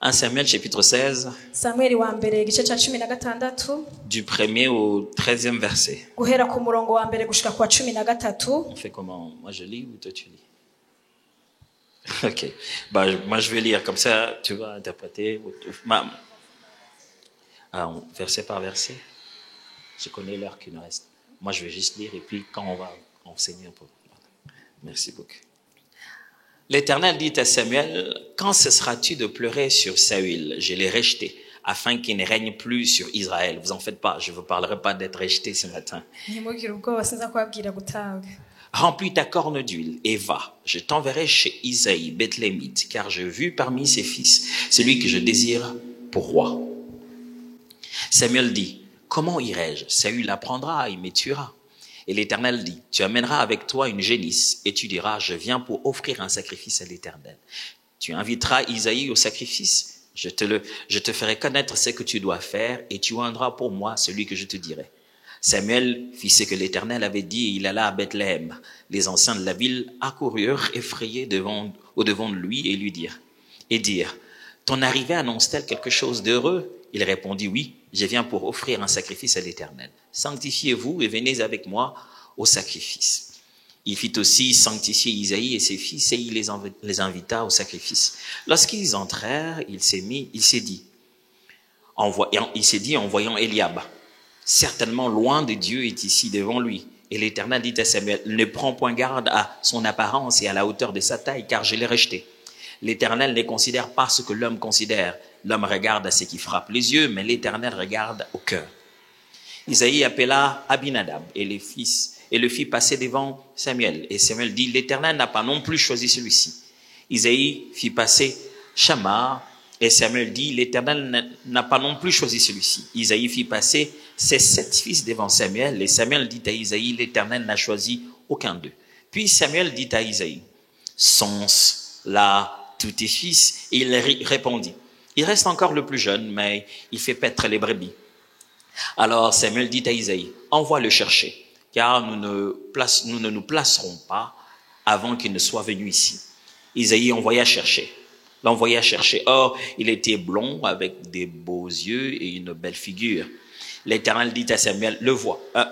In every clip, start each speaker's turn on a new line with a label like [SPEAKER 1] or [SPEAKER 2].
[SPEAKER 1] 1 Samuel chapitre 16,
[SPEAKER 2] Samueli wa mbere igice ca 16
[SPEAKER 1] du 1er au 13e verset.
[SPEAKER 2] guhera ku murongo wa mbere gushika kwa 13.
[SPEAKER 1] On fait comment? Moi je lis ou toi tu lis? Ok. Bah, moi je vais lire, comme ça tu vas interpréter. Verset par verset. Je connais l'heure qui nous reste. Moi je vais juste lire et puis quand on va enseigner un peu. Merci beaucoup. L'Éternel dit à Samuel, quand cesseras-tu de pleurer sur Saül? Je l'ai rejeté, afin qu'il ne règne plus sur Israël. Vous en faites pas, je ne vous parlerai pas d'être rejeté ce matin. Remplis ta corne d'huile et va. Je t'enverrai chez Isaïe, Bethlémite, car j'ai vu parmi ses fils celui que je désire pour roi. Samuel dit, comment irai-je? Saül apprendra, il me tuera. Et l'Éternel dit, tu amèneras avec toi une génisse et tu diras, je viens pour offrir un sacrifice à l'Éternel. Tu inviteras Isaïe au sacrifice, je te ferai connaître ce que tu dois faire et tu oindras pour moi celui que je te dirai. Samuel fit ce que l'Éternel avait dit et il alla à Bethléem. Les anciens de la ville accoururent effrayés au-devant de lui et lui dirent, ton arrivée annonce-t-elle quelque chose d'heureux? Il répondit, oui, je viens pour offrir un sacrifice à l'Éternel. Sanctifiez-vous et venez avec moi au sacrifice. Il fit aussi sanctifier Isaïe et ses fils et il les invita au sacrifice. Lorsqu'ils entrèrent, il s'est dit, en voyant Eliab, certainement loin de Dieu est ici devant lui. Et l'Éternel dit à Samuel, ne prends point garde à son apparence et à la hauteur de sa taille, car je l'ai rejeté. L'Éternel ne considère pas ce que l'homme considère. L'homme regarde à ce qui frappe les yeux, mais l'Éternel regarde au cœur. Isaïe appela Abinadab et le fit passer devant Samuel. Et Samuel dit, l'Éternel n'a pas non plus choisi celui-ci. Isaïe fit passer Shammah et Samuel dit, l'Éternel n'a pas non plus choisi celui-ci. Isaïe fit passer ses 7 fils devant Samuel et Samuel dit à Isaïe, l'Éternel n'a choisi aucun d'eux. Puis Samuel dit à Isaïe, sont-ce là tous tes fils? Et il répondit, il reste encore le plus jeune, mais il fait paître les brebis. Alors Samuel dit à Isaïe, envoie le chercher, car nous ne nous placerons pas avant qu'il ne soit venu ici. Isaïe l'envoya chercher. Or, il était blond, avec des beaux yeux et une belle figure. L'Éternel dit à Samuel,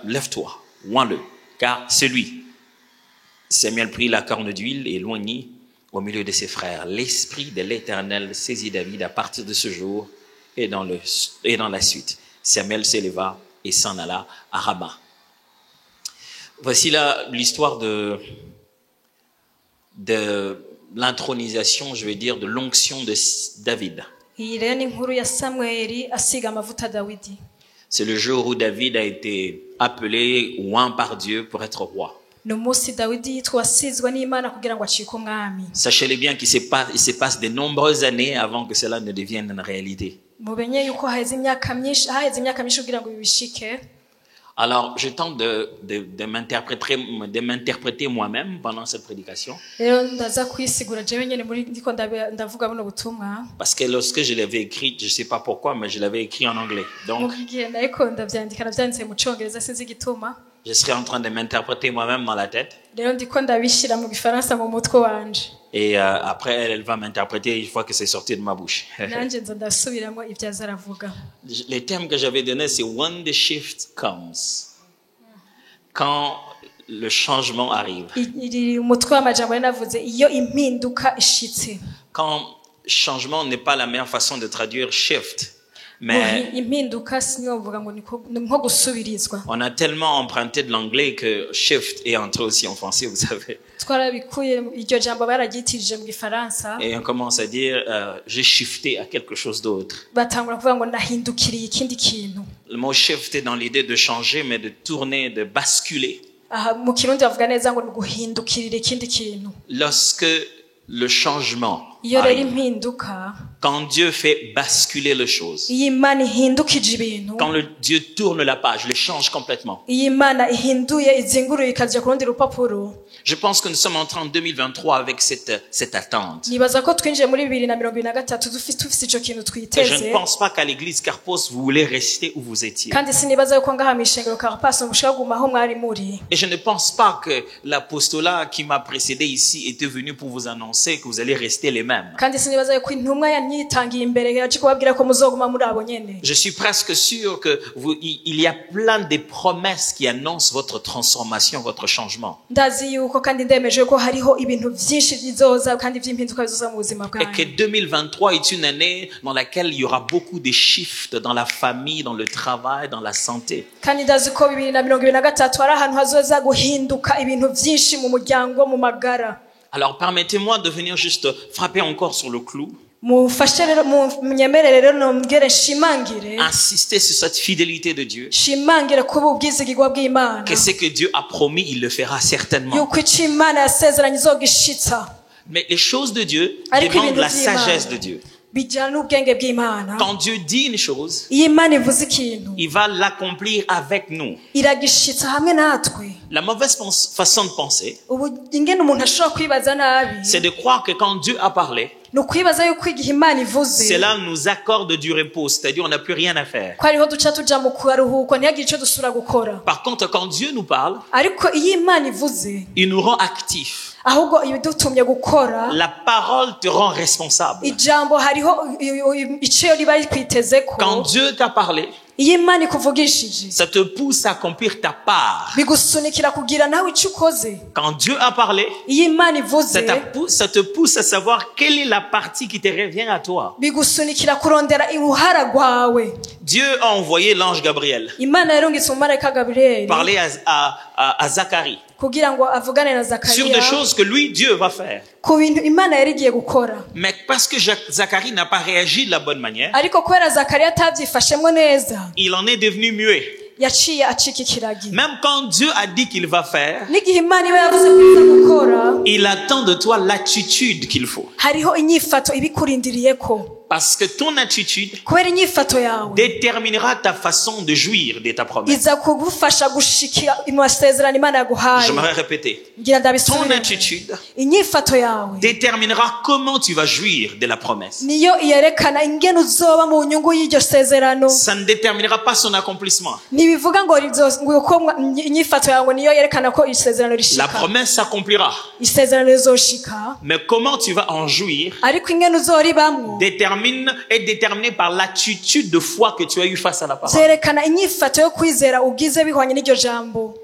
[SPEAKER 1] lève-toi, oins-le, car c'est lui. Samuel prit la corne d'huile et l'oignit au milieu de ses frères. L'esprit de l'Éternel saisit David à partir de ce jour et dans la suite. Samuel s'éleva et s'en alla à Rama. Voici là l'histoire de l'intronisation, je vais dire, de l'onction de David. C'est le jour où David a été appelé ou oint par Dieu pour être roi. Sachez-le bien qu'il se passe de nombreuses années avant que cela ne devienne une réalité. Alors, je tente de m'interpréter moi-même pendant cette prédication. Parce que lorsque je l'avais écrite, je ne sais pas pourquoi, mais je l'avais écrit en anglais. Donc, je serais en train de m'interpréter moi-même dans la tête. Et après, elle va m'interpréter une fois que c'est sorti de ma bouche. Le thème que j'avais donné, c'est When the shift comes. Quand le changement arrive. Quand changement n'est pas la meilleure façon de traduire shift. Mais on a tellement emprunté de l'anglais que shift est entré aussi en français, vous savez. Et on commence à dire j'ai shifté à quelque chose d'autre. Le mot shift est dans l'idée de changer, mais de tourner, de basculer. Lorsque le changement arrive, quand Dieu fait basculer les choses, quand Dieu tourne la page, le change complètement. Je pense que nous sommes entrés en 2023 avec cette attente. Et je ne pense pas qu'à l'église Carpos, vous voulez rester où vous étiez. Et je ne pense pas que l'apostolat qui m'a précédé ici était venu pour vous annoncer que vous allez rester les mêmes mêmes.
[SPEAKER 2] kandi sinibaza yuko intumwa yanyitangiye imbere yaje kubabwira ko muzoguma muri abo nyene.
[SPEAKER 1] Je suis presque sûr que il y a plein de promesses qui annoncent votre transformation, votre changement.
[SPEAKER 2] Ndazi yuko kandi ndemeje ko hariho ibintu vyinshi bizoza kandi vy'impinduka bizoza mu buzima
[SPEAKER 1] Et que
[SPEAKER 2] bwanyu.
[SPEAKER 1] 2023 est une année dans laquelle il y aura beaucoup de shifts dans la famille, dans le travail, dans la santé.
[SPEAKER 2] Kandi ndazi ko 2023 ari ahantu hazoza guhinduka ibintu vyinshi mu muryango mu magara.
[SPEAKER 1] Alors permettez-moi de venir juste frapper encore sur le clou.
[SPEAKER 2] Mufashe rero munyemerere rero nombwere shimangire.
[SPEAKER 1] Insister sur cette fidélité de Dieu.
[SPEAKER 2] Shimangire kuba ubwizigirwa bw'Imana.
[SPEAKER 1] Que ce que Dieu a promis, il le fera certainement.
[SPEAKER 2] Yuko ico Imana yasezeranye izogishitsa.
[SPEAKER 1] Mais les choses de Dieu
[SPEAKER 2] Ariko
[SPEAKER 1] demandent
[SPEAKER 2] ibintu
[SPEAKER 1] la
[SPEAKER 2] vy'Imana
[SPEAKER 1] sagesse de Dieu.
[SPEAKER 2] bijana n'ubwenge bw'Imana.
[SPEAKER 1] Quand Dieu dit une chose,
[SPEAKER 2] Iyo Imana ivuze ikintu
[SPEAKER 1] il va l'accomplir avec nous.
[SPEAKER 2] iragishitsa hamwe natwe.
[SPEAKER 1] La mauvaise façon de penser,
[SPEAKER 2] Ubu ingene umuntu ashobora kwibaza nabi
[SPEAKER 1] c'est de croire que quand Dieu a parlé,
[SPEAKER 2] ni ukwibaza yuko igihe Imana ivuze
[SPEAKER 1] cela nous accorde du repos, c'est-à-dire on n'a plus rien à faire.
[SPEAKER 2] ko ariho duca tuja mu karuhuko ntihagire ico dusubira gukora.
[SPEAKER 1] Par contre, quand Dieu nous parle,
[SPEAKER 2] Ariko iyo Imana ivuze
[SPEAKER 1] il nous rend actifs.
[SPEAKER 2] ahubwo ibidutumye gukora,
[SPEAKER 1] La parole te rend responsable.
[SPEAKER 2] ijambo hariho ico riba rikwitezeko.
[SPEAKER 1] Quand Dieu t'a parlé,
[SPEAKER 2] Iyo Imana ikuvugishije
[SPEAKER 1] ça te pousse à accomplir ta part.
[SPEAKER 2] bigusunikira kugira nawe ico ukoze.
[SPEAKER 1] Quand Dieu a parlé,
[SPEAKER 2] Iyo Imana ivuze
[SPEAKER 1] ça te pousse à savoir quelle est la partie qui te revient à toi.
[SPEAKER 2] bigusunikira kurondera uruhara rwawe.
[SPEAKER 1] Dieu a envoyé l'ange Gabriel
[SPEAKER 2] Imana yarungitse umumarayika Gabriel
[SPEAKER 1] parler à Zacharie
[SPEAKER 2] kugira ngo avugane na
[SPEAKER 1] sur
[SPEAKER 2] Zakariya
[SPEAKER 1] des choses que lui, Dieu, va faire.
[SPEAKER 2] ku bintu Imana yari igiye gukora.
[SPEAKER 1] Mais parce que Zacharie n'a pas réagi de la bonne manière,
[SPEAKER 2] Ariko kubera Zakariya atavyifashemwo neza
[SPEAKER 1] il en est devenu muet.
[SPEAKER 2] yaciye acika ikiragi.
[SPEAKER 1] Même quand Dieu a dit qu'il va faire,
[SPEAKER 2] N'igihe Imana iba yavuze kuza gukora
[SPEAKER 1] il attend de toi l'attitude qu'il faut.
[SPEAKER 2] hariho inyifato ibikurindiriyeko.
[SPEAKER 1] Parce que ton attitude
[SPEAKER 2] Kubera inyifato yawe
[SPEAKER 1] déterminera ta façon de jouir de ta promesse.
[SPEAKER 2] iza kugufasha gushikira amasezerano Imana yaguhaye.
[SPEAKER 1] J'aimerais répéter.
[SPEAKER 2] Ngira
[SPEAKER 1] Ton
[SPEAKER 2] ndabisubire.
[SPEAKER 1] attitude
[SPEAKER 2] Inyifato yawe
[SPEAKER 1] déterminera comment tu vas jouir de la promesse.
[SPEAKER 2] niyo yerekana ingene uzoba mu nyungu y'iryo sezerano.
[SPEAKER 1] Ça ne déterminera pas son accomplissement.
[SPEAKER 2] Ntibivuga ngo uko inyifato yawe niyo yerekana ko isezerano
[SPEAKER 1] La
[SPEAKER 2] rishika.
[SPEAKER 1] promesse s'accomplira.
[SPEAKER 2] Isezerano rizoshika,
[SPEAKER 1] Mais comment tu vas en jouir
[SPEAKER 2] ariko ingene uzoribamwo
[SPEAKER 1] est déterminé par l'attitude de foi que tu as eu face à la parole.
[SPEAKER 2] zerekana inyifato yo kwizera ugize bihwanye n'iryo jambo.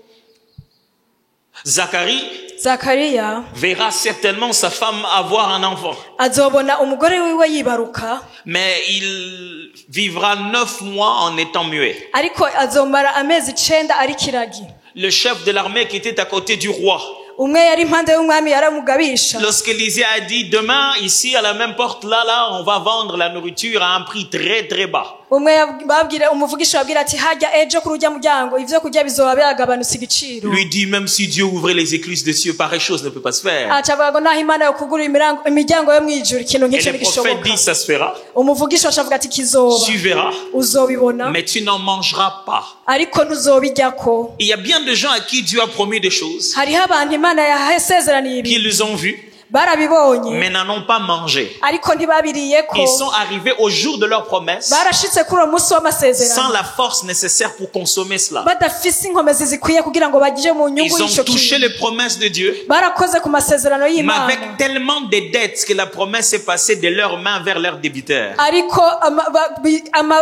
[SPEAKER 1] Zacharie
[SPEAKER 2] Zakariya
[SPEAKER 1] verra certainement sa femme avoir un enfant.
[SPEAKER 2] azobona umugore wiwe yibaruka,
[SPEAKER 1] Mais il vivra 9 mois en étant muet.
[SPEAKER 2] ariko azomara amezi 9 ari kiragi.
[SPEAKER 1] Le chef de l'armée qui était à côté du roi,
[SPEAKER 2] Umwe yari impande y'umwami yaramugabisha.
[SPEAKER 1] lorsqu'Élisée a dit, demain, ici, à la même porte, là, on va vendre la nourriture à un prix très, très bas.
[SPEAKER 2] Umwe babwira umuvugisha babwira ati hajya ejo kuri urya muryango ivyo kurya bizoba byagabanutse igiciro.
[SPEAKER 1] Lui dit, même si Dieu ouvrait les écluses des cieux, pareille chose ne peut pas se faire.
[SPEAKER 2] Acavuga ngo naho Imana yo kugura imiryango yo mwijuru ikintu
[SPEAKER 1] Et
[SPEAKER 2] nk'icyo
[SPEAKER 1] le prophète
[SPEAKER 2] bigishoboka.
[SPEAKER 1] dit, ça se fera,
[SPEAKER 2] Umuvugisha acavuga ati kizoba
[SPEAKER 1] tu verras,
[SPEAKER 2] uzobibona
[SPEAKER 1] mais tu n'en mangeras pas.
[SPEAKER 2] ariko ntuzobijyako.
[SPEAKER 1] Il y a bien de gens à qui Dieu a promis des choses,
[SPEAKER 2] Hariho abantu Imana yasezeraniye ibintu
[SPEAKER 1] qu'ils ont vues,
[SPEAKER 2] barabibonye
[SPEAKER 1] mais n'en ont pas mangé.
[SPEAKER 2] ariko ntibabiriyeko.
[SPEAKER 1] Ils sont arrivés au jour de leur promesse
[SPEAKER 2] Barashitse kuri uwo munsi
[SPEAKER 1] sans
[SPEAKER 2] w'amasezerano
[SPEAKER 1] la force nécessaire pour consommer cela.
[SPEAKER 2] badafise inkomezi zikwiye kugira ngo bagire mu nyungu
[SPEAKER 1] Ils
[SPEAKER 2] y'icyo
[SPEAKER 1] ont touché
[SPEAKER 2] kintu.
[SPEAKER 1] les promesses de Dieu,
[SPEAKER 2] Barakoze ku masezerano
[SPEAKER 1] mais
[SPEAKER 2] y'Imana
[SPEAKER 1] avec tellement de dettes que la promesse est passée de leurs mains vers leurs débiteurs.
[SPEAKER 2] ariko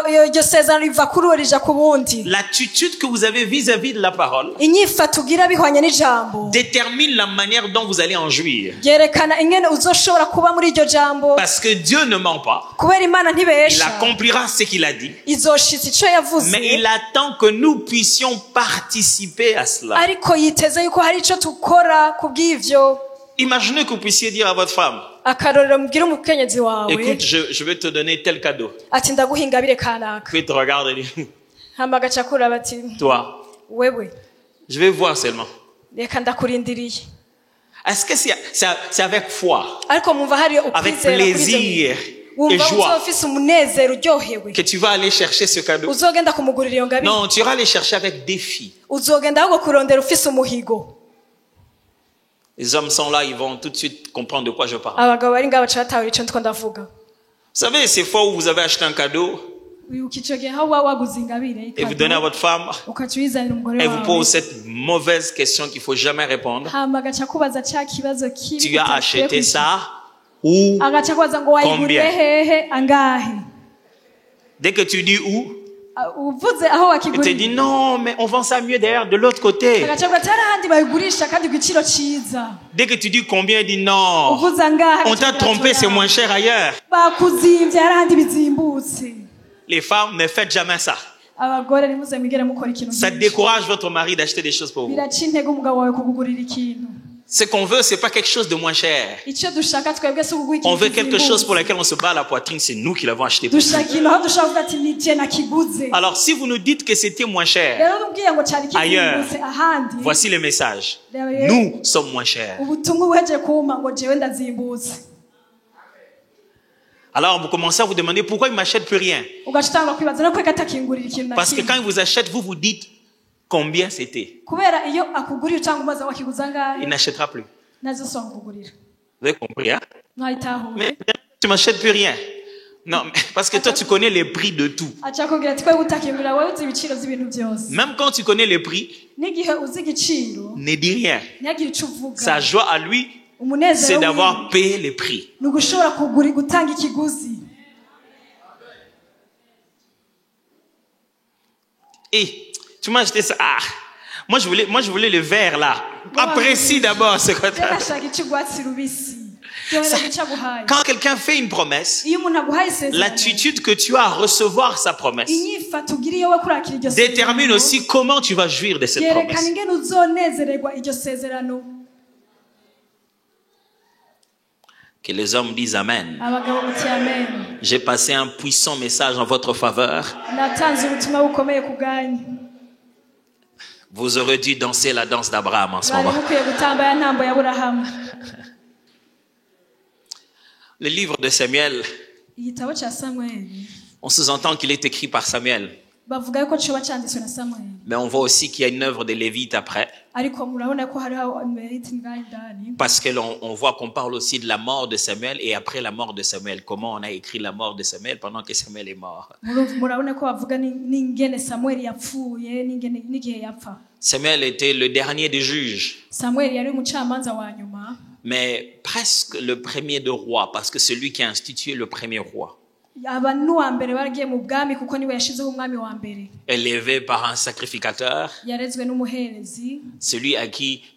[SPEAKER 2] iryo sezerano riva kuri uwo rija ku bundi.
[SPEAKER 1] L'attitude que vous avez vis-à-vis de la parole
[SPEAKER 2] Inyifato ugira bihwanye n'ijambo
[SPEAKER 1] détermine la manière dont vous allez en jouir.
[SPEAKER 2] yerekana ingene uzoshobora kuba muri iryo jambo.
[SPEAKER 1] Parce que Dieu ne ment pas.
[SPEAKER 2] Kubera Imana
[SPEAKER 1] Il
[SPEAKER 2] ntibesha
[SPEAKER 1] accomplira ce qu'il a dit.
[SPEAKER 2] izoshitsa ico yavuze,
[SPEAKER 1] Mais il attend que nous puissions participer à cela.
[SPEAKER 2] ariko yiteze yuko hari ico tukora kubw'ivyo.
[SPEAKER 1] Imaginez que vous puissiez dire à votre femme,
[SPEAKER 2] Akarorero mubwire umukenyezi wawe
[SPEAKER 1] écoute, je vais te donner tel cadeau.
[SPEAKER 2] ati ndaguha ingabire kanaka,
[SPEAKER 1] Puis il te regarde et dit,
[SPEAKER 2] hama agaca kuraba ati
[SPEAKER 1] toi,
[SPEAKER 2] wewe
[SPEAKER 1] je vais voir seulement.
[SPEAKER 2] reka ndakurindiriye.
[SPEAKER 1] Est-ce que c'est avec foi,
[SPEAKER 2] Ariko mumva hari
[SPEAKER 1] avec
[SPEAKER 2] ukwizera kuri ivyo
[SPEAKER 1] plaisir et
[SPEAKER 2] wumva
[SPEAKER 1] joie
[SPEAKER 2] uzofise umunezero uryohewe
[SPEAKER 1] que tu vas aller chercher ce cadeau?
[SPEAKER 2] uzogenda kumugurira iyo ngabire?
[SPEAKER 1] Non, tu iras aller chercher avec défi.
[SPEAKER 2] Uzogenda ahubwo kurondera ufise umuhigo.
[SPEAKER 1] Les hommes sont là, ils vont tout de suite comprendre de quoi je parle.
[SPEAKER 2] Abagabo bari ngaho baca batahura ico ndiko ndavuga.
[SPEAKER 1] Vous savez, ces fois où vous avez acheté un cadeau
[SPEAKER 2] Wibuka ico gihe aho waba waguze ingabire
[SPEAKER 1] et vous donnez à votre femme,
[SPEAKER 2] ukaca uyizanira umugore
[SPEAKER 1] elle vous
[SPEAKER 2] wawe,
[SPEAKER 1] pose cette mauvaise question qu'il faut jamais répondre.
[SPEAKER 2] hama agaca kubaza ca kibazo kibi
[SPEAKER 1] Tu as
[SPEAKER 2] utakwiye
[SPEAKER 1] acheté
[SPEAKER 2] kwishyura.
[SPEAKER 1] ça Où?
[SPEAKER 2] agaca kwaza ngo wayiguriye
[SPEAKER 1] Combien?
[SPEAKER 2] hehe angahe.
[SPEAKER 1] Dès que tu dis où,
[SPEAKER 2] Uvuze aho
[SPEAKER 1] il te dit
[SPEAKER 2] wakiguriye
[SPEAKER 1] non, mais on vend ça mieux derrière de l'autre côté.
[SPEAKER 2] agaca ngo atari ahandi bayigurisha kandi ku giciro ciza.
[SPEAKER 1] Dès que tu dis combien, il dit non.
[SPEAKER 2] Uvuze angahe
[SPEAKER 1] On t'a
[SPEAKER 2] agaca
[SPEAKER 1] trompé,
[SPEAKER 2] atoya.
[SPEAKER 1] c'est moins cher ailleurs.
[SPEAKER 2] Bakuzimvye hari ahandi bizimbutse.
[SPEAKER 1] Les femmes, ne faites jamais ça.
[SPEAKER 2] Abagore nimuze mwigere mukora ikintu
[SPEAKER 1] Ça
[SPEAKER 2] nk'iki.
[SPEAKER 1] décourage votre mari d'acheter des choses pour vous.
[SPEAKER 2] Biraca intege umugabo wawe kukugurira ikintu.
[SPEAKER 1] Ce qu'on veut, c'est pas quelque chose de moins cher.
[SPEAKER 2] Icyo dushaka twebwe si ukugura
[SPEAKER 1] On
[SPEAKER 2] ikintu
[SPEAKER 1] veut quelque chose pour
[SPEAKER 2] kizimbutse.
[SPEAKER 1] laquelle on se bat à la poitrine, c'est nous qui l'avons acheté pour vous.
[SPEAKER 2] Dushaka ikintu aho dushaka kuvuga ati ni je nakiguze.
[SPEAKER 1] Alors, si vous nous dites que c'était moins cher,
[SPEAKER 2] Rero nubwiye ngo cyari
[SPEAKER 1] Ailleurs.
[SPEAKER 2] kizimbutse ahandi.
[SPEAKER 1] voici le message.
[SPEAKER 2] Rero
[SPEAKER 1] Nous sommes moins chers.
[SPEAKER 2] ubutumwa buheje kumpa ngo jewe ndazimbutse.
[SPEAKER 1] Alors, vous commencez à vous demander pourquoi il ne m'achète plus rien.
[SPEAKER 2] Ugaca utangura kwibaza no kweka atakingurira ikintu na
[SPEAKER 1] Parce que
[SPEAKER 2] kimwe.
[SPEAKER 1] quand il vous achète, vous vous dites combien c'était.
[SPEAKER 2] Kubera iyo akuguriye cyangwa umaze wakiguza
[SPEAKER 1] Il
[SPEAKER 2] ngahe
[SPEAKER 1] n'achètera plus.
[SPEAKER 2] nazo so kugurira.
[SPEAKER 1] Vous avez compris, hein?
[SPEAKER 2] Mwayitahuye.
[SPEAKER 1] Mais tu ne m'achètes plus rien. Non, mais parce que toi, tu connais les prix de tout.
[SPEAKER 2] Aca kubwira ati twebwe utakingurira wowe uzi ibiciro by'ibintu byose.
[SPEAKER 1] Même quand tu connais les prix,
[SPEAKER 2] N'igihe uzi igiciro
[SPEAKER 1] ne dis rien.
[SPEAKER 2] ntihagire icyo uvuga.
[SPEAKER 1] Sa joie à lui, c'est
[SPEAKER 2] Umunezero
[SPEAKER 1] d'avoir payé les prix.
[SPEAKER 2] ni ugushobora gutanga ikiguzi.
[SPEAKER 1] Et tu m'as acheté ça. Ah, moi je voulais le vert là. Apprécie d'abord ce que tu as.
[SPEAKER 2] Ndashaka icy'urwatsi rubisi. Ryohera guca guhaye.
[SPEAKER 1] Quand quelqu'un fait une promesse,
[SPEAKER 2] Iyo umuntu aguhaye isezerano,
[SPEAKER 1] l'attitude que tu as à recevoir sa promesse
[SPEAKER 2] inyifato ugira iyo we kurakira iryo
[SPEAKER 1] détermine aussi comment tu vas jouir de cette
[SPEAKER 2] yerekana
[SPEAKER 1] promesse.
[SPEAKER 2] ingene uzonezererwa iryo sezerano.
[SPEAKER 1] Que les hommes disent Amen.
[SPEAKER 2] Abagabo muti amen.
[SPEAKER 1] J'ai passé un puissant message en votre faveur.
[SPEAKER 2] Natanze ubutumwa bukomeye ku bwanyu.
[SPEAKER 1] Vous aurez dû danser la danse d'Abraham en ce
[SPEAKER 2] Bari
[SPEAKER 1] moment.
[SPEAKER 2] mukwiye gutamba ya ntambo ya Aburahamu.
[SPEAKER 1] Le livre de Samuel,
[SPEAKER 2] Igitabo cya Samuel
[SPEAKER 1] on sous-entend qu'il est écrit par Samuel.
[SPEAKER 2] bavuga yuko coba cyanditswe na Samuel.
[SPEAKER 1] Mais on voit aussi qu'il y a une œuvre des Lévites après.
[SPEAKER 2] Ariko murabona ko hariho Meriti ngayindani.
[SPEAKER 1] Parce que on voit qu'on parle aussi de la mort de Samuel et après la mort de Samuel. Comment on a écrit la mort de Samuel pendant que Samuel est mort.
[SPEAKER 2] Murabona ko bavuga n'ingene Samuel yapfuye n'igihe yapfa.
[SPEAKER 1] Samuel était le dernier des juges,
[SPEAKER 2] Samuel yari umucamanza wa nyuma.
[SPEAKER 1] mais presque le premier de roi, parce que celui qui a institué le premier roi,
[SPEAKER 2] Aba n'uwa mbere baragiye mu bwami kuko niwe yashizeho umwami wa mbere.
[SPEAKER 1] élevé par un sacrificateur,
[SPEAKER 2] Yarezwe n'umuherezi.
[SPEAKER 1] celui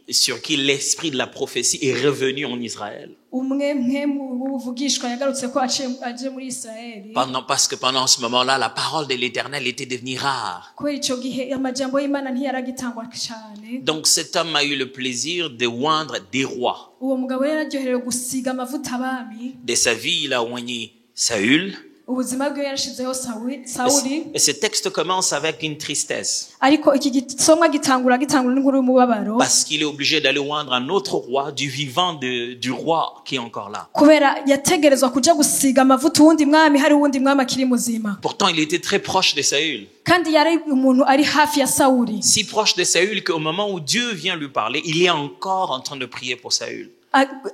[SPEAKER 1] sur qui l'esprit de la prophétie est revenu en Israël.
[SPEAKER 2] Umwe mu buvugishwa yagarutse ko aje muri Israeli.
[SPEAKER 1] Parce que pendant ce moment-là, la parole de l'Éternel était devenue rare.
[SPEAKER 2] Kubera ico gihe amajambo y'Imana ntiyaragitangwa cyane.
[SPEAKER 1] Donc cet homme a eu le plaisir de oindre des rois.
[SPEAKER 2] Uwo mugabo yararyoherewe gusiga amavuta abami.
[SPEAKER 1] De sa vie, il a oigné Saül.
[SPEAKER 2] Ubuzima bwe yarashizeho Sawuli.
[SPEAKER 1] Et ce texte commence avec une tristesse.
[SPEAKER 2] Ariko iki gisomwa gitangura n'inkuru y'umubabaro.
[SPEAKER 1] Parce qu'il est obligé d'aller oindre un autre roi, du vivant du roi qui est encore là.
[SPEAKER 2] Kubera yategerezwa kuja gusiga amavuta uwundi mwami hari uwundi mwami akiri muzima.
[SPEAKER 1] Pourtant, il était très proche de Saül.
[SPEAKER 2] Kandi yari umuntu ari hafi ya Sawuli.
[SPEAKER 1] Si proche de Saül qu'au moment où Dieu vient lui parler, il est encore en train de prier pour Saül.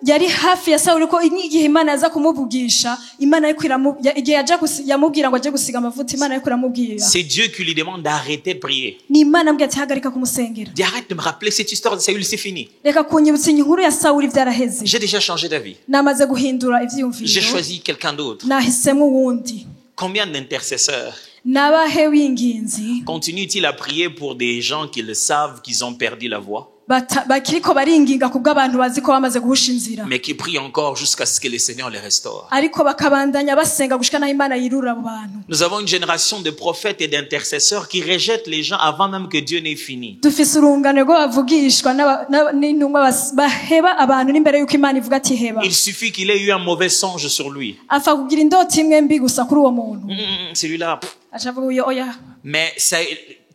[SPEAKER 2] Yari hafi ya Sawuli ko igihe Imana yaza kumuvugisha Imana igihe yaje yamubwira ngo aje gusiga amavuta Imana ariko iramubwira.
[SPEAKER 1] C'est Dieu qui lui demande d'arrêter de prier.
[SPEAKER 2] Ni Imana ambwiye ati hagarika kumusengera.
[SPEAKER 1] Dis arrête de me rappeler cette histoire de Saül, c'est fini.
[SPEAKER 2] Reka kunyibutsa inkuru ya Sawuli byaraheze.
[SPEAKER 1] J'ai déjà changé d'avis.
[SPEAKER 2] Namaze guhindura ivyiyumviro.
[SPEAKER 1] J'ai choisi quelqu'un d'autre.
[SPEAKER 2] Nahisemo uwundi.
[SPEAKER 1] Combien d'intercesseurs
[SPEAKER 2] Nabahe w'inginzi
[SPEAKER 1] continuent-ils à prier pour des gens qui le savent qu'ils ont perdu la voie,
[SPEAKER 2] bakiriko baringinga kubw'abantu bazi ko bamaze guhusha inzira,
[SPEAKER 1] mais qui prient encore jusqu'à ce que le Seigneur les restaure?
[SPEAKER 2] ariko bakabandanya basenga gushika naho Imana yirura abo bantu.
[SPEAKER 1] Nous avons une génération de prophètes et d'intercesseurs qui rejettent les gens avant même que Dieu n'ait fini.
[SPEAKER 2] Dufise urungano rw'abavugishwa n'intumwa baheba abantu n'imbere y'uko Imana ivuga ati heba.
[SPEAKER 1] Il suffit qu'il ait eu un mauvais songe sur lui.
[SPEAKER 2] Apfa kugira indoti imwe mbi gusa kuri uwo muntu.
[SPEAKER 1] Celui-là.
[SPEAKER 2] Acavuga uyo oya.
[SPEAKER 1] Mais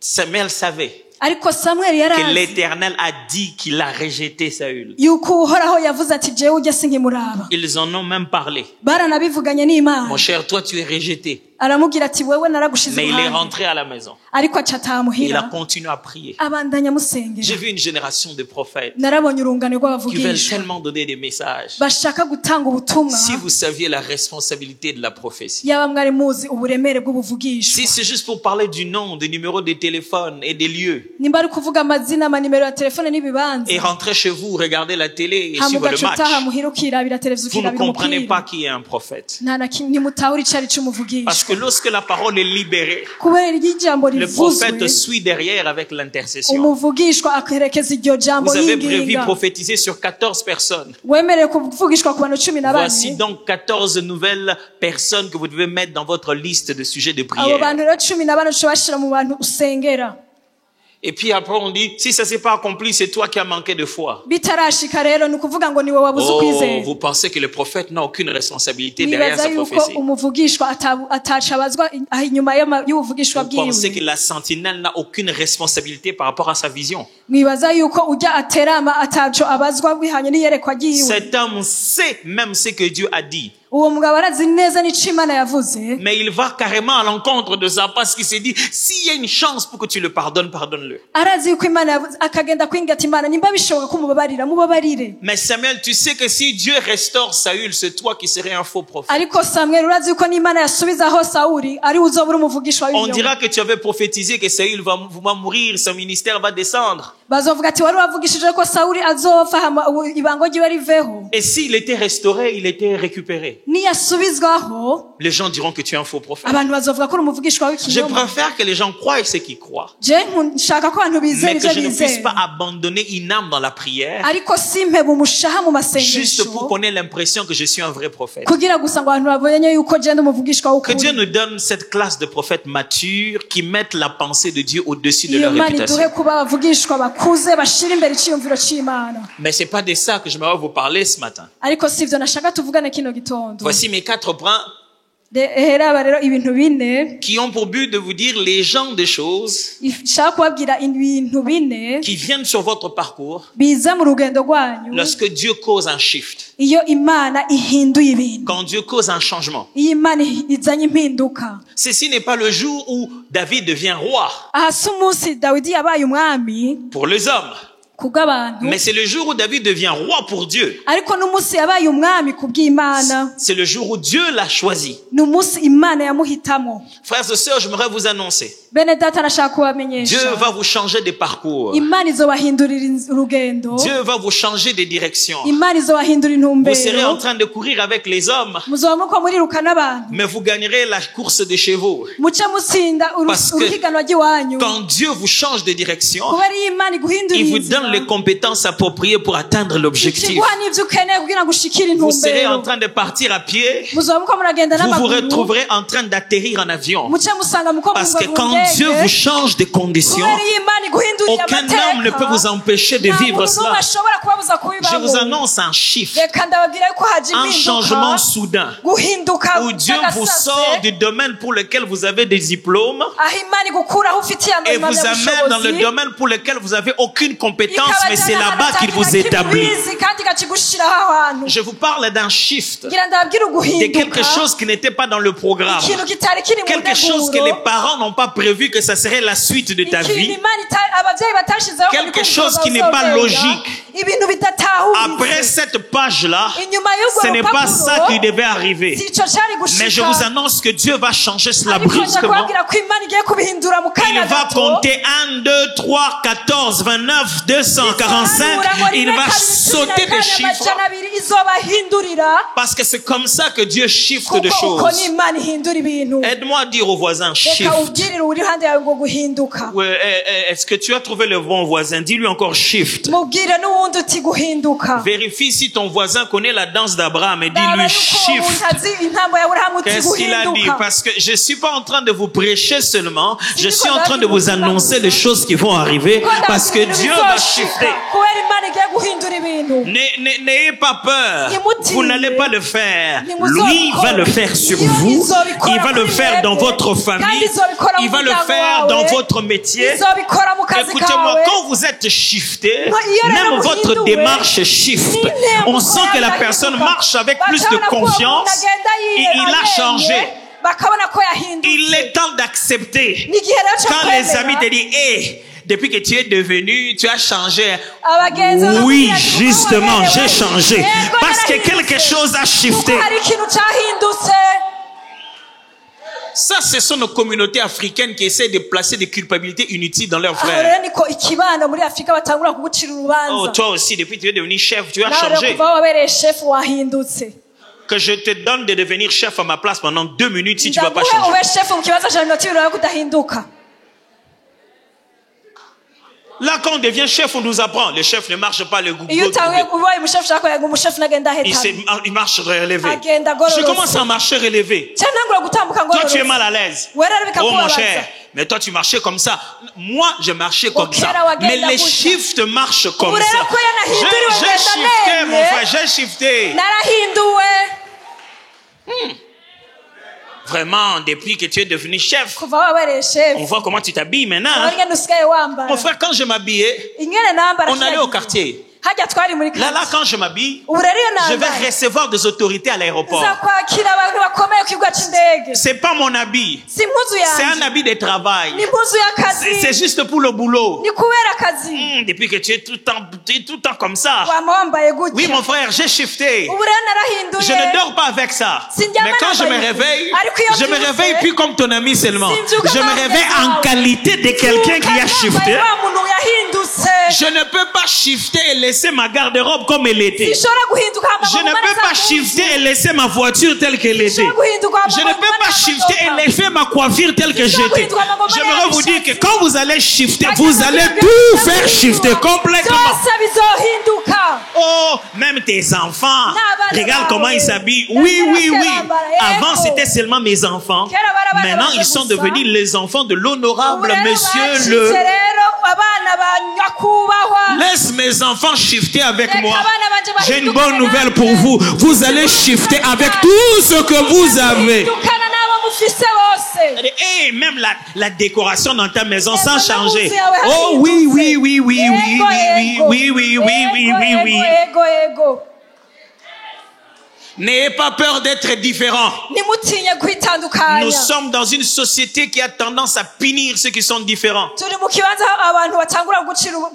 [SPEAKER 1] Samuel savait
[SPEAKER 2] Ariko Samuel
[SPEAKER 1] que
[SPEAKER 2] yarazi
[SPEAKER 1] l'Éternel a dit qu'il a rejeté Saül.
[SPEAKER 2] yuko Uhoraho yavuze ati jewe ujya sinkimuraba.
[SPEAKER 1] Ils en ont même parlé.
[SPEAKER 2] Baranabivuganye n'Imana.
[SPEAKER 1] Mon cher, toi tu es rejeté.
[SPEAKER 2] Aramubwira ati wewe naragushize
[SPEAKER 1] Mais il est
[SPEAKER 2] iruhande.
[SPEAKER 1] rentré à la maison.
[SPEAKER 2] Ariko acataha
[SPEAKER 1] Il a
[SPEAKER 2] muhira
[SPEAKER 1] continué à prier.
[SPEAKER 2] abandanya musengera.
[SPEAKER 1] J'ai vu une génération de prophètes
[SPEAKER 2] Narabonye urungano
[SPEAKER 1] qui veulent
[SPEAKER 2] rw'abavugishwa
[SPEAKER 1] tellement donner des messages.
[SPEAKER 2] bashaka gutanga ubutumwa.
[SPEAKER 1] Si vous saviez la responsabilité de la prophétie.
[SPEAKER 2] Yaba mwari muzi uburemere bw'ubuvugishwa.
[SPEAKER 1] Si c'est juste pour parler du nom, des numéros de téléphone et des lieux.
[SPEAKER 2] nimba ari kuvuga amazina amanimero ya telefone n'ibibanza
[SPEAKER 1] et rentrez chez vous, regardez la télé et
[SPEAKER 2] hama
[SPEAKER 1] suivez le
[SPEAKER 2] ugaca
[SPEAKER 1] match.
[SPEAKER 2] utaha muhira ukirabira televiziyo
[SPEAKER 1] Vous ne
[SPEAKER 2] ukirabira
[SPEAKER 1] comprenez pas
[SPEAKER 2] umupira
[SPEAKER 1] qui est un prophète.
[SPEAKER 2] nta na kimwe ntimutahura icari
[SPEAKER 1] Parce
[SPEAKER 2] c'umuvugisha
[SPEAKER 1] que lorsque la parole est libérée,
[SPEAKER 2] kubera iyo ijambo
[SPEAKER 1] le
[SPEAKER 2] rivuzwe
[SPEAKER 1] prophète suit derrière avec l'intercession.
[SPEAKER 2] umuvugishwa akerekeza iryo jambo
[SPEAKER 1] Vous avez prévu
[SPEAKER 2] yinginga
[SPEAKER 1] prophétiser sur 14 personnes.
[SPEAKER 2] wemerewe kuvugishwa ku bantu 14
[SPEAKER 1] Voici donc 14 nouvelles personnes que vous devez mettre dans votre liste de sujets de
[SPEAKER 2] abo
[SPEAKER 1] prière.
[SPEAKER 2] bantu rero 14 uca bashira mu bantu usengera
[SPEAKER 1] Et puis après on dit, si ça s'est pas accompli, c'est toi qui as manqué de foi.
[SPEAKER 2] bitarashika rero ni ukuvuga ngo niwe wabuze
[SPEAKER 1] Oh,
[SPEAKER 2] ukwizera
[SPEAKER 1] vous pensez que le prophète n'a aucune responsabilité derrière
[SPEAKER 2] mwibaza
[SPEAKER 1] sa
[SPEAKER 2] yuko
[SPEAKER 1] prophétie.
[SPEAKER 2] umuvugishwa atacabazwa inyuma y'ubuvugishwa
[SPEAKER 1] Vous pensez que
[SPEAKER 2] bwiwe
[SPEAKER 1] la sentinelle n'a aucune responsabilité par rapport à sa vision.
[SPEAKER 2] mwibaza yuko ujya aterama ataco abazwa bihanye n'iyerekwa ryiwe
[SPEAKER 1] Cet homme sait même ce que Dieu a dit.
[SPEAKER 2] uwo mugabo arazi neza n'ico Imana yavuze
[SPEAKER 1] Mais il va carrément à l'encontre de ça parce qu'il s'est dit, s'il y a une chance pour que tu le pardonnes, pardonne-le.
[SPEAKER 2] arazi yuko Imana yavuze akagenda kwinga ati Imana nimba bishoboka ko mubabarire
[SPEAKER 1] Mais Samuel, tu sais que si Dieu restaure Saül, c'est toi qui serais un faux prophète.
[SPEAKER 2] ariko Samuel urazi yuko n'Imana yasubizaho Sauli ari uzobura umuvugishwa
[SPEAKER 1] On
[SPEAKER 2] w'ibinyoma
[SPEAKER 1] dira que tu avais prophétisé que Saül va mourir, son ministère va descendre.
[SPEAKER 2] bazovuga ati wari wavugishije ko Sauli azopfa hama ibango ryiwe riveho
[SPEAKER 1] Et s'il était restauré, il était récupéré.
[SPEAKER 2] niyasubizwaho
[SPEAKER 1] Les gens diront que tu es un faux prophète.
[SPEAKER 2] abantu bazovuga ko uri umuvugishwa
[SPEAKER 1] Je
[SPEAKER 2] w'ikinyoma
[SPEAKER 1] préfère que les gens croient ce qu'ils croient.
[SPEAKER 2] je nshaka ko abantu bizera
[SPEAKER 1] Mais que
[SPEAKER 2] ivyo
[SPEAKER 1] je ne puisse
[SPEAKER 2] bizera
[SPEAKER 1] pas abandonner une âme dans la prière
[SPEAKER 2] ariko simpebe umushaha mu
[SPEAKER 1] juste pour
[SPEAKER 2] masengesho
[SPEAKER 1] qu'on ait l'impression que je suis un vrai prophète.
[SPEAKER 2] kugira gusa ngo abantu babonye yuko je ndi umuvugishwa
[SPEAKER 1] Que Dieu
[SPEAKER 2] w'ukuri
[SPEAKER 1] nous donne cette classe de prophètes matures qui mettent la pensée de Dieu au-dessus de
[SPEAKER 2] iyo
[SPEAKER 1] leur
[SPEAKER 2] Mana iduhe
[SPEAKER 1] réputation.
[SPEAKER 2] kuba abavugishwa bakuze bashira imbere iciyumviro c'Imana
[SPEAKER 1] Mais c'est pas de ça que je vais vous parler ce matin.
[SPEAKER 2] ariko sivyo nashaka tuvugane kino gitondo
[SPEAKER 1] Voici mes 4 points
[SPEAKER 2] heraba rero ibintu bine
[SPEAKER 1] qui ont pour but de vous dire les genres de choses
[SPEAKER 2] nshaka kubabwira ibintu bine
[SPEAKER 1] qui viennent sur votre parcours
[SPEAKER 2] biza mu rugendo rwanyu
[SPEAKER 1] lorsque Dieu cause un shift,
[SPEAKER 2] iyo Imana ihinduye ibintu
[SPEAKER 1] quand Dieu cause un changement.
[SPEAKER 2] iyo Imana izanye impinduka
[SPEAKER 1] Ceci n'est pas le jour où David devient roi
[SPEAKER 2] aha si umunsi Dawidi yabaye umwami
[SPEAKER 1] pour les hommes,
[SPEAKER 2] kubw'abantu
[SPEAKER 1] mais c'est le jour où David devient roi pour Dieu.
[SPEAKER 2] ariko n'umunsi yabaye umwami kubw'Imana
[SPEAKER 1] C'est le jour où Dieu l'a choisi.
[SPEAKER 2] ni umunsi Imana yamuhitamo
[SPEAKER 1] Frères et sœurs, j'aimerais vous annoncer,
[SPEAKER 2] bene data nashaka
[SPEAKER 1] Dieu
[SPEAKER 2] kubamenyesha
[SPEAKER 1] va vous changer de parcours.
[SPEAKER 2] Imana izobahindurira urugendo
[SPEAKER 1] Dieu va vous changer de direction.
[SPEAKER 2] Imana izobahindurira
[SPEAKER 1] Vous serez en
[SPEAKER 2] intumbero
[SPEAKER 1] train de courir avec les hommes,
[SPEAKER 2] muzoba muko muriruka n'abantu
[SPEAKER 1] mais vous gagnerez la course des chevaux.
[SPEAKER 2] muce mutsinda
[SPEAKER 1] Parce que
[SPEAKER 2] uruhiganwa ry'iwanyu
[SPEAKER 1] Quand Dieu vous change de direction,
[SPEAKER 2] kubera iyo Imana iguhindurira
[SPEAKER 1] il vous donne
[SPEAKER 2] inzira
[SPEAKER 1] les compétences appropriées pour atteindre l'objectif.
[SPEAKER 2] ikiguha n'ivyo ukeneye kugira ngo ushikire
[SPEAKER 1] Vous serez en
[SPEAKER 2] intumbero
[SPEAKER 1] train de partir à pied,
[SPEAKER 2] muzoba muko muragenda
[SPEAKER 1] vous vous
[SPEAKER 2] n'amaguru
[SPEAKER 1] retrouverez en train d'atterrir en avion.
[SPEAKER 2] muce musanga muko
[SPEAKER 1] Parce que
[SPEAKER 2] mugwa
[SPEAKER 1] quand
[SPEAKER 2] mu
[SPEAKER 1] Dieu vous
[SPEAKER 2] ndege
[SPEAKER 1] change de conditions,
[SPEAKER 2] kubera iyo Imana iguhindurira
[SPEAKER 1] aucun homme ne peut vous empêcher de
[SPEAKER 2] nta
[SPEAKER 1] vivre
[SPEAKER 2] muntu n'umwe
[SPEAKER 1] cela.
[SPEAKER 2] ashobora kubabuza
[SPEAKER 1] Je vous
[SPEAKER 2] kubibamo
[SPEAKER 1] annonce un chiffre,
[SPEAKER 2] reka ndababwira yuko haje
[SPEAKER 1] un changement
[SPEAKER 2] impinduka
[SPEAKER 1] soudain,
[SPEAKER 2] guhinduka
[SPEAKER 1] où Dieu vous sort du domaine pour lequel vous avez des diplômes
[SPEAKER 2] aho Imana igukuraho ufitiye
[SPEAKER 1] et vous amène dans le domaine pour lequel vous avez aucune compétence, mais c'est là-bas qu'il vous établit.
[SPEAKER 2] kandi ikakigushiraho aho hantu
[SPEAKER 1] Je vous parle d'un shift,
[SPEAKER 2] ngira ndababwira
[SPEAKER 1] de
[SPEAKER 2] uguhinduka
[SPEAKER 1] quelque chose qui n'était pas dans le programme,
[SPEAKER 2] ikintu kitari kiri mu
[SPEAKER 1] quelque chose que les
[SPEAKER 2] nteguro
[SPEAKER 1] parents n'ont pas prévu que ça serait la suite de ta
[SPEAKER 2] ikintu
[SPEAKER 1] vie,
[SPEAKER 2] Imana abavyeyi batashizeho
[SPEAKER 1] quelque chose qui n'est pas logique.
[SPEAKER 2] ibintu bidatahuritse
[SPEAKER 1] Après cette page-là,
[SPEAKER 2] inyuma y'urwo
[SPEAKER 1] ce n'est pas ça
[SPEAKER 2] rupapuro
[SPEAKER 1] qui devait arriver.
[SPEAKER 2] si ico cari gushika
[SPEAKER 1] Mais je vous annonce que Dieu va changer cela
[SPEAKER 2] ariko nja
[SPEAKER 1] brusquement.
[SPEAKER 2] kubabwira ko Imana igiye kubihindura mu
[SPEAKER 1] Il
[SPEAKER 2] kanya
[SPEAKER 1] va
[SPEAKER 2] gato
[SPEAKER 1] compter 1, 2, 3, 14, 29, 245. Il va sauter des chiffres
[SPEAKER 2] izobahindurira
[SPEAKER 1] parce que c'est comme ça que Dieu shift de
[SPEAKER 2] kuko uko
[SPEAKER 1] choses.
[SPEAKER 2] ni Imana ihindura ibintu
[SPEAKER 1] Aide-moi à dire aux voisins shift.
[SPEAKER 2] reka ubwirire uri hande yawe ngo guhinduka
[SPEAKER 1] Ouais, est-ce que tu as trouvé le bon voisin? Dis-lui encore shift.
[SPEAKER 2] mubwire n'uwundi uti guhinduka
[SPEAKER 1] Vérifie si ton voisin connaît la danse d'Abraham et
[SPEAKER 2] Ndaba
[SPEAKER 1] dis-lui
[SPEAKER 2] yuko umuntu
[SPEAKER 1] shift.
[SPEAKER 2] azi intambo ya Aburahamu uti
[SPEAKER 1] Qu'est-ce qu'il a dit?
[SPEAKER 2] guhinduka
[SPEAKER 1] Parce que je suis pas en train de vous prêcher seulement, je suis en train de vous annoncer les choses qui vont arriver parce que Dieu va shifter.
[SPEAKER 2] kubera Imana igiye guhindura ibintu
[SPEAKER 1] N'ayez pas peur, vous n'allez pas le faire. Lui va le faire sur vous, il va le faire dans votre famille, il va le faire dans votre métier.
[SPEAKER 2] izobikora mu kazi
[SPEAKER 1] Écoutez-moi,
[SPEAKER 2] kawe
[SPEAKER 1] quand vous êtes shifté, même votre démarche shift. On sent que la personne marche avec plus de confiance et il a changé.
[SPEAKER 2] bakabona ko yahindutse
[SPEAKER 1] Il est temps d'accepter.
[SPEAKER 2] n'igihe rero cyo
[SPEAKER 1] Quand les amis te
[SPEAKER 2] kwemera
[SPEAKER 1] disent, hey, depuis que tu es devenu, tu as changé.
[SPEAKER 2] abagenzi
[SPEAKER 1] Oui,
[SPEAKER 2] bakubwira ati,
[SPEAKER 1] justement,
[SPEAKER 2] "Wowe,
[SPEAKER 1] j'ai changé.
[SPEAKER 2] yego
[SPEAKER 1] Parce que
[SPEAKER 2] narahindutse."
[SPEAKER 1] quelque chose a shifté.
[SPEAKER 2] Kuko hari ikintu cyahindutse
[SPEAKER 1] Ça, ce sont nos communautés africaines qui essaient de placer des culpabilités inutiles dans leurs
[SPEAKER 2] aho
[SPEAKER 1] frères.
[SPEAKER 2] rero niko ikibano muri afurika batangura kugucira
[SPEAKER 1] Oh,
[SPEAKER 2] urubanza
[SPEAKER 1] toi aussi, depuis que tu es devenu chef, tu as
[SPEAKER 2] nawe rero
[SPEAKER 1] changé.
[SPEAKER 2] kuva aho wabereye shefu wahindutse
[SPEAKER 1] Que je te donne de devenir chef à ma place pendant 2 minutes si tu ne vas pas
[SPEAKER 2] ndaguhe
[SPEAKER 1] changer.
[SPEAKER 2] ube shefu mu kibazo cya minota ibiri yo kudahinduka.
[SPEAKER 1] Là, quand on devient chef, on nous apprend. Le chef ne marche pas le
[SPEAKER 2] iyo
[SPEAKER 1] goût.
[SPEAKER 2] utanguye ubaye umushefu ushaka kuyaga umushefu nagenda ahetana
[SPEAKER 1] Il marche relevé.
[SPEAKER 2] agenda
[SPEAKER 1] Je
[SPEAKER 2] agororotse
[SPEAKER 1] commence à marcher relevé.
[SPEAKER 2] cyane ntangura gutambuka
[SPEAKER 1] Toi, tu es
[SPEAKER 2] ngororotse
[SPEAKER 1] mal à l'aise.
[SPEAKER 2] we rero
[SPEAKER 1] Oh, mon
[SPEAKER 2] bikakubabaza
[SPEAKER 1] cher. Mais toi, tu marchais comme ça. Moi, je marchais comme ça. Mais les shifts marchent comme ça. J'ai shifté, mon frère. J'ai shifté.
[SPEAKER 2] narahinduwe
[SPEAKER 1] Vraiment, depuis que tu es devenu chef,
[SPEAKER 2] kuva aho wabereye
[SPEAKER 1] on
[SPEAKER 2] shefu
[SPEAKER 1] voit comment tu t'habilles maintenant.
[SPEAKER 2] urabona
[SPEAKER 1] Hein?
[SPEAKER 2] ingene usigaye wambara
[SPEAKER 1] Mon frère, quand je m'habillais,
[SPEAKER 2] ingene nambara
[SPEAKER 1] on allait au quartier.
[SPEAKER 2] hajya twari muri
[SPEAKER 1] Là, quand je m'habille,
[SPEAKER 2] ubu rero iyo
[SPEAKER 1] je vais
[SPEAKER 2] nambara
[SPEAKER 1] recevoir des autorités à l'aéroport.
[SPEAKER 2] nza kwakira abantu bakomeye ku kibuga c'indege
[SPEAKER 1] C'est pas mon habit.
[SPEAKER 2] si impuzu
[SPEAKER 1] C'est un
[SPEAKER 2] yanjye
[SPEAKER 1] habit de travail.
[SPEAKER 2] ni impuzu y'akazi
[SPEAKER 1] C'est juste pour le boulot.
[SPEAKER 2] ni kubera akazi
[SPEAKER 1] Depuis que tu es tout le temps comme ça.
[SPEAKER 2] wama wambaye
[SPEAKER 1] Oui,
[SPEAKER 2] gutya
[SPEAKER 1] mon frère, j'ai shifté.
[SPEAKER 2] ubu rero narahinduye
[SPEAKER 1] Je ne dors pas avec ça. Mais quand je me réveille, je me réveille plus comme ton ami seulement. Je me réveille en qualité de quelqu'un qui a shifté.
[SPEAKER 2] wa muntu yahindutse
[SPEAKER 1] Je ne peux pas shifter et laisser ma garde-robe comme elle était.
[SPEAKER 2] sinshobora guhinduka
[SPEAKER 1] Je ne peux pas shifter et laisser ma voiture telle qu'elle était. Je ne peux pas shifter et laisser ma coiffure telle que j'étais. J'aimerais vous dire que quand vous allez shifter, vous allez tout faire shifter complètement.
[SPEAKER 2] byose bizohinduka
[SPEAKER 1] Oh, même tes enfants. Regarde comment ils s'habillent. Oui, oui, oui. Avant, c'était seulement mes enfants. Maintenant, ils sont devenus les enfants de l'honorable
[SPEAKER 2] Ubu rero
[SPEAKER 1] monsieur
[SPEAKER 2] bacitse
[SPEAKER 1] le...
[SPEAKER 2] rero abana ba nyakubahwa
[SPEAKER 1] Laisse mes enfants shifter avec moi.
[SPEAKER 2] Reka abana banje
[SPEAKER 1] J'ai une
[SPEAKER 2] bahindukane
[SPEAKER 1] bonne nouvelle
[SPEAKER 2] nanjye.
[SPEAKER 1] pour vous. Vous allez shifter avec tout ce que vous avez.
[SPEAKER 2] Bahindukana n'abo mufise bose
[SPEAKER 1] Et même la décoration dans ta maison sans
[SPEAKER 2] Ego
[SPEAKER 1] changer.
[SPEAKER 2] nabuze yawe
[SPEAKER 1] Oh
[SPEAKER 2] hahindutse.
[SPEAKER 1] oui, oui, oui, oui, oui,
[SPEAKER 2] Ego,
[SPEAKER 1] oui,
[SPEAKER 2] ego.
[SPEAKER 1] oui, oui, oui, oui, oui, oui, oui.
[SPEAKER 2] ego
[SPEAKER 1] N'ayez pas peur d'être différent.
[SPEAKER 2] nimutinye kwitandukanya
[SPEAKER 1] Nous sommes dans une société qui a tendance à punir ceux qui sont différents.
[SPEAKER 2] turi mu kibanza aho abantu batangura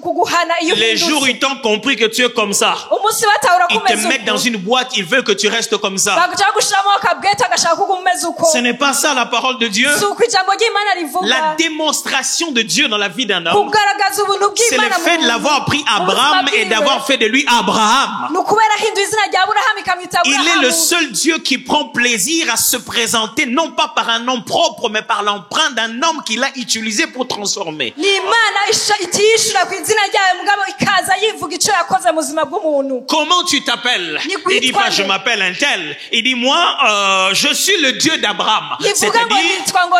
[SPEAKER 2] kuguhana iyo
[SPEAKER 1] Les jours où ils t'ont compris que tu es comme ça,
[SPEAKER 2] umunsi batahura
[SPEAKER 1] ils te
[SPEAKER 2] kumeza
[SPEAKER 1] mettent dans une boîte, ils veulent que tu restes comme ça.
[SPEAKER 2] baguca gushiramo akabwete agashaka kuba umeze uko
[SPEAKER 1] Ce n'est pas ça la parole de Dieu.
[SPEAKER 2] si uko ijambo ry'imana rivuga
[SPEAKER 1] La démonstration de Dieu dans la vie d'un homme,
[SPEAKER 2] kugaragaza ubuntu
[SPEAKER 1] c'est le
[SPEAKER 2] bw'imana
[SPEAKER 1] fait de l'avoir pris Abraham et d'avoir fait de lui Abraham.
[SPEAKER 2] ni ukubera ahinduye izina rya aburahamu ikamwita
[SPEAKER 1] Il est
[SPEAKER 2] aburahamu
[SPEAKER 1] le seul Dieu qui prend plaisir à se présenter, non pas par un nom propre, mais par l'empreinte d'un homme qu'il a utilisé pour transformer.
[SPEAKER 2] ni imana itiyishura ku izina ryayo mugabo ikaza yivuga icyo yakoze mu buzima bw'umuntu
[SPEAKER 1] Comment tu t'appelles? Il dit pas je m'appelle un tel. Il dit moi, je suis le Dieu d'Abraham.
[SPEAKER 2] ivuga ngo
[SPEAKER 1] C'est-à-dire,
[SPEAKER 2] nitwa ngo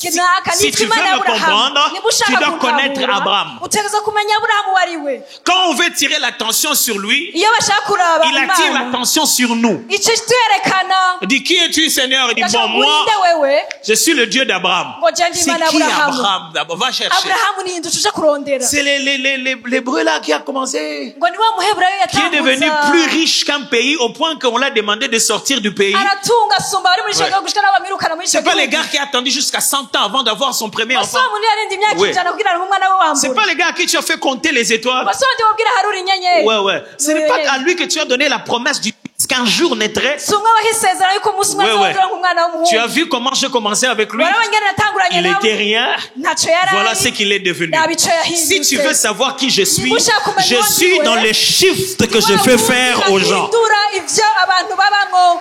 [SPEAKER 2] kinaka
[SPEAKER 1] si
[SPEAKER 2] nitwa
[SPEAKER 1] tu
[SPEAKER 2] imana
[SPEAKER 1] veux me
[SPEAKER 2] y'aburahamu
[SPEAKER 1] comprendre,
[SPEAKER 2] niba ushaka
[SPEAKER 1] tu dois connaître
[SPEAKER 2] kuntahura,
[SPEAKER 1] Abraham.
[SPEAKER 2] utegerezwa kumenya aburahamu uwo ari we
[SPEAKER 1] quand on veut tirer l'attention sur lui,
[SPEAKER 2] iyo bashaka kuraba
[SPEAKER 1] il attire
[SPEAKER 2] imana
[SPEAKER 1] l'attention sur nous.
[SPEAKER 2] icyo kituyerekana
[SPEAKER 1] Il dit qui es-tu Seigneur? Il dit
[SPEAKER 2] gashaka
[SPEAKER 1] bon moi,
[SPEAKER 2] urinde wewe
[SPEAKER 1] je suis le Dieu d'Abraham.
[SPEAKER 2] ngo jye ndi
[SPEAKER 1] C'est
[SPEAKER 2] imana
[SPEAKER 1] qui
[SPEAKER 2] y'aburahamu
[SPEAKER 1] Abraham d'abord? Va chercher.
[SPEAKER 2] aburahamu ni inzu tuje kurondera
[SPEAKER 1] C'est l'hébreu là qui a commencé.
[SPEAKER 2] ngo ni wa muheburayo
[SPEAKER 1] Qui est devenu plus riche qu'un pays au point qu'on l'a demandé de sortir du pays.
[SPEAKER 2] aratunga asumba abari muri icyo
[SPEAKER 1] Ouais.
[SPEAKER 2] gihugu gushika n'abo bamwirukana muri icyo
[SPEAKER 1] C'est pas les
[SPEAKER 2] gihugu
[SPEAKER 1] gars qui a attendu jusqu'à 100 ans avant d'avoir son premier enfant.
[SPEAKER 2] wasoma umuntu yarinda imyaka
[SPEAKER 1] Ouais.
[SPEAKER 2] ijana kugira ngo umwana we
[SPEAKER 1] C'est
[SPEAKER 2] wambure
[SPEAKER 1] pas les gars à qui tu as fait compter les étoiles.
[SPEAKER 2] wasoma ndi wabwira haruri inyenyeri
[SPEAKER 1] Ouais, ouais. Ce n'est pas à lui que tu as donné la promesse qu'un jour naîtrait.
[SPEAKER 2] si umwe waha isezerano yuko umunsi umwe
[SPEAKER 1] Ouais, ouais.
[SPEAKER 2] azongera nk'umwana
[SPEAKER 1] Tu as
[SPEAKER 2] w'umuhungu
[SPEAKER 1] vu comment je commençais avec lui?
[SPEAKER 2] waraba ingene natanguranye
[SPEAKER 1] Il
[SPEAKER 2] nawe
[SPEAKER 1] était rien.
[SPEAKER 2] ntacyo yari
[SPEAKER 1] Voilà
[SPEAKER 2] ari
[SPEAKER 1] ce qu'il est devenu.
[SPEAKER 2] yaba icyo
[SPEAKER 1] Si tu veux
[SPEAKER 2] yahindutse
[SPEAKER 1] savoir qui je suis,
[SPEAKER 2] Niba ushaka kumenya
[SPEAKER 1] je
[SPEAKER 2] uwo
[SPEAKER 1] suis
[SPEAKER 2] ndiwe,
[SPEAKER 1] dans les shifts que je fais faire aux gens.
[SPEAKER 2] ahindura ibyo abantu babamo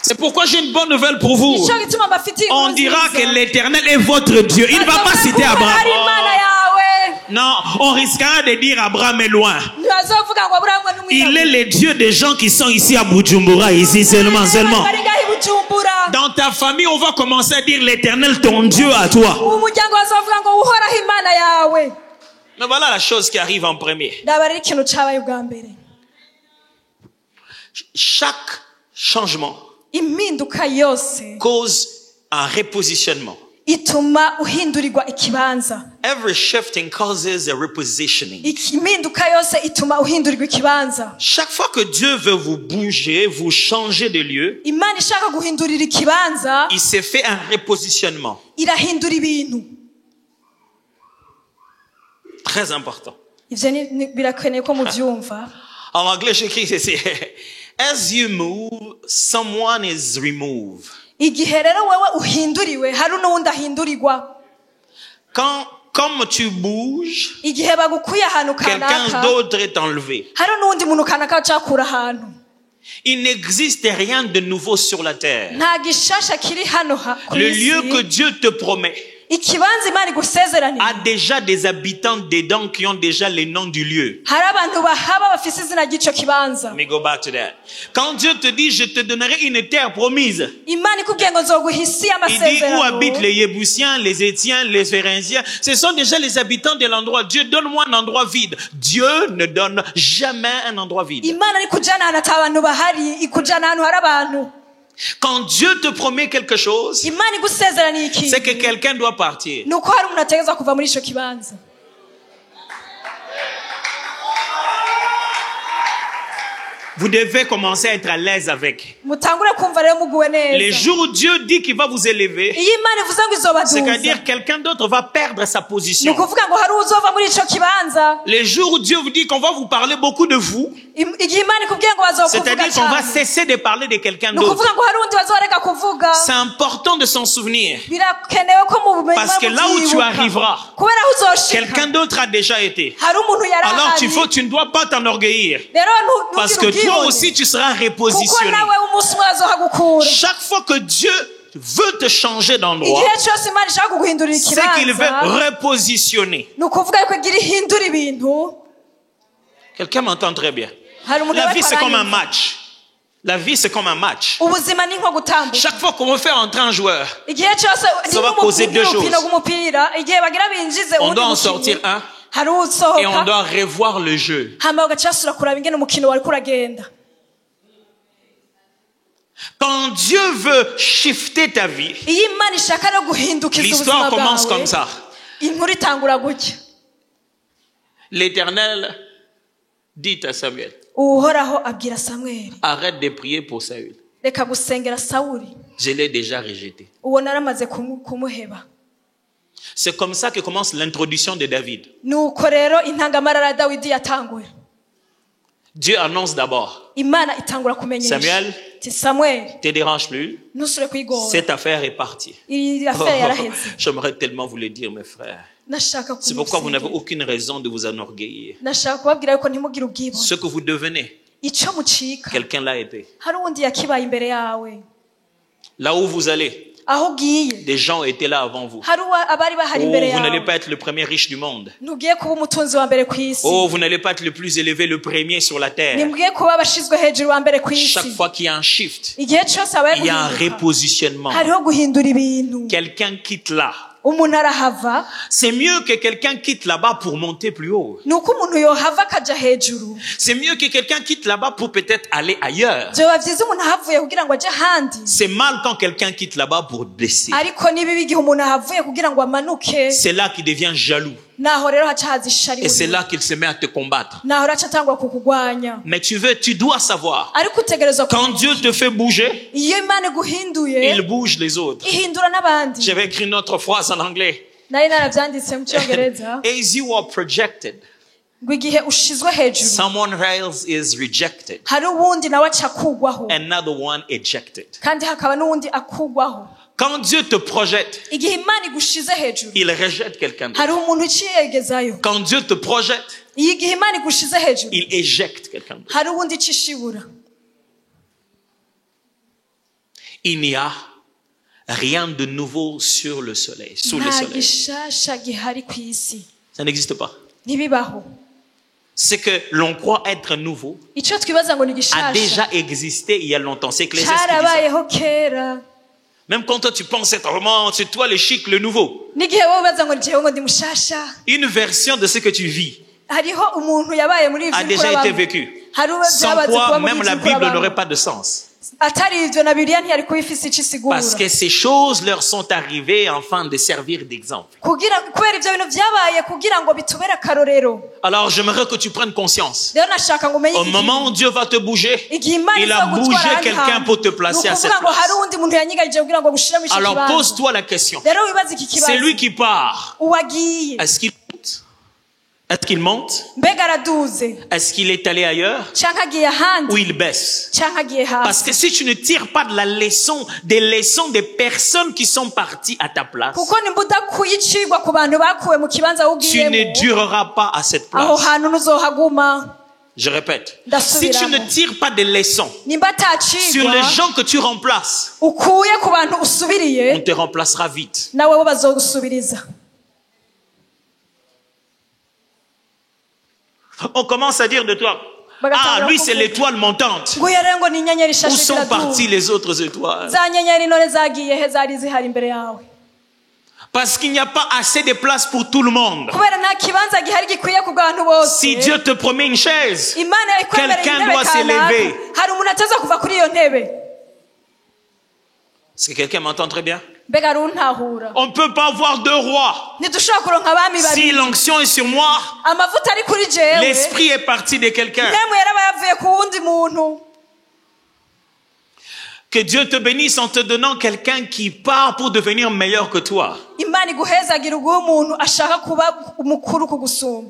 [SPEAKER 1] C'est pourquoi j'ai une bonne nouvelle pour vous.
[SPEAKER 2] nicyo gituma mbafitiye
[SPEAKER 1] On
[SPEAKER 2] inkuru
[SPEAKER 1] dira
[SPEAKER 2] nziza.
[SPEAKER 1] que l'Éternel est votre Dieu. Il ne va pas citer Abraham.
[SPEAKER 2] ari imana yawe
[SPEAKER 1] Non, on risquera de dire Abraham est loin.
[SPEAKER 2] ntibazovuga ngo aburahamu ni
[SPEAKER 1] Il est
[SPEAKER 2] umwirabura
[SPEAKER 1] le Dieu des gens qui sont ici à Bujumbura, ici seulement.
[SPEAKER 2] bari ngaho i bujumbura
[SPEAKER 1] Dans ta famille, on va commencer à dire l'Éternel, ton Dieu à toi.
[SPEAKER 2] ubu muryango bazovuga ngo uhoraho imana yawe
[SPEAKER 1] Mais voilà la chose qui arrive en premier.
[SPEAKER 2] ndaba ari ikintu cabaye ubwa mbere
[SPEAKER 1] Chaque changement
[SPEAKER 2] impinduka yose
[SPEAKER 1] cause un repositionnement.
[SPEAKER 2] ituma uhindurirwa ikibanza
[SPEAKER 1] Every shifting causes a repositioning.
[SPEAKER 2] impinduka yose ituma uhindurirwa ikibanza
[SPEAKER 1] Chaque fois que Dieu veut vous bouger, vous changer de lieu,
[SPEAKER 2] imana ishaka guhindurira ikibanza
[SPEAKER 1] il s'est fait un repositionnement.
[SPEAKER 2] irahindura ibintu
[SPEAKER 1] Très important.
[SPEAKER 2] ivyo birakeneye ko muvyumva
[SPEAKER 1] En anglais, j'écris ceci. As you move, someone is removed.
[SPEAKER 2] igihe rero wewe uhinduriwe hari n'uwundi ahindurirwa.
[SPEAKER 1] Comme tu bouges,
[SPEAKER 2] igihe bagukuye ahantu
[SPEAKER 1] quelqu'un
[SPEAKER 2] kanaka
[SPEAKER 1] d'autre est enlevé.
[SPEAKER 2] hari n'uwundi muntu kanaka acakura ahantu.
[SPEAKER 1] Il n'existe rien de nouveau sur la terre.
[SPEAKER 2] nta gishasha kiri hano ku
[SPEAKER 1] Le lieu que
[SPEAKER 2] isi.
[SPEAKER 1] Dieu te promet
[SPEAKER 2] ikibanza Imana igusezeranira
[SPEAKER 1] a déjà des habitants dedans qui ont déjà les noms du lieu.
[SPEAKER 2] hari abantu bahaba bafise izina ry'ico kibanza.
[SPEAKER 1] Let me go back to that. Quand Dieu te dit, je te donnerai une terre promise,
[SPEAKER 2] Imana ikubwiye ngo nzoguha isi
[SPEAKER 1] il dit où habitent
[SPEAKER 2] y'amasezerano.
[SPEAKER 1] les Yébusiens, les Étiens, les Phérésiens. Ce sont déjà les habitants de l'endroit. Dieu, donne-moi un endroit vide. Dieu ne donne jamais un endroit vide.
[SPEAKER 2] Imana ikujana ahantu ata abantu bahari, ikujana ahantu hari abantu.
[SPEAKER 1] Quand Dieu te promet quelque chose,
[SPEAKER 2] Imana igusezeraniye
[SPEAKER 1] c'est que
[SPEAKER 2] ikintu
[SPEAKER 1] quelqu'un doit partir.
[SPEAKER 2] nuko hari umuntu ategerezwa kuva muri ico kibanza.
[SPEAKER 1] Vous devez commencer à être à l'aise avec.
[SPEAKER 2] mutangure kumva rero muguwe
[SPEAKER 1] Les
[SPEAKER 2] neza.
[SPEAKER 1] jours où Dieu dit qu'il va vous élever,
[SPEAKER 2] iyo Imana ivuze ngo izobaduza
[SPEAKER 1] c'est-à-dire quelqu'un d'autre va perdre sa
[SPEAKER 2] ni
[SPEAKER 1] position.
[SPEAKER 2] ukuvuga ngo hari uzova muri ico kibanza.
[SPEAKER 1] Les jours où Dieu vous dit qu'on va vous parler beaucoup de vous,
[SPEAKER 2] igihe Imana ikubwiye ngo bazokuvuga
[SPEAKER 1] c'est-à-dire qu'on va
[SPEAKER 2] cyane
[SPEAKER 1] cesser de parler de quelqu'un
[SPEAKER 2] ni
[SPEAKER 1] d'autre.
[SPEAKER 2] ukuvuga ngo hari undi bazoreka kuvuga.
[SPEAKER 1] C'est important de s'en souvenir.
[SPEAKER 2] birakenewe ko mu bumenyi
[SPEAKER 1] Parce que là où tu arriveras,
[SPEAKER 2] kubera aho uzoshika
[SPEAKER 1] quelqu'un d'autre a déjà été.
[SPEAKER 2] hari umuntu yari
[SPEAKER 1] Alors
[SPEAKER 2] ahari.
[SPEAKER 1] tu ne dois pas t'enorgueillir.
[SPEAKER 2] rero
[SPEAKER 1] Parce que toi aussi tu seras
[SPEAKER 2] kuko
[SPEAKER 1] repositionné.
[SPEAKER 2] nawe umunsi umwe azohagukura.
[SPEAKER 1] Chaque fois que Dieu veut te changer d'endroit,
[SPEAKER 2] igihe cyose Imana ishaka kuguhindurira
[SPEAKER 1] c'est qu'il veut
[SPEAKER 2] ikibanza
[SPEAKER 1] repositionner.
[SPEAKER 2] ni ukuvuga yuko igira ihindura ibintu.
[SPEAKER 1] Quelqu'un m'entend très bien.
[SPEAKER 2] hari umuntu
[SPEAKER 1] La vie
[SPEAKER 2] ariko
[SPEAKER 1] c'est comme un
[SPEAKER 2] aranyumva.
[SPEAKER 1] match. La vie c'est comme un match.
[SPEAKER 2] ubuzima ni nko gutambuka.
[SPEAKER 1] Chaque fois qu'on veut faire entrer un joueur,
[SPEAKER 2] igihe cyose ni
[SPEAKER 1] Ça va causer deux
[SPEAKER 2] nk'umupira
[SPEAKER 1] choses.
[SPEAKER 2] w'umupira igihe bagira binjize
[SPEAKER 1] on
[SPEAKER 2] uwundi
[SPEAKER 1] doit en
[SPEAKER 2] mukinnyi,
[SPEAKER 1] sortir un
[SPEAKER 2] hari
[SPEAKER 1] et on
[SPEAKER 2] usohoka
[SPEAKER 1] doit revoir le jeu.
[SPEAKER 2] hama ugacasura kuraba ingene umukino wariko uragenda.
[SPEAKER 1] Quand Dieu veut shifter ta vie,
[SPEAKER 2] iyo Imana ishaka no guhindukiza
[SPEAKER 1] l'histoire
[SPEAKER 2] ubuzima
[SPEAKER 1] commence
[SPEAKER 2] bwawe
[SPEAKER 1] comme ça.
[SPEAKER 2] inkuru itangura gutya.
[SPEAKER 1] L'Éternel dit à Samuel,
[SPEAKER 2] uhoraho abwira Samweli
[SPEAKER 1] arrête de prier pour Saül.
[SPEAKER 2] reka gusengera Sawuli,
[SPEAKER 1] Je l'ai déjà rejeté.
[SPEAKER 2] uwo naramaze kumuheba.
[SPEAKER 1] C'est comme ça que commence l'introduction de David.
[SPEAKER 2] nuko rero intangamarara ya Dawidi yatanguye.
[SPEAKER 1] Dieu annonce d'abord,
[SPEAKER 2] Imana itangura kumenyesha
[SPEAKER 1] Samuel,
[SPEAKER 2] ati Samweli
[SPEAKER 1] te dérange plus,
[SPEAKER 2] ntusure kwigora
[SPEAKER 1] cette affaire est partie.
[SPEAKER 2] iyi affaire yaraheze.
[SPEAKER 1] J'aimerais tellement vous le dire, mes frères.
[SPEAKER 2] nashaka
[SPEAKER 1] C'est pourquoi vous n'avez
[SPEAKER 2] kumusengera.
[SPEAKER 1] aucune raison de vous enorgueillir.
[SPEAKER 2] nashaka kubabwira yuko ntimugire ubwibone.
[SPEAKER 1] Ce que vous devenez,
[SPEAKER 2] ico mucika
[SPEAKER 1] quelqu'un l'a été.
[SPEAKER 2] hari uwundi yakibaye imbere yawe.
[SPEAKER 1] Là où vous allez,
[SPEAKER 2] aho ugiye
[SPEAKER 1] des gens étaient là avant vous.
[SPEAKER 2] hari abari bahari
[SPEAKER 1] Oh,
[SPEAKER 2] imbere
[SPEAKER 1] vous n'allez
[SPEAKER 2] yawe.
[SPEAKER 1] pas être le premier riche du monde.
[SPEAKER 2] ntugiye kuba umutunzi wa mbere ku isi.
[SPEAKER 1] Oh, vous n'allez pas être le plus élevé, le premier sur la terre.
[SPEAKER 2] ntimugiye kuba abashizwe hejuru wa mbere ku
[SPEAKER 1] Chaque
[SPEAKER 2] isi.
[SPEAKER 1] fois qu'il y a un shift,
[SPEAKER 2] igihe cyose habaye
[SPEAKER 1] il y a un
[SPEAKER 2] guhinduka
[SPEAKER 1] repositionnement.
[SPEAKER 2] hariho guhindura ibintu.
[SPEAKER 1] Quelqu'un quitte là.
[SPEAKER 2] umuntu arahava
[SPEAKER 1] C'est mieux que quelqu'un quitte là-bas pour monter plus haut.
[SPEAKER 2] ni uko umuntu yohava akaja hejuru.
[SPEAKER 1] C'est mieux que quelqu'un quitte là-bas pour peut-être aller ailleurs.
[SPEAKER 2] vyoba vyiza umuntu ahavuye kugira ngo aje ahandi,
[SPEAKER 1] C'est mal quand quelqu'un quitte là-bas pour blesser.
[SPEAKER 2] ariko ni bibi igihe umuntu ahavuye kugira ngo amanuke.
[SPEAKER 1] C'est là qu'il devient jaloux.
[SPEAKER 2] naho rero haca haza ishari
[SPEAKER 1] Et c'est
[SPEAKER 2] muri we.
[SPEAKER 1] là qu'il se met à te combattre.
[SPEAKER 2] naho rero aca atangwa kukugwanya.
[SPEAKER 1] Mais tu dois savoir,
[SPEAKER 2] ariko utegerezwa
[SPEAKER 1] quand Dieu te fait bouger,
[SPEAKER 2] iyo Imana iguhinduye
[SPEAKER 1] il bouge les autres.
[SPEAKER 2] ihindura n'abandi.
[SPEAKER 1] J'avais écrit une autre phrase en anglais.
[SPEAKER 2] nari naravyanditse mu cyongereza
[SPEAKER 1] As you are projected,
[SPEAKER 2] ngo igihe ushizwe hejuru
[SPEAKER 1] someone else is rejected.
[SPEAKER 2] hari uwundi nawe aca akugwaho
[SPEAKER 1] Another one ejected.
[SPEAKER 2] kandi hakaba n'uwundi akugwaho.
[SPEAKER 1] Quand Dieu te projette,
[SPEAKER 2] igihe Imana igushize hejuru
[SPEAKER 1] il rejette quelqu'un d'autre.
[SPEAKER 2] hari umuntu uciyegezayo.
[SPEAKER 1] Quand Dieu te projette,
[SPEAKER 2] iyo igihe Imana igushize hejuru
[SPEAKER 1] il éjecte quelqu'un d'autre.
[SPEAKER 2] hari uwundi icishibura.
[SPEAKER 1] Il n'y a rien de nouveau sur le soleil, sous le
[SPEAKER 2] nta
[SPEAKER 1] soleil.
[SPEAKER 2] gishasha gihari ku isi,
[SPEAKER 1] Ça n'existe pas.
[SPEAKER 2] ntibibaho.
[SPEAKER 1] Ce que l'on croit être nouveau
[SPEAKER 2] ico twibaza ngo ni
[SPEAKER 1] a
[SPEAKER 2] gishasha
[SPEAKER 1] déjà existé il y a longtemps. C'est Ecclésiaste qui dit ça.
[SPEAKER 2] carabayeho kera.
[SPEAKER 1] Même quand toi tu penses être vraiment, c'est toi le chic, le nouveau.
[SPEAKER 2] n'igihe wowe ubaza ngo jewe ngo ndi mushasha,
[SPEAKER 1] Une version de ce que tu vis
[SPEAKER 2] hariho umuntu yabaye muri ivyo
[SPEAKER 1] a
[SPEAKER 2] uriko
[SPEAKER 1] déjà été
[SPEAKER 2] urabamwo.
[SPEAKER 1] vécu.
[SPEAKER 2] hari uwo
[SPEAKER 1] Sans
[SPEAKER 2] vyabaze kuba
[SPEAKER 1] quoi,
[SPEAKER 2] muri
[SPEAKER 1] même
[SPEAKER 2] ivyo
[SPEAKER 1] la
[SPEAKER 2] uriko
[SPEAKER 1] Bible
[SPEAKER 2] urabamwo.
[SPEAKER 1] n'aurait pas de sens.
[SPEAKER 2] atari ivyo na Bibiliya ntiyari kuba ifise ico isigura.
[SPEAKER 1] Parce que ces choses leur sont arrivées afin de servir d'exemple.
[SPEAKER 2] kubera ivyo bintu vyabaye kugira ngo bitubere akarorero.
[SPEAKER 1] Alors j'aimerais que tu prennes conscience.
[SPEAKER 2] rero nashaka ngo umenye
[SPEAKER 1] Au moment où Dieu va te bouger,
[SPEAKER 2] igihe Imana
[SPEAKER 1] il a
[SPEAKER 2] izogutwara
[SPEAKER 1] bougé
[SPEAKER 2] ahandi
[SPEAKER 1] quelqu'un
[SPEAKER 2] hantu,
[SPEAKER 1] pour te placer à
[SPEAKER 2] ni
[SPEAKER 1] cette
[SPEAKER 2] ukuvuga ngo hari
[SPEAKER 1] place.
[SPEAKER 2] uwundi muntu yanyigarije kugira ngo agushiremo ico
[SPEAKER 1] Alors
[SPEAKER 2] kibanza.
[SPEAKER 1] pose-toi la question.
[SPEAKER 2] rero wibaze iki
[SPEAKER 1] C'est lui
[SPEAKER 2] kibazo,
[SPEAKER 1] qui part.
[SPEAKER 2] uwagiye
[SPEAKER 1] Est-ce qu'il monte? Est-ce qu'il monte?
[SPEAKER 2] mbega araduze
[SPEAKER 1] Est-ce qu'il est allé ailleurs?
[SPEAKER 2] canke agiye ahandi
[SPEAKER 1] Ou il baisse?
[SPEAKER 2] canke agiye
[SPEAKER 1] Parce
[SPEAKER 2] hasi
[SPEAKER 1] que si tu ne tires pas de la leçon, des leçons des personnes qui sont parties à ta place,
[SPEAKER 2] kuko nimba udakuye icigwa ku bantu bakuwe mu kibanza
[SPEAKER 1] tu ne
[SPEAKER 2] wugiyemo
[SPEAKER 1] dureras pas à cette
[SPEAKER 2] aho
[SPEAKER 1] place.
[SPEAKER 2] hantu ntuzohaguma.
[SPEAKER 1] Je répète. Si
[SPEAKER 2] Ndasubiramo.
[SPEAKER 1] tu ne tires pas de leçons
[SPEAKER 2] nimba
[SPEAKER 1] sur les
[SPEAKER 2] atacigwa
[SPEAKER 1] gens que tu remplaces,
[SPEAKER 2] ukuye ku bantu
[SPEAKER 1] on
[SPEAKER 2] usubiriye
[SPEAKER 1] te remplacera vite.
[SPEAKER 2] nawe bo bazogusubiriza.
[SPEAKER 1] On commence à dire de toi, ah, lui c'est l'étoile montante.
[SPEAKER 2] nguye rero ngo ni inyenyeri
[SPEAKER 1] Où
[SPEAKER 2] ishashe
[SPEAKER 1] sont
[SPEAKER 2] ziraduga.
[SPEAKER 1] parties les autres étoiles?
[SPEAKER 2] za nyenyeri none zagiye he zari zihari imbere yawe?
[SPEAKER 1] Parce qu'il n'y a pas assez de place pour tout le monde.
[SPEAKER 2] kubera nta kibanza gihari gikwiye ku bantu bose.
[SPEAKER 1] Si Dieu te promet une chaise,
[SPEAKER 2] imana ikwemereye
[SPEAKER 1] quelqu'un
[SPEAKER 2] intebe
[SPEAKER 1] doit s'élever.
[SPEAKER 2] kanaka hari umuntu ateza kuva kuri iyo ntebe.
[SPEAKER 1] est-ce que quelqu'un m'entend très bien?
[SPEAKER 2] mbega runtahura
[SPEAKER 1] On ne peut pas avoir deux rois.
[SPEAKER 2] ntidushobora kuronka abami
[SPEAKER 1] Si
[SPEAKER 2] babiri.
[SPEAKER 1] l'onction est sur moi,
[SPEAKER 2] amavuta ari kuri jewe
[SPEAKER 1] l'esprit est parti de quelqu'un.
[SPEAKER 2] nemu yaraba yavuye ku wundi muntu.
[SPEAKER 1] Que Dieu te bénisse en te donnant quelqu'un qui part pour devenir meilleur que toi.
[SPEAKER 2] imana iguhezagira uguha umuntu ashaka kuba umukuru kugusumba.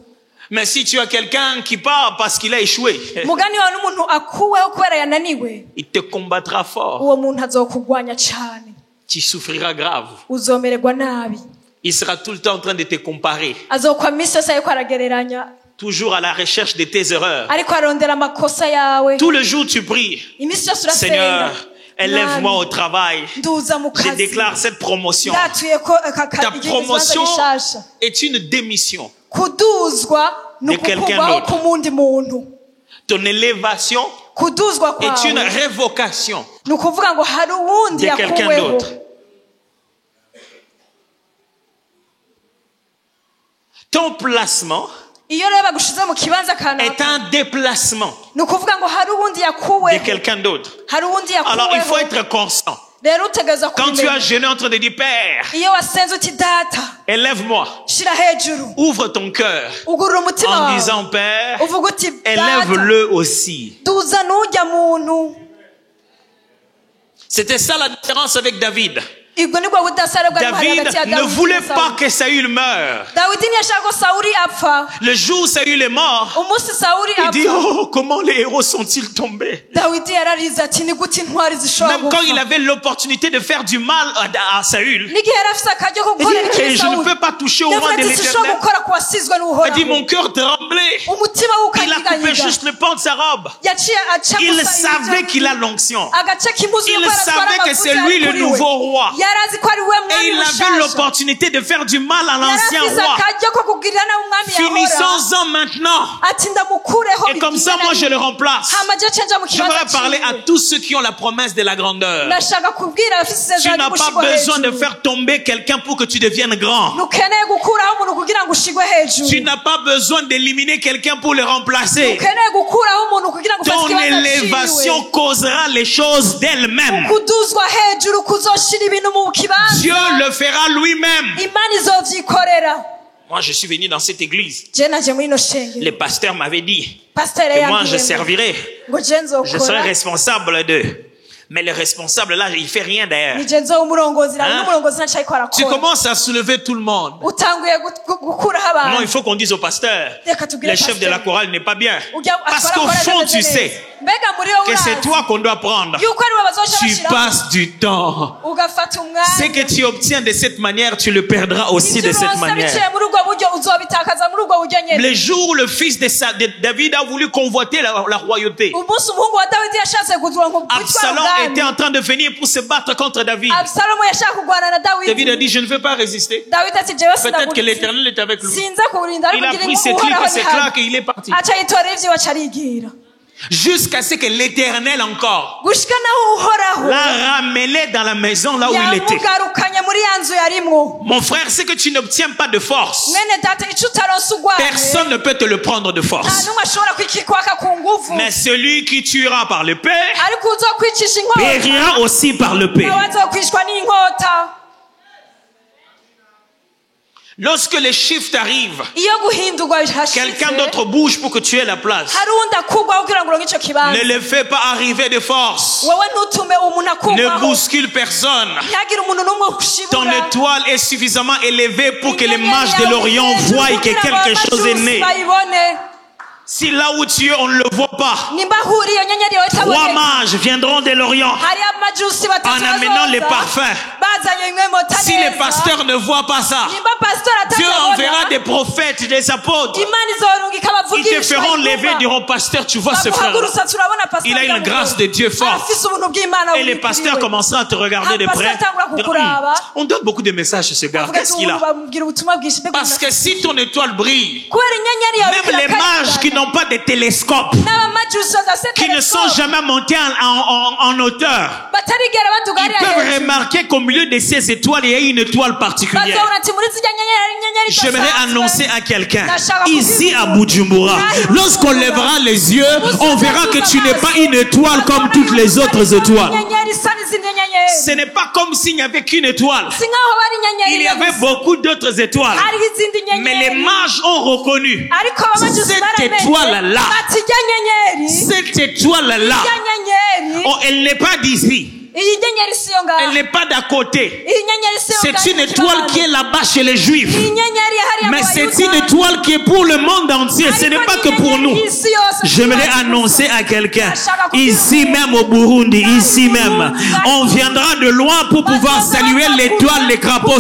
[SPEAKER 1] Mais si tu as quelqu'un qui part parce qu'il a échoué,
[SPEAKER 2] mugani wawe n'umuntu akuweho kubera yananiwe
[SPEAKER 1] il te combattra fort.
[SPEAKER 2] uwo muntu azokugwanya cane
[SPEAKER 1] Tu souffriras grave.
[SPEAKER 2] uzomererwa nabi.
[SPEAKER 1] Il sera tout le temps en train de te comparer.
[SPEAKER 2] azokwa misi yose ariko aragereranya
[SPEAKER 1] Toujours à la recherche de tes erreurs.
[SPEAKER 2] ariko arondera amakosa yawe.
[SPEAKER 1] Tout le jour tu pries.
[SPEAKER 2] imisi yose urasenga.
[SPEAKER 1] Seigneur, élève-moi au travail.
[SPEAKER 2] nduza mu
[SPEAKER 1] Je
[SPEAKER 2] kazi
[SPEAKER 1] déclare cette promotion.
[SPEAKER 2] ndatuye ko
[SPEAKER 1] Ta promotion est une démission.
[SPEAKER 2] kuduzwa ni
[SPEAKER 1] De quelqu'un
[SPEAKER 2] ukukurwaho
[SPEAKER 1] d'autre.
[SPEAKER 2] k'umundi muntu.
[SPEAKER 1] Ton élévation
[SPEAKER 2] kuduzwa
[SPEAKER 1] est une
[SPEAKER 2] kwawe
[SPEAKER 1] révocation
[SPEAKER 2] ni ukuvuga ngo hari uwundi
[SPEAKER 1] de quelqu'un
[SPEAKER 2] yakuweho.
[SPEAKER 1] d'autre. Ton placement
[SPEAKER 2] iyo rero bagushize mu kibanza
[SPEAKER 1] est
[SPEAKER 2] kanaka
[SPEAKER 1] un déplacement
[SPEAKER 2] ni ukuvuga ngo hari uwundi
[SPEAKER 1] de
[SPEAKER 2] yakuweho
[SPEAKER 1] quelqu'un d'autre.
[SPEAKER 2] hari uwundi
[SPEAKER 1] Alors il faut
[SPEAKER 2] yakuweho.
[SPEAKER 1] être constant.
[SPEAKER 2] rero utegereza
[SPEAKER 1] Quand tu as
[SPEAKER 2] kubimenya.
[SPEAKER 1] jeûné en train de dire, Père,
[SPEAKER 2] iyo wasenze uti data
[SPEAKER 1] élève-moi,
[SPEAKER 2] shira hejuru
[SPEAKER 1] ouvre ton cœur
[SPEAKER 2] ugurura umutima
[SPEAKER 1] en
[SPEAKER 2] wawe
[SPEAKER 1] disant, Père,
[SPEAKER 2] uvuga uti data
[SPEAKER 1] élève-le aussi.
[SPEAKER 2] duza n'ujya muntu.
[SPEAKER 1] C'était ça la différence avec David.
[SPEAKER 2] ibwo nibwo budasare bwari buhari
[SPEAKER 1] David
[SPEAKER 2] hagati ya
[SPEAKER 1] ne
[SPEAKER 2] Dawidi
[SPEAKER 1] voulait
[SPEAKER 2] na
[SPEAKER 1] pas
[SPEAKER 2] Sawuli.
[SPEAKER 1] que Saül meure.
[SPEAKER 2] dawidi ntiyashaka ko sawuli apfa.
[SPEAKER 1] Le jour où Saül est mort,
[SPEAKER 2] umunsi sawuli
[SPEAKER 1] il dit,
[SPEAKER 2] apfa
[SPEAKER 1] oh, comment les héros sont-ils tombés?
[SPEAKER 2] dawidi yararize ati ni gute intwari zishobora
[SPEAKER 1] Même quand il
[SPEAKER 2] gupfa.
[SPEAKER 1] avait l'opportunité de faire du mal à Saül,
[SPEAKER 2] n'igihe yari afise akaryo ko
[SPEAKER 1] il
[SPEAKER 2] gukorera
[SPEAKER 1] dit, hey,
[SPEAKER 2] ikintu
[SPEAKER 1] je ne
[SPEAKER 2] sawuli
[SPEAKER 1] peux pas toucher au roi
[SPEAKER 2] yavuga
[SPEAKER 1] de
[SPEAKER 2] ati sinshobora
[SPEAKER 1] l'Éternel.
[SPEAKER 2] gukora ku wasizwe
[SPEAKER 1] Il dit,
[SPEAKER 2] n'uhoraho.
[SPEAKER 1] mon cœur tremblait.
[SPEAKER 2] umutima we
[SPEAKER 1] Il a coupé
[SPEAKER 2] ukanyiganyiga
[SPEAKER 1] juste le pan de sa robe.
[SPEAKER 2] yaciye aca
[SPEAKER 1] Il
[SPEAKER 2] gusa
[SPEAKER 1] savait
[SPEAKER 2] ibyo-
[SPEAKER 1] qu'il a l'onction.
[SPEAKER 2] agace k'impuzu
[SPEAKER 1] Il
[SPEAKER 2] yuko aratwara
[SPEAKER 1] savait que
[SPEAKER 2] amavuta
[SPEAKER 1] c'est lui
[SPEAKER 2] ari
[SPEAKER 1] le
[SPEAKER 2] kuri we.
[SPEAKER 1] nouveau roi.
[SPEAKER 2] yari azi ko ari we
[SPEAKER 1] Et
[SPEAKER 2] mwami
[SPEAKER 1] il avait
[SPEAKER 2] mushasha.
[SPEAKER 1] l'opportunité de faire du mal à
[SPEAKER 2] yari
[SPEAKER 1] l'ancien
[SPEAKER 2] afise
[SPEAKER 1] roi.
[SPEAKER 2] akaryo ko kugirira nawe umwami yahora.
[SPEAKER 1] Finissons-en maintenant.
[SPEAKER 2] ati ndamukureho
[SPEAKER 1] Et comme ça, moi, je le remplace.
[SPEAKER 2] hama je cenja mu kibanza
[SPEAKER 1] J'aimerais parler à
[SPEAKER 2] ciwe.
[SPEAKER 1] tous ceux qui ont la promesse de la grandeur.
[SPEAKER 2] ndashaka kubwira abafise
[SPEAKER 1] Tu
[SPEAKER 2] isezerano
[SPEAKER 1] n'as pas
[SPEAKER 2] ry'ugushigwa
[SPEAKER 1] besoin de
[SPEAKER 2] hejuru.
[SPEAKER 1] faire tomber quelqu'un pour que tu deviennes grand.
[SPEAKER 2] ntukeneye gukuraho umuntu kugira ngo ushigwe hejuru.
[SPEAKER 1] Tu n'as pas besoin d'éliminer quelqu'un pour le remplacer.
[SPEAKER 2] ntukeneye gukuraho umuntu kugira ngo ufate
[SPEAKER 1] Ton
[SPEAKER 2] ikibanza
[SPEAKER 1] élévation
[SPEAKER 2] ciwe.
[SPEAKER 1] causera les choses d'elle-même.
[SPEAKER 2] kuduzwa hejuru kuzoshira ibintu mu kibanza.
[SPEAKER 1] Dieu le fera lui-même.
[SPEAKER 2] imana izovyikorera.
[SPEAKER 1] Moi, je suis venu dans cette église.
[SPEAKER 2] je naje muri ino shengero
[SPEAKER 1] Les pasteurs m'avaient dit
[SPEAKER 2] pasiteri
[SPEAKER 1] que moi, je
[SPEAKER 2] yambwiye
[SPEAKER 1] servirai.
[SPEAKER 2] ngo je
[SPEAKER 1] Je serai
[SPEAKER 2] nzokora
[SPEAKER 1] responsable d'eux. Mais le responsable, là, il fait rien d'ailleurs.
[SPEAKER 2] ni je nzoba umurongozi nawe
[SPEAKER 1] Hein?
[SPEAKER 2] n'umurongozi ntaco ariko
[SPEAKER 1] Tu
[SPEAKER 2] arakora.
[SPEAKER 1] commences à soulever tout le monde.
[SPEAKER 2] utanguye gukuraho
[SPEAKER 1] Non, il
[SPEAKER 2] abantu.
[SPEAKER 1] faut qu'on dise au pasteur,
[SPEAKER 2] Reka tubwire
[SPEAKER 1] le chef de la
[SPEAKER 2] pasiteri.
[SPEAKER 1] chorale n'est pas bien.
[SPEAKER 2] Ujya
[SPEAKER 1] Parce
[SPEAKER 2] atwara
[SPEAKER 1] qu'au
[SPEAKER 2] korali
[SPEAKER 1] fond,
[SPEAKER 2] ameze
[SPEAKER 1] tu
[SPEAKER 2] neza.
[SPEAKER 1] sais
[SPEAKER 2] mbega muri wowe
[SPEAKER 1] que c'est
[SPEAKER 2] urazi
[SPEAKER 1] toi qu'on doit prendre.
[SPEAKER 2] yuko ari we bazoca
[SPEAKER 1] Tu
[SPEAKER 2] bashiraho
[SPEAKER 1] passes du temps.
[SPEAKER 2] ugafata
[SPEAKER 1] Ce
[SPEAKER 2] umwanya.
[SPEAKER 1] que tu obtiens de cette manière, tu le perdras aussi de
[SPEAKER 2] Ibyo
[SPEAKER 1] cette
[SPEAKER 2] uronse
[SPEAKER 1] manière.
[SPEAKER 2] biciye muri ubwo buryo uzobitakaza muri ubwo buryo nyene.
[SPEAKER 1] Le jour où le fils de David a voulu convoiter la royauté,
[SPEAKER 2] umunsi umuhungu wa dawidi yashatse kugira ngo
[SPEAKER 1] Absalom était en train de venir pour se battre contre David.
[SPEAKER 2] abusalomu yashaka kurwana na
[SPEAKER 1] David a
[SPEAKER 2] dawidi.
[SPEAKER 1] dit, je ne veux pas résister.
[SPEAKER 2] dawidi ati jewe
[SPEAKER 1] Peut-être que
[SPEAKER 2] sinaguritse
[SPEAKER 1] l'Éternel est avec lui.
[SPEAKER 2] sinza kurinda
[SPEAKER 1] Il
[SPEAKER 2] ariko
[SPEAKER 1] a
[SPEAKER 2] ngira
[SPEAKER 1] pris
[SPEAKER 2] ngo
[SPEAKER 1] ses clics
[SPEAKER 2] uhoraho
[SPEAKER 1] et ses
[SPEAKER 2] ni hano.
[SPEAKER 1] claques et il est parti.
[SPEAKER 2] aca yitorera ivyiwe aca arigira
[SPEAKER 1] Jusqu'à ce que l'Éternel encore
[SPEAKER 2] gushika naho uhoraho
[SPEAKER 1] l'a ramené dans la maison là où il était.
[SPEAKER 2] yamugarukanye muri ya nzu yarimwo.
[SPEAKER 1] Mon frère, c'est que tu n'obtiens pas de force.
[SPEAKER 2] mwene data ico utaronse ugwaye
[SPEAKER 1] Personne ne peut te le prendre de
[SPEAKER 2] nta
[SPEAKER 1] force.
[SPEAKER 2] n'umwe ashobora kwikikwaka ku nguvu.
[SPEAKER 1] Mais celui qui tuera par l'épée
[SPEAKER 2] ariko uzokwicisha inkota
[SPEAKER 1] périra aussi par l'épée.
[SPEAKER 2] nawe azokwicwa n'inkota.
[SPEAKER 1] Lorsque les shifts arrivent,
[SPEAKER 2] iyo guhindurwa
[SPEAKER 1] quelqu'un
[SPEAKER 2] hashitse
[SPEAKER 1] d'autre bouge pour que tu aies la place.
[SPEAKER 2] hari uwundi akurwaho kugira ngo uronke ico kibanza.
[SPEAKER 1] Ne le fais pas arriver de force.
[SPEAKER 2] Wowe ntutume umuntu
[SPEAKER 1] Ne
[SPEAKER 2] akurwaho.
[SPEAKER 1] bouscule personne.
[SPEAKER 2] ntihagire umuntu n'umwe
[SPEAKER 1] Ton
[SPEAKER 2] ushibura.
[SPEAKER 1] étoile est suffisamment élevée pour que les mages de l'Orient voient que quelque chose est né.
[SPEAKER 2] bayibone.
[SPEAKER 1] Si là où tu es, on ne le voit pas,
[SPEAKER 2] nimba huri iyo nyenyeri yawe
[SPEAKER 1] 3
[SPEAKER 2] itaboneka.
[SPEAKER 1] mages viendront de l'Orient
[SPEAKER 2] hari amajusi batatu
[SPEAKER 1] en amenant les parfums.
[SPEAKER 2] bazanye imwe mota
[SPEAKER 1] Si les pasteurs ne voient pas ça,
[SPEAKER 2] nimba pastor
[SPEAKER 1] Dieu
[SPEAKER 2] atabona
[SPEAKER 1] enverra des prophètes, des apôtres.
[SPEAKER 2] imana izorunga
[SPEAKER 1] Ils te
[SPEAKER 2] ikabavugisha.
[SPEAKER 1] feront lever, diront, pasteur, tu vois ce frère.
[SPEAKER 2] baguhagurutsa turabona pastor
[SPEAKER 1] Il a une grâce de Dieu forte.
[SPEAKER 2] afise ubuntu bw'imana
[SPEAKER 1] Et les pasteurs commenceront à te regarder de près. On donne beaucoup de messages à ce gars. Qu'est-ce qu'il a? Parce que si ton étoile brille, même les mages qui n'ont pas de télescope, qui ne sont jamais montés en hauteur, ils peuvent remarquer qu'au milieu de ces étoiles, il y a une étoile particulière. J'aimerais annoncer à quelqu'un, ici à Bujumbura, lorsqu'on lèvera les yeux, on verra que tu n'es pas une étoile comme toutes les autres étoiles. Ce n'est pas comme s'il n'y avait qu'une étoile. Il y avait beaucoup d'autres étoiles. Mais les mages ont reconnu cette étoile-là. Cette étoile-là. Oh, elle n'est pas d'ici. Elle n'est pas d'à côté. C'est une étoile qui est là-bas chez les Juifs. Mais c'est une étoile qui est pour le monde entier. Ce n'est pas que pour nous. J'aimerais annoncer à quelqu'un, ici même au Burundi, ici même, on viendra de loin pour pouvoir saluer l'étoile des crapauds.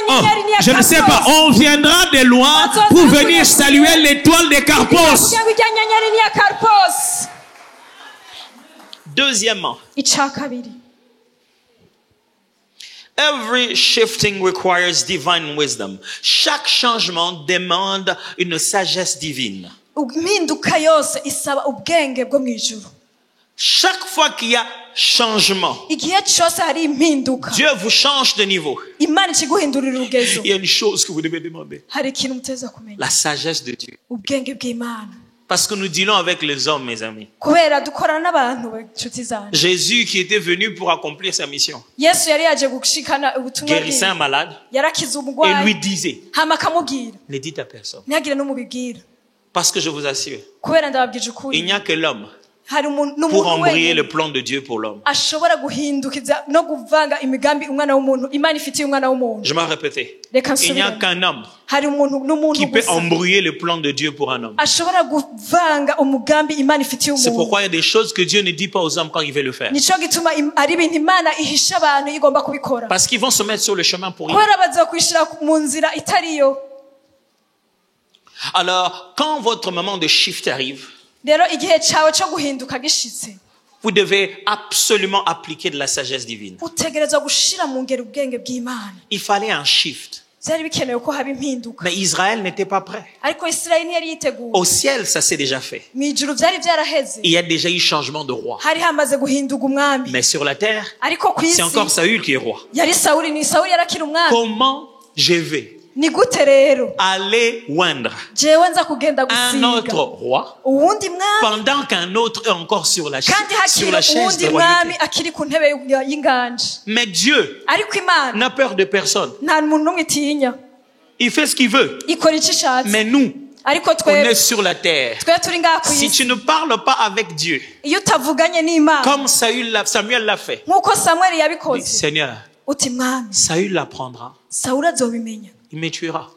[SPEAKER 1] Oh, je ne sais pas, on viendra de loin pour venir saluer l'étoile des carpos. Deuxièmement, every shifting requires divine wisdom. Chaque changement demande une sagesse divine. Chaque fois qu'il y a changement, Dieu vous change de niveau. Il y a une chose que vous devez demander. La sagesse de Dieu. Parce que nous dealons avec les hommes, mes amis. Jésus qui était venu pour accomplir sa mission, guérissait un malade et lui disait, ne dites à personne. Parce que je vous assure, il n'y a que l'homme pour embrayer le plan de Dieu pour l'homme. Je m'en répétais. Il n'y a qu'un homme qui peut embrouiller le plan de Dieu pour un homme. C'est pourquoi il y a des choses que Dieu ne dit pas aux hommes quand il veut le faire. Parce qu'ils vont se mettre sur le chemin pour rien. Alors, quand votre moment de shift arrive, vous devez absolument appliquer de la sagesse divine. Il fallait un shift. Mais Israël n'était pas prêt. Au ciel, ça s'est déjà fait. Il y a déjà eu changement de roi. Mais sur la terre, c'est encore Saül qui est roi. Comment je vais aller oindre un autre roi pendant qu'un autre est encore sur la chaise de royauté? Mais Dieu n'a peur de personne. Il fait ce qu'il veut. Mais nous, on est sur la terre. Si tu ne parles pas avec Dieu, comme Samuel l'a fait, dis, Seigneur, Saül l'apprendra. Il me tuera.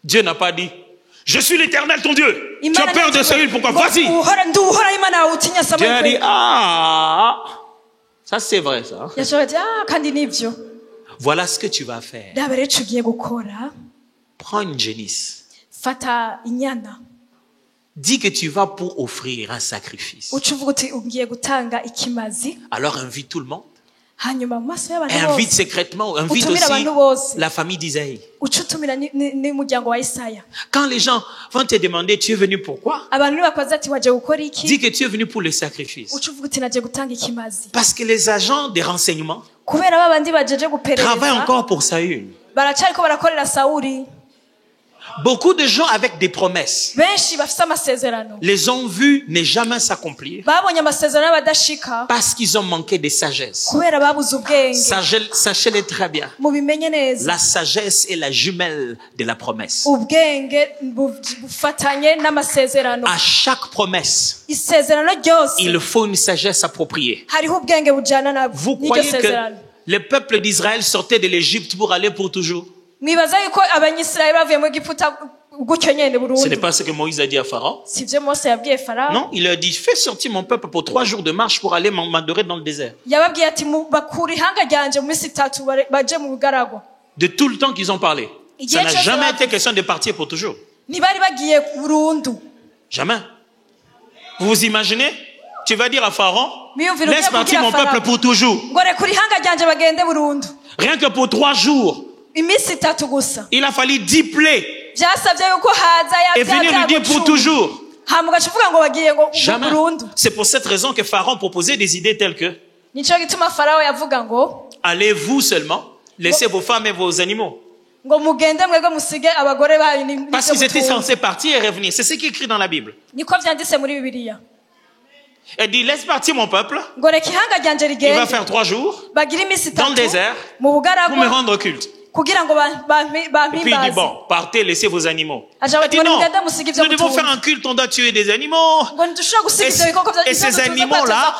[SPEAKER 1] Dieu n'a pas dit, je suis l'Éternel ton Dieu. Tu as peur de Saül, pourquoi? Vas-y. Dieu a dit, ça c'est vrai ça. Voilà ce que tu vas faire. Prends une génisse. Dis que tu vas pour offrir un sacrifice. Alors invite tout le monde. Et invite secrètement, invite aussi la famille d'Isaïe. Quand les gens vont te demander, tu es venu pourquoi? Dis que tu es venu pour le sacrifice. Parce que les agents des renseignements travaillent encore pour Saül. Beaucoup de gens avec des promesses
[SPEAKER 2] benshi bafise amasezerano
[SPEAKER 1] les ont vues ne jamais s'accomplir
[SPEAKER 2] babonye amasezerano y'abadashika
[SPEAKER 1] parce qu'ils ont manqué de sagesse.
[SPEAKER 2] kubera babuze ubwenge.
[SPEAKER 1] Sachez-le très bien.
[SPEAKER 2] Mubimenye neza
[SPEAKER 1] La sagesse est la jumelle de la promesse.
[SPEAKER 2] ubwenge bufatanye n'amasezerano.
[SPEAKER 1] À chaque promesse,
[SPEAKER 2] Isezerano ryose
[SPEAKER 1] il faut une sagesse appropriée.
[SPEAKER 2] hariho ubwenge bujana na
[SPEAKER 1] Vous
[SPEAKER 2] n'iryo
[SPEAKER 1] croyez que
[SPEAKER 2] sezerano.
[SPEAKER 1] le peuple d'Israël sortait de l'Égypte pour aller pour toujours?
[SPEAKER 2] Mwibaza yuko abanyisirayeli bavuye mu Egiputa gutyo nyene
[SPEAKER 1] Ce
[SPEAKER 2] burundu?
[SPEAKER 1] n'est pas ce que Moïse a dit à Pharaon.
[SPEAKER 2] Sivyo Mose yabwiye Farawo.
[SPEAKER 1] Non, il a dit, fais sortir mon peuple pour 3 jours de marche pour aller m'adorer dans le désert.
[SPEAKER 2] Yababwiye ati bakura ihanga ryanje mu minsi 3 baje mu bugaragwa.
[SPEAKER 1] De tout le temps qu'ils ont parlé. Ça n'a
[SPEAKER 2] Igihe
[SPEAKER 1] jamais
[SPEAKER 2] cyose
[SPEAKER 1] été question de partir pour toujours.
[SPEAKER 2] ntibari bagiye burundu.
[SPEAKER 1] Jamais. Vous vous imaginez? Tu vas dire à Pharaon,
[SPEAKER 2] Miyumvire
[SPEAKER 1] laisse
[SPEAKER 2] ugiye
[SPEAKER 1] partir
[SPEAKER 2] kubwira
[SPEAKER 1] mon peuple
[SPEAKER 2] Farawo
[SPEAKER 1] pour toujours.
[SPEAKER 2] ngo rekura ihanga ryanje bagende burundu.
[SPEAKER 1] Rien que pour 3 jours.
[SPEAKER 2] Iminsi 3 gusa.
[SPEAKER 1] Il a fallu 10 plaies
[SPEAKER 2] Byasabye yuko haza
[SPEAKER 1] et venir lui dire pour toujours.
[SPEAKER 2] hama ugacuvuga ngo bagiye ngo
[SPEAKER 1] Jamais.
[SPEAKER 2] burundu.
[SPEAKER 1] C'est pour cette raison que Pharaon proposait des idées telles que
[SPEAKER 2] Nico gituma Farawo yavuga ngo
[SPEAKER 1] allez-vous seulement, laissez vos femmes et vos animaux.
[SPEAKER 2] ngo mugende mwebwe musige abagore banyu
[SPEAKER 1] Parce qu'ils étaient censés partir et revenir. C'est ce qui est écrit dans la Bible.
[SPEAKER 2] niko vyanditse muri Bibiliya.
[SPEAKER 1] Elle dit, laisse partir mon peuple.
[SPEAKER 2] Ngo reka ihanga ryanje
[SPEAKER 1] Il va
[SPEAKER 2] rigende
[SPEAKER 1] faire 3 jours
[SPEAKER 2] bagira iminsi
[SPEAKER 1] dans le
[SPEAKER 2] 3
[SPEAKER 1] désert
[SPEAKER 2] mu
[SPEAKER 1] pour me
[SPEAKER 2] bugaragwa
[SPEAKER 1] rendre culte.
[SPEAKER 2] kugira ngo
[SPEAKER 1] Et puis il dit,
[SPEAKER 2] bampimbaze.
[SPEAKER 1] bon, partez, laissez vos animaux.
[SPEAKER 2] Aja
[SPEAKER 1] Elle dit,
[SPEAKER 2] bati
[SPEAKER 1] non,
[SPEAKER 2] mugende musige ivyo
[SPEAKER 1] nous devons
[SPEAKER 2] mutunze.
[SPEAKER 1] faire un culte, on doit tuer des animaux.
[SPEAKER 2] ngo ntidushobora gusiga ivyo bikoko vya
[SPEAKER 1] Et ces animaux-là,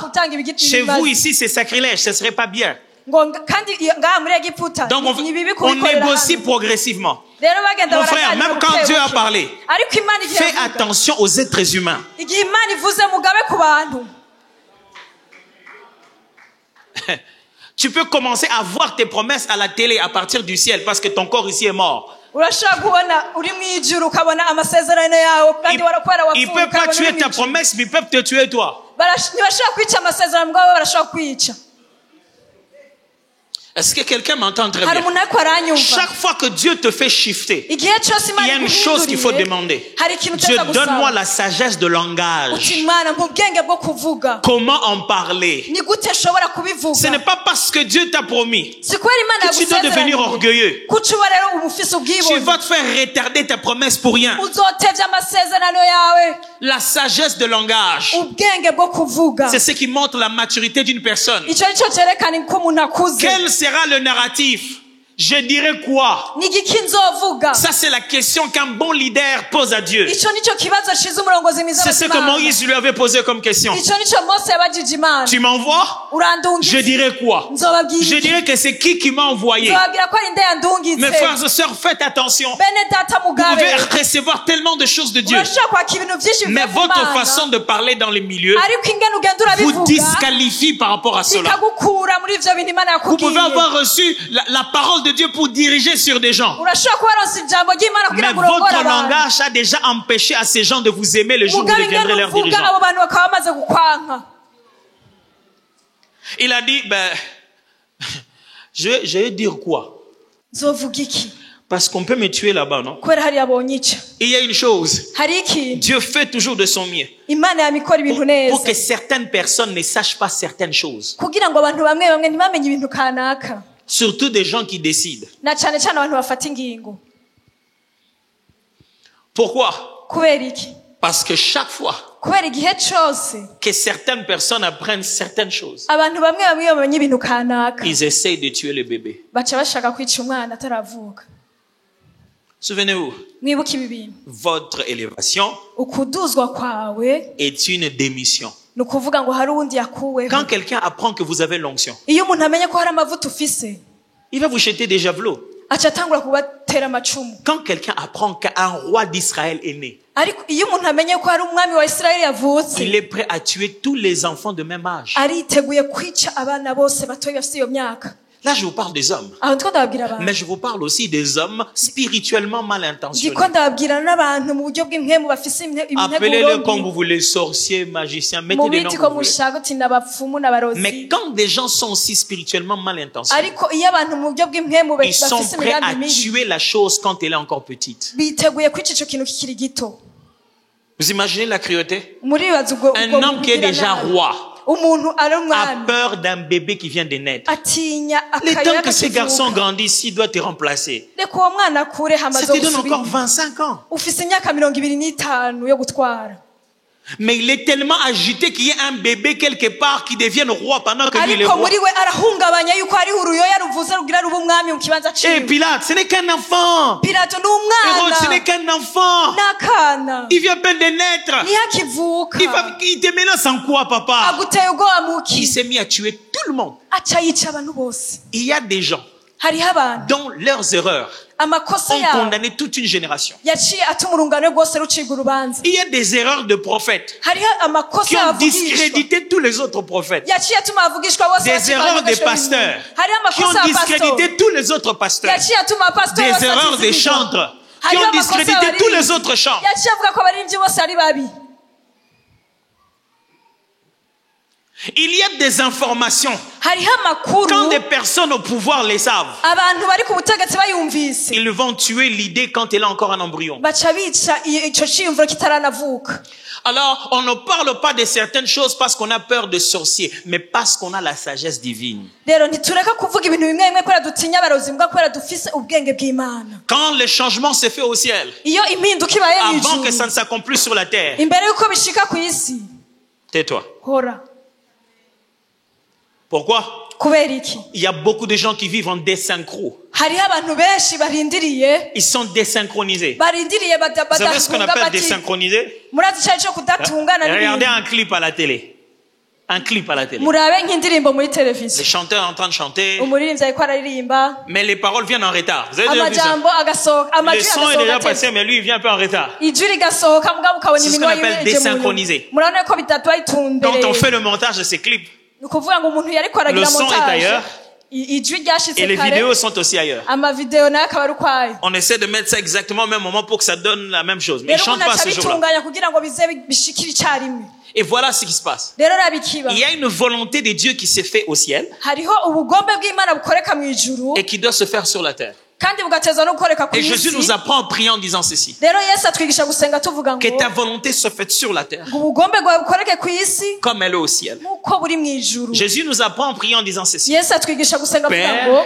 [SPEAKER 1] chez vous
[SPEAKER 2] ibimazi.
[SPEAKER 1] ici, c'est sacrilège, ce serait pas bien.
[SPEAKER 2] ngo kandi ngaha muri Egiputa
[SPEAKER 1] Donc
[SPEAKER 2] ni bibi
[SPEAKER 1] on
[SPEAKER 2] kubikorera
[SPEAKER 1] négocie
[SPEAKER 2] hano.
[SPEAKER 1] progressivement.
[SPEAKER 2] Rero bagenda
[SPEAKER 1] Mon frère,
[SPEAKER 2] baraganira
[SPEAKER 1] même quand
[SPEAKER 2] buke
[SPEAKER 1] Dieu a
[SPEAKER 2] buke.
[SPEAKER 1] parlé,
[SPEAKER 2] ariko Imana igihe
[SPEAKER 1] fais
[SPEAKER 2] yavuga,
[SPEAKER 1] attention aux êtres humains.
[SPEAKER 2] igihe Imana ivuze mugabe ku bantu
[SPEAKER 1] Tu peux commencer à voir tes promesses à la télé à partir du ciel parce que ton corps ici est mort.
[SPEAKER 2] urashobora kubona uri mu ijuru ukabona amasezerano yawe kandi warakwera
[SPEAKER 1] Ils ne
[SPEAKER 2] wapfuye
[SPEAKER 1] peuvent pas
[SPEAKER 2] ukabona
[SPEAKER 1] tuer
[SPEAKER 2] uri mu
[SPEAKER 1] ta
[SPEAKER 2] ijuru.
[SPEAKER 1] promesse, mais ils peuvent te tuer toi.
[SPEAKER 2] ntibashobora kwica amasezerano mugabo barashobora kwica.
[SPEAKER 1] Est-ce que quelqu'un m'entend très
[SPEAKER 2] hari
[SPEAKER 1] bien?
[SPEAKER 2] umuntu ariko aranyumva.
[SPEAKER 1] Chaque fois que Dieu te fait shifter,
[SPEAKER 2] igihe cyose
[SPEAKER 1] il
[SPEAKER 2] Imana
[SPEAKER 1] y a une chose qu'il faut
[SPEAKER 2] iguhinduriye,
[SPEAKER 1] demander.
[SPEAKER 2] hari ikintu
[SPEAKER 1] Dieu,
[SPEAKER 2] uteza
[SPEAKER 1] donne-moi
[SPEAKER 2] gusaba
[SPEAKER 1] la sagesse de
[SPEAKER 2] uti
[SPEAKER 1] langage.
[SPEAKER 2] Imana mu bwenge bwo kuvuga
[SPEAKER 1] Comment en parler?
[SPEAKER 2] ni gute nshobora
[SPEAKER 1] Ce
[SPEAKER 2] kubivuga.
[SPEAKER 1] n'est pas parce que Dieu t'a promis
[SPEAKER 2] si kubera Imana
[SPEAKER 1] que tu dois devenir
[SPEAKER 2] yagusezeraniye
[SPEAKER 1] orgueilleux.
[SPEAKER 2] kuko uba rero uba ufise
[SPEAKER 1] Tu
[SPEAKER 2] ubwibone
[SPEAKER 1] vas te faire retarder ta promesse pour rien.
[SPEAKER 2] uzotevya amasezerano yawe.
[SPEAKER 1] La sagesse de langage,
[SPEAKER 2] ubwenge bwo kuvuga
[SPEAKER 1] c'est ce qui montre la maturité d'une personne.
[SPEAKER 2] icyo nicyo cyerekana ko umuntu akuze.
[SPEAKER 1] Quel sera le narratif? Je dirais quoi?
[SPEAKER 2] ni igiki nzovuga.
[SPEAKER 1] Ça, c'est la question qu'un bon leader pose à Dieu.
[SPEAKER 2] icyo nicyo kibazo ciza umurongozi mwiza
[SPEAKER 1] C'est ce que Moïse lui avait posé comme question.
[SPEAKER 2] icyo nicyo Mose yabajije Imana.
[SPEAKER 1] Tu m'envoies? Je
[SPEAKER 2] urandungitse
[SPEAKER 1] dirais quoi?
[SPEAKER 2] nzobabwira
[SPEAKER 1] Je
[SPEAKER 2] iki?
[SPEAKER 1] dirais que c'est qui m'a envoyé.
[SPEAKER 2] nzobabwira ko ari nde yandungitse.
[SPEAKER 1] Mes frères et sœurs, faites attention.
[SPEAKER 2] bene data
[SPEAKER 1] Vous
[SPEAKER 2] mugabe
[SPEAKER 1] pouvez recevoir tellement de choses de Dieu.
[SPEAKER 2] urashobora kwakira ibintu byinshi
[SPEAKER 1] Mais
[SPEAKER 2] bivuye ku
[SPEAKER 1] votre
[SPEAKER 2] Mana,
[SPEAKER 1] façon de parler dans les milieux
[SPEAKER 2] ariko ingene ugenda
[SPEAKER 1] vous
[SPEAKER 2] urabivuga
[SPEAKER 1] disqualifie par rapport à cela.
[SPEAKER 2] bikagukura muri ivyo bintu Imana
[SPEAKER 1] Vous pouvez
[SPEAKER 2] yakubwiye.
[SPEAKER 1] avoir reçu la parole de Dieu pour diriger sur des gens.
[SPEAKER 2] urashobora kuba waronse ijambo ry'Imana
[SPEAKER 1] Mais
[SPEAKER 2] kugira ngo urongore
[SPEAKER 1] votre
[SPEAKER 2] abantu.
[SPEAKER 1] langage a déjà empêché à ces gens de vous aimer le jour où vous
[SPEAKER 2] mugabe
[SPEAKER 1] deviendrez
[SPEAKER 2] ingene
[SPEAKER 1] leur
[SPEAKER 2] uvuga
[SPEAKER 1] dirigeant.
[SPEAKER 2] abo bantu bakaba bamaze gukwanka.
[SPEAKER 1] Il a dit, ben, je vais dire quoi?
[SPEAKER 2] nzovuga iki
[SPEAKER 1] Parce qu'on peut me tuer là-bas, non?
[SPEAKER 2] kubera hariya bonyica.
[SPEAKER 1] Il y a une chose.
[SPEAKER 2] hari ikintu
[SPEAKER 1] Dieu fait toujours de son mieux.
[SPEAKER 2] Imana yamikora ibintu
[SPEAKER 1] Pour
[SPEAKER 2] neza
[SPEAKER 1] que certaines personnes ne sachent pas certaines choses.
[SPEAKER 2] kugira ngo abantu bamwe bamwe ntibamenye ibintu kanaka,
[SPEAKER 1] Surtout des gens qui décident.
[SPEAKER 2] na cyane cyane abantu bafata ingingo.
[SPEAKER 1] Pourquoi?
[SPEAKER 2] kubera iki?
[SPEAKER 1] Parce que chaque fois
[SPEAKER 2] kubera igihe cyose
[SPEAKER 1] que certaines personnes apprennent certaines choses,
[SPEAKER 2] abantu bamwe bamwe bamenye ibintu kanaka
[SPEAKER 1] ils essayent de tuer le bébé.
[SPEAKER 2] baca bashaka kwica umwana ataravuka.
[SPEAKER 1] Souvenez-vous,
[SPEAKER 2] mwibuke ibi bintu.
[SPEAKER 1] votre élévation
[SPEAKER 2] ukuduzwa kwawe
[SPEAKER 1] est une démission.
[SPEAKER 2] ni ukuvuga ngo hari uwundi yakuweho.
[SPEAKER 1] Quand quelqu'un apprend que vous avez l'onction,
[SPEAKER 2] iyo umuntu amenye ko hari amavuta ufise
[SPEAKER 1] il va vous jeter des javelots.
[SPEAKER 2] aca atangura kubatera amacumu.
[SPEAKER 1] Quand quelqu'un apprend qu'un roi d'Israël est né,
[SPEAKER 2] ariko iyo umuntu amenye ko hari umwami wa Isirayeli yavutse
[SPEAKER 1] il est prêt à tuer tous les enfants de même âge.
[SPEAKER 2] ariteguye kwica abana bose batoya bafite iyo myaka.
[SPEAKER 1] Là, je vous parle des hommes.
[SPEAKER 2] aho ndiko ndababwira abantu.
[SPEAKER 1] Mais je vous parle aussi des hommes spirituellement mal intentionnés.
[SPEAKER 2] ndiko ndababwira n'abantu mu buryo bw'impwemu bafise
[SPEAKER 1] Appelez-le comme vous voulez, sorciers, magiciens, mettez
[SPEAKER 2] mu
[SPEAKER 1] des noms
[SPEAKER 2] biti
[SPEAKER 1] que
[SPEAKER 2] ko
[SPEAKER 1] vous voulez.
[SPEAKER 2] mushaka uti n'abapfumu n'abarozi.
[SPEAKER 1] Mais quand des gens sont aussi spirituellement mal intentionnés,
[SPEAKER 2] ariko iyo abantu mu buryo bw'impwemu
[SPEAKER 1] ils sont
[SPEAKER 2] bafise
[SPEAKER 1] prêts à
[SPEAKER 2] imigambi mibi
[SPEAKER 1] tuer la chose quand elle est encore petite.
[SPEAKER 2] biteguye kwica ico kintu kikiri gito.
[SPEAKER 1] Vous imaginez la cruauté?
[SPEAKER 2] muribaza ubwo
[SPEAKER 1] Un
[SPEAKER 2] ubwo
[SPEAKER 1] homme qui est
[SPEAKER 2] bugira
[SPEAKER 1] déjà
[SPEAKER 2] nabi.
[SPEAKER 1] roi,
[SPEAKER 2] umuntu ari
[SPEAKER 1] a
[SPEAKER 2] umwami
[SPEAKER 1] peur d'un bébé qui vient de naître.
[SPEAKER 2] atinya
[SPEAKER 1] Le temps
[SPEAKER 2] akayaga
[SPEAKER 1] que ces garçons
[SPEAKER 2] kivuka.
[SPEAKER 1] grandissent, il doit te remplacer.
[SPEAKER 2] reka uwo mwana akure
[SPEAKER 1] Ça
[SPEAKER 2] hamaze
[SPEAKER 1] te donne
[SPEAKER 2] gusubira
[SPEAKER 1] encore 25 ans.
[SPEAKER 2] ufise imyaka 25 yo gutwara
[SPEAKER 1] Mais il est tellement agité qu'il y ait un bébé quelque part qui devienne roi pendant que lui il est
[SPEAKER 2] ariko
[SPEAKER 1] roi.
[SPEAKER 2] muri we arahungabanya yuko hariho uruyoya ruvuze rugira ruba umwami mu kibanza
[SPEAKER 1] Et
[SPEAKER 2] ciwe
[SPEAKER 1] Pilate, ce n'est qu'un enfant.
[SPEAKER 2] pilato ni
[SPEAKER 1] Hérode, ce n'est
[SPEAKER 2] umwana
[SPEAKER 1] qu'un enfant.
[SPEAKER 2] n'akana
[SPEAKER 1] Il vient à peine de naître.
[SPEAKER 2] niho akivuka
[SPEAKER 1] Il te menace en quoi, papa?
[SPEAKER 2] aguteye ubwoba
[SPEAKER 1] Il
[SPEAKER 2] muki
[SPEAKER 1] s'est mis à tuer tout le monde.
[SPEAKER 2] aca yica abantu bose
[SPEAKER 1] Il y a des gens
[SPEAKER 2] hariho abantu
[SPEAKER 1] dont leurs erreurs
[SPEAKER 2] amakosa
[SPEAKER 1] ont
[SPEAKER 2] yabo
[SPEAKER 1] condamné toute une génération.
[SPEAKER 2] yaciye atuma urungano rwose rucibwa urubanza
[SPEAKER 1] Il y a des erreurs de prophètes
[SPEAKER 2] hariho
[SPEAKER 1] qui
[SPEAKER 2] amakosa
[SPEAKER 1] ont
[SPEAKER 2] yavugishwa
[SPEAKER 1] discrédité tous les autres prophètes.
[SPEAKER 2] yaciye atuma abavugishwa bose
[SPEAKER 1] Des
[SPEAKER 2] bacibwa
[SPEAKER 1] erreurs des
[SPEAKER 2] bagashora
[SPEAKER 1] pasteurs
[SPEAKER 2] inyuma. hariho
[SPEAKER 1] qui ont
[SPEAKER 2] amakosa ya pastor
[SPEAKER 1] discrédité tous les autres pasteurs.
[SPEAKER 2] yaciye atuma abapasitori
[SPEAKER 1] Des
[SPEAKER 2] bose
[SPEAKER 1] erreurs des
[SPEAKER 2] bakizigirwa.
[SPEAKER 1] chantres qui
[SPEAKER 2] Hariho
[SPEAKER 1] ont
[SPEAKER 2] amakosa
[SPEAKER 1] discrédité
[SPEAKER 2] y'abaririmbyi.
[SPEAKER 1] tous les autres chants.
[SPEAKER 2] yaciye avuga ko abaririmbyi bose ari babi
[SPEAKER 1] Il y a des informations.
[SPEAKER 2] hariho amakuru
[SPEAKER 1] Quand des personnes au pouvoir les savent,
[SPEAKER 2] abantu bari ku butegetsi bayumvise
[SPEAKER 1] ils vont tuer l'idée quand elle est encore un embryon.
[SPEAKER 2] baca bica ico ciyumviro kitaranavuka
[SPEAKER 1] Alors, on ne parle pas de certaines choses parce qu'on a peur de sorciers, mais parce qu'on a la sagesse divine.
[SPEAKER 2] rero ntitureka kuvuga ibintu bimwe bimwe kubera dutinya abarozi mbwa kubera dufise ubwenge bw'imana
[SPEAKER 1] Quand le changement se fait au ciel,
[SPEAKER 2] iyo impinduka ibaye
[SPEAKER 1] avant que ça
[SPEAKER 2] mw'ijuru
[SPEAKER 1] ne s'accomplisse sur la terre,
[SPEAKER 2] imbere yuko bishika ku isi
[SPEAKER 1] tais-toi.
[SPEAKER 2] hora
[SPEAKER 1] Pourquoi?
[SPEAKER 2] kubera iki
[SPEAKER 1] Il y a beaucoup de gens qui vivent en désynchro.
[SPEAKER 2] hariho abantu benshi barindiriye
[SPEAKER 1] Ils sont désynchronisés.
[SPEAKER 2] barindiriye
[SPEAKER 1] Vous savez ce qu'on
[SPEAKER 2] badatunga
[SPEAKER 1] appelle
[SPEAKER 2] bati
[SPEAKER 1] désynchronisé?
[SPEAKER 2] murazi icari co kudatungana
[SPEAKER 1] Regardez
[SPEAKER 2] n'ibintu
[SPEAKER 1] un clip à la télé. Un clip à la télé.
[SPEAKER 2] murabe nk'indirimbo muri
[SPEAKER 1] Les
[SPEAKER 2] televiziyo
[SPEAKER 1] chanteurs en train de chanter,
[SPEAKER 2] umuririmbyi ariko araririmba
[SPEAKER 1] mais les paroles viennent en retard. Vous avez déjà vu ça?
[SPEAKER 2] amajambo agasohoka
[SPEAKER 1] Le
[SPEAKER 2] amajwi
[SPEAKER 1] son est déjà
[SPEAKER 2] agasohoka
[SPEAKER 1] passé, mais lui, il vient un peu en retard.
[SPEAKER 2] ijwi rigasohoka mugabo ukabona
[SPEAKER 1] C'est ce
[SPEAKER 2] iminwa
[SPEAKER 1] qu'on appelle
[SPEAKER 2] yiwe ije mu
[SPEAKER 1] désynchroniser.
[SPEAKER 2] nyuma. murabona ko bitatu
[SPEAKER 1] Quand on
[SPEAKER 2] bayitumbereye
[SPEAKER 1] fait le montage de ces clips,
[SPEAKER 2] ni ukuvuga ngo umuntu yariko aragira
[SPEAKER 1] Le son est
[SPEAKER 2] montage
[SPEAKER 1] ailleurs.
[SPEAKER 2] ijwi
[SPEAKER 1] et
[SPEAKER 2] ryashitse
[SPEAKER 1] les
[SPEAKER 2] kare
[SPEAKER 1] vidéos sont aussi ailleurs.
[SPEAKER 2] amavideo nayo akaba ari ukwayo
[SPEAKER 1] On essaie de mettre ça exactement au même moment pour que ça donne la même chose. Mais ils ne
[SPEAKER 2] rero
[SPEAKER 1] chantent
[SPEAKER 2] umuntu
[SPEAKER 1] pas
[SPEAKER 2] aca
[SPEAKER 1] ce jour-là.
[SPEAKER 2] bitunganya kugira ngo bize bishikire icarimwe
[SPEAKER 1] Et voilà ce qui se passe.
[SPEAKER 2] rero rabikiba
[SPEAKER 1] Il y a une volonté de Dieu qui s'est fait au ciel
[SPEAKER 2] hariho ubugombe bw'imana bukoreka mu ijuru
[SPEAKER 1] et qui doit se faire sur la terre.
[SPEAKER 2] kandi bugatezwa no gukoreka ku
[SPEAKER 1] Et Jésus
[SPEAKER 2] isi
[SPEAKER 1] nous apprend en priant en disant ceci.
[SPEAKER 2] rero yesu atwigisha gusenga tuvuga
[SPEAKER 1] Que
[SPEAKER 2] ngo
[SPEAKER 1] ta volonté se fasse sur la terre
[SPEAKER 2] ngo ubugombe bwawe bukoreke ku isi
[SPEAKER 1] comme elle est au ciel.
[SPEAKER 2] nk'uko buri mu ijuru
[SPEAKER 1] Jésus nous apprend en priant en disant ceci.
[SPEAKER 2] yesu atwigisha gusenga avuga
[SPEAKER 1] Père,
[SPEAKER 2] ngo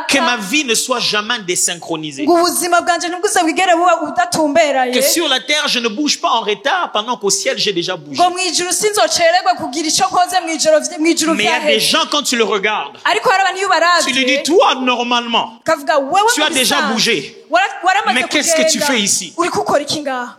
[SPEAKER 1] Que ma
[SPEAKER 2] data
[SPEAKER 1] vie ne soit jamais désynchronisée.
[SPEAKER 2] ngo ubuzima bwanje ntibwize bwigere buba budatumberaye
[SPEAKER 1] Que sur la terre, je ne bouge pas en retard pendant qu'au ciel, j'ai déjà bougé.
[SPEAKER 2] ngo mu ijuru sinzocererwe kugira ico nkoze mu ijuru
[SPEAKER 1] Mais il y a des
[SPEAKER 2] vyaheze
[SPEAKER 1] gens, quand tu le regardes,
[SPEAKER 2] ariko hari abantu iyo
[SPEAKER 1] tu lui
[SPEAKER 2] ubaravye
[SPEAKER 1] dis, toi, normalement,
[SPEAKER 2] kavuga wewe
[SPEAKER 1] tu as déjà bougé.
[SPEAKER 2] waramaze
[SPEAKER 1] Mais qu'est-ce que tu fais ici?
[SPEAKER 2] uriko ukora iki ngaha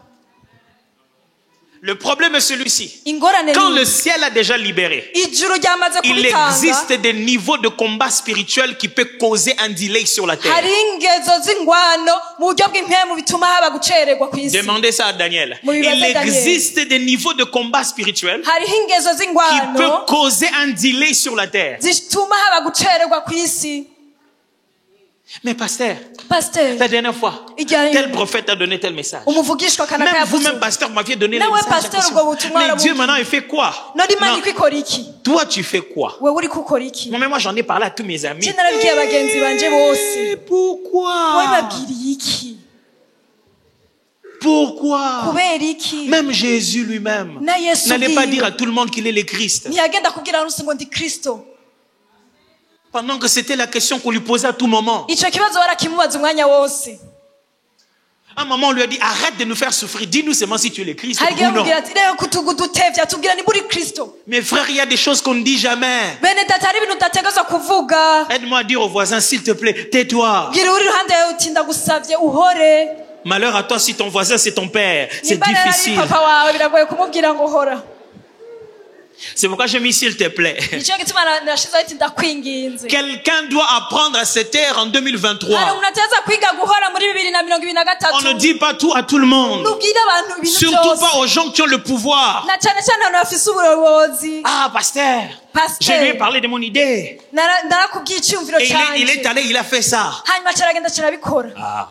[SPEAKER 1] le problème est celui-ci.
[SPEAKER 2] ingorane
[SPEAKER 1] Quand
[SPEAKER 2] ni
[SPEAKER 1] le ciel a déjà libéré,
[SPEAKER 2] ijuru ryamaze
[SPEAKER 1] il
[SPEAKER 2] kubitanga
[SPEAKER 1] existe des niveaux de combat spirituel qui peuvent causer un delay sur la terre.
[SPEAKER 2] hari ingezo z'ingwano mu buryo bw'impemu bituma haba gucererwa ku isi
[SPEAKER 1] Demandez ça à Daniel.
[SPEAKER 2] Mon
[SPEAKER 1] Il
[SPEAKER 2] Daniel.
[SPEAKER 1] existe des niveaux de combat spirituel
[SPEAKER 2] hariho ingezo
[SPEAKER 1] qui
[SPEAKER 2] z'ingwano
[SPEAKER 1] peuvent causer un delay sur la terre.
[SPEAKER 2] zituma haba gucererwa ku isi
[SPEAKER 1] Mais pasteur,
[SPEAKER 2] pasteur
[SPEAKER 1] la dernière fois,
[SPEAKER 2] Igihe-
[SPEAKER 1] tel prophète a donné tel message.
[SPEAKER 2] umuvugishwa kanaka
[SPEAKER 1] Même vous-même,
[SPEAKER 2] yavuze
[SPEAKER 1] pasteur, vous m'aviez donné le
[SPEAKER 2] Nawe,
[SPEAKER 1] message.
[SPEAKER 2] pasteur,
[SPEAKER 1] attention.
[SPEAKER 2] ubwo butumwa
[SPEAKER 1] Mais Dieu
[SPEAKER 2] arabubwira.
[SPEAKER 1] maintenant, il fait quoi?
[SPEAKER 2] none imana
[SPEAKER 1] Non.
[SPEAKER 2] iko ikora iki
[SPEAKER 1] Toi, tu fais quoi?
[SPEAKER 2] wewe uriko ukora iki
[SPEAKER 1] Moi, j'en ai parlé à tous mes amis.
[SPEAKER 2] je narabwiye bagenzi banje bose
[SPEAKER 1] Eh, pourquoi?
[SPEAKER 2] wababwiriye iki
[SPEAKER 1] Pourquoi?
[SPEAKER 2] kubera iki
[SPEAKER 1] Même Jésus lui-même
[SPEAKER 2] Na Yesu
[SPEAKER 1] n'allait pas
[SPEAKER 2] ubwiwe.
[SPEAKER 1] dire à tout le monde qu'il est le Christ.
[SPEAKER 2] ntiyagenda kubwira abantu ngo ndi kristo
[SPEAKER 1] Pendant que c'était la question qu'on lui posait à tout moment.
[SPEAKER 2] ico kibazo barakimubaza umwanya wose
[SPEAKER 1] À un moment, on lui a dit, arrête de nous faire souffrir. Dis-nous seulement si tu es le Christ
[SPEAKER 2] hari igihe
[SPEAKER 1] ou non.
[SPEAKER 2] amubwira ati rero kutugudutevya tubwira ni buri kristo
[SPEAKER 1] Mais frère, il y a des choses qu'on ne dit jamais.
[SPEAKER 2] bene data hari ibintu udategerezwa kuvuga
[SPEAKER 1] Aide-moi à dire au voisin, s'il te plaît, tais-toi.
[SPEAKER 2] bwira uri iruhande yawe uti ndagusavye uhore
[SPEAKER 1] Malheur à toi si ton voisin c'est ton père. C'est
[SPEAKER 2] nimba rero ari
[SPEAKER 1] difficile.
[SPEAKER 2] papa wawe biragoye kumubwira ngo hora
[SPEAKER 1] C'est pourquoi j'ai mis s'il te plaît.
[SPEAKER 2] nico gituma nashizeho ati ndakwinginze
[SPEAKER 1] Quelqu'un doit apprendre à se taire en
[SPEAKER 2] hari
[SPEAKER 1] 2023.
[SPEAKER 2] umuntu ateza kwiga guhora muri 2023
[SPEAKER 1] On ne dit pas tout à tout le monde.
[SPEAKER 2] nubwire abantu ibintu
[SPEAKER 1] Surtout
[SPEAKER 2] byose
[SPEAKER 1] pas aux gens qui ont le pouvoir.
[SPEAKER 2] na cane cane abantu bafise ubuyobozi
[SPEAKER 1] Ah, pasteur, je lui ai parlé de mon idée.
[SPEAKER 2] ndarakubwiye icyumviro
[SPEAKER 1] Et il est
[SPEAKER 2] canje
[SPEAKER 1] allé, il a fait ça.
[SPEAKER 2] hanyuma caragenda carabikora
[SPEAKER 1] Ah,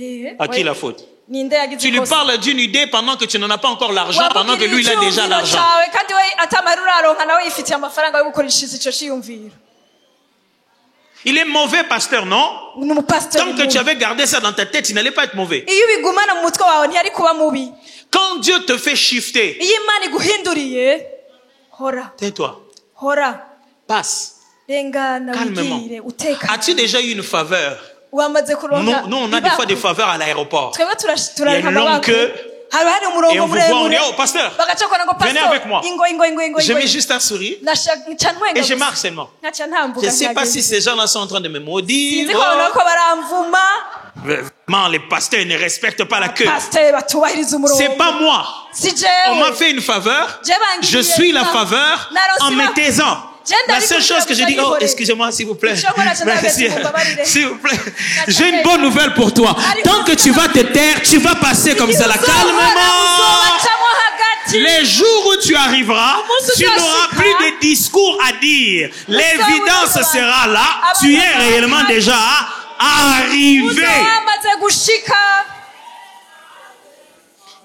[SPEAKER 2] Eh,
[SPEAKER 1] à qui
[SPEAKER 2] we-
[SPEAKER 1] la faute?
[SPEAKER 2] ninde yagize
[SPEAKER 1] Tu lui
[SPEAKER 2] ikosa?
[SPEAKER 1] parles d'une idée pendant que tu n'en as pas encore l'argent, pendant que
[SPEAKER 2] Wamubwira
[SPEAKER 1] lui il a déjà
[SPEAKER 2] icyumviro
[SPEAKER 1] l'argent.
[SPEAKER 2] cawe kandi we atamara uraronka nawe yifitiye amafaranga yo gukoresha ico ciyumviro
[SPEAKER 1] Il est mauvais, pasteur, non?
[SPEAKER 2] ni umupasitori
[SPEAKER 1] Tant que tu avais gardé ça dans ta tête, il n'allait pas être mauvais.
[SPEAKER 2] iyo ubigumana mu mutwe wawe ntiyari kuba mubi
[SPEAKER 1] Quand Dieu te fait shifter,
[SPEAKER 2] iyo imana iguhinduriye hora
[SPEAKER 1] Tais-toi.
[SPEAKER 2] hora
[SPEAKER 1] Passe.
[SPEAKER 2] rengana
[SPEAKER 1] Calmement.
[SPEAKER 2] wigire utekanye
[SPEAKER 1] As-tu déjà eu une faveur?
[SPEAKER 2] wamaze kuronka
[SPEAKER 1] Nous, on a des fois des faveurs à l'aéroport.
[SPEAKER 2] twebwe
[SPEAKER 1] Il y a une longue queue.
[SPEAKER 2] haba hari
[SPEAKER 1] Et
[SPEAKER 2] umurongo
[SPEAKER 1] on vous voit, on dit,
[SPEAKER 2] muremure
[SPEAKER 1] oh, pasteur,
[SPEAKER 2] bagaca kora ngo
[SPEAKER 1] venez avec moi.
[SPEAKER 2] ingo
[SPEAKER 1] Je mets juste un sourire
[SPEAKER 2] nca ntwenga
[SPEAKER 1] et je
[SPEAKER 2] gusa.
[SPEAKER 1] marche seulement.
[SPEAKER 2] nkaca
[SPEAKER 1] Je
[SPEAKER 2] ntambuka
[SPEAKER 1] ne sais pas
[SPEAKER 2] nkagenda.
[SPEAKER 1] si ces gens-là sont en train de me maudire.
[SPEAKER 2] sinzi ko abantu bariko baramvuma
[SPEAKER 1] Vraiment, les pasteurs ne respectent pas la queue.
[SPEAKER 2] pasiteri batubahiriza umurongo
[SPEAKER 1] C'est pas moi.
[SPEAKER 2] si
[SPEAKER 1] On m'a
[SPEAKER 2] jewe
[SPEAKER 1] fait une faveur.
[SPEAKER 2] Je
[SPEAKER 1] Je suis la faveur en me taisant. La seule chose que je dis, oh, excusez-moi, s'il vous plaît. Merci. S'il vous plaît. J'ai une bonne nouvelle pour toi. Tant que tu vas te taire, tu vas passer comme ça, là, calmement. Les jours où tu arriveras, tu n'auras plus de discours à dire. L'évidence sera là. Tu es réellement déjà arrivé.
[SPEAKER 2] wamaze gushika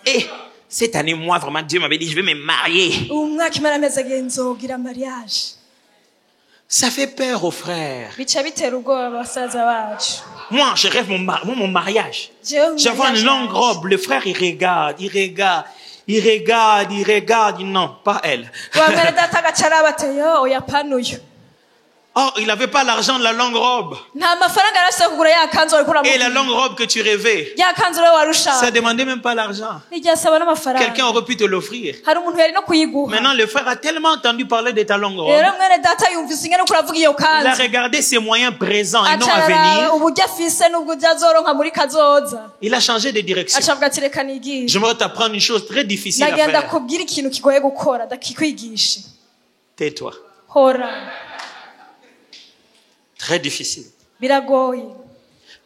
[SPEAKER 1] Et cette année, moi, vraiment, Dieu m'avait dit, je vais me marier.
[SPEAKER 2] umwaka imana amezi agiye nzogira mariage
[SPEAKER 1] Ça fait peur aux frères.
[SPEAKER 2] bica bitera ubwoba basaza bacu
[SPEAKER 1] Moi, je rêve mon mariage.
[SPEAKER 2] jewe
[SPEAKER 1] J'avais une longue robe. Le frère, il regarde. Non, pas elle.
[SPEAKER 2] wamwene data agaca araba ati yo oya pana uyu
[SPEAKER 1] Oh, il n'avait pas l'argent de la longue robe.
[SPEAKER 2] nta mafaranga yari afite yo kugura ya kanzu wariko
[SPEAKER 1] Et la
[SPEAKER 2] uramubwira
[SPEAKER 1] longue robe que tu rêvais,
[SPEAKER 2] ya kanzu rero wari
[SPEAKER 1] ça
[SPEAKER 2] ushaka
[SPEAKER 1] demandait même pas l'argent.
[SPEAKER 2] ntiryasaba n'amafaranga
[SPEAKER 1] Quelqu'un aurait pu te l'offrir.
[SPEAKER 2] hari umuntu yari no kuyiguha
[SPEAKER 1] Maintenant, le frère a tellement entendu parler de ta longue robe.
[SPEAKER 2] rero mwene data yumvise ingene uko uravuga iyo
[SPEAKER 1] Il a
[SPEAKER 2] kanzu
[SPEAKER 1] regardé ses moyens présents et non à
[SPEAKER 2] acararaba
[SPEAKER 1] venir.
[SPEAKER 2] uburyo afise n'ubwo azoronka muri kazoza
[SPEAKER 1] Il a changé de direction.
[SPEAKER 2] aca avuga ati reka nigishe
[SPEAKER 1] J'aimerais t'apprendre une chose très difficile à
[SPEAKER 2] nagenda
[SPEAKER 1] faire.
[SPEAKER 2] kubwira ikintu kigoye gukora ndakikwigishe
[SPEAKER 1] Tais-toi.
[SPEAKER 2] hora
[SPEAKER 1] Très difficile.
[SPEAKER 2] biragoye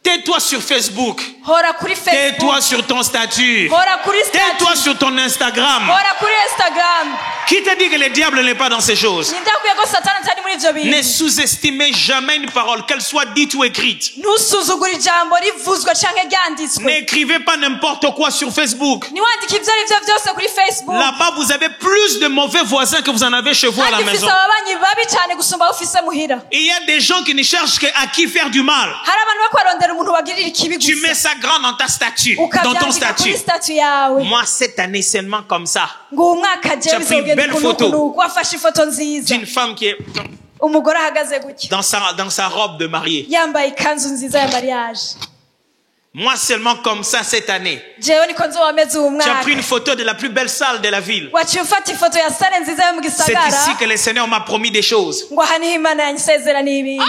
[SPEAKER 1] Tais-toi sur Facebook.
[SPEAKER 2] hora kuri Facebook
[SPEAKER 1] Tais-toi sur ton statut.
[SPEAKER 2] hora kuri
[SPEAKER 1] Tais-toi
[SPEAKER 2] statut
[SPEAKER 1] sur ton Instagram.
[SPEAKER 2] hora kuri Instagram
[SPEAKER 1] Qui te dit que le diable n'est pas dans ces choses?
[SPEAKER 2] nindakwiye ko satani atari muri ivyo
[SPEAKER 1] Ne
[SPEAKER 2] bintu
[SPEAKER 1] sous-estimez jamais une parole, qu'elle soit dite ou écrite.
[SPEAKER 2] ntusuzugure ijambo rivuzwe canke ryanditswe
[SPEAKER 1] N'écrivez pas n'importe quoi sur Facebook.
[SPEAKER 2] ntiwandike ivyo ari vyo vyose kuri Facebook
[SPEAKER 1] Là-bas, vous avez plus de mauvais voisins que vous en avez chez vous à la
[SPEAKER 2] kandi
[SPEAKER 1] maison.
[SPEAKER 2] ufise ababanyi babi cane gusumba abo ufise muhira
[SPEAKER 1] Et il y a des gens qui ne cherchent qu'à qui faire du mal.
[SPEAKER 2] hari abantu bariko barondera umuntu bagirira ikibi
[SPEAKER 1] Tu mets
[SPEAKER 2] gusa
[SPEAKER 1] ça grand dans ta statue, dans ton
[SPEAKER 2] ukavyandika kuri
[SPEAKER 1] statut.
[SPEAKER 2] statut yawe
[SPEAKER 1] Moi, cette année, seulement comme ça.
[SPEAKER 2] ngo uwu mwaka
[SPEAKER 1] Tu as
[SPEAKER 2] jewe
[SPEAKER 1] pris une
[SPEAKER 2] bizogenda
[SPEAKER 1] belle photo.
[SPEAKER 2] ukunukunuku wafashe ifoto nziza
[SPEAKER 1] D'une femme qui est
[SPEAKER 2] umugore ahagaze gutya
[SPEAKER 1] dans sa robe de mariée.
[SPEAKER 2] yambaye ikanzu nziza ya mariage
[SPEAKER 1] Moi, seulement comme ça cette année.
[SPEAKER 2] jewe niko nzoba ameze uwu
[SPEAKER 1] Tu as
[SPEAKER 2] mwaka
[SPEAKER 1] pris une photo de la plus belle salle de la ville.
[SPEAKER 2] waciye ufata ifoto ya sare nziza yo mu
[SPEAKER 1] C'est
[SPEAKER 2] gisagara
[SPEAKER 1] ici que le Seigneur m'a promis des choses.
[SPEAKER 2] ngo aha niho imana yansezeraniye ibintu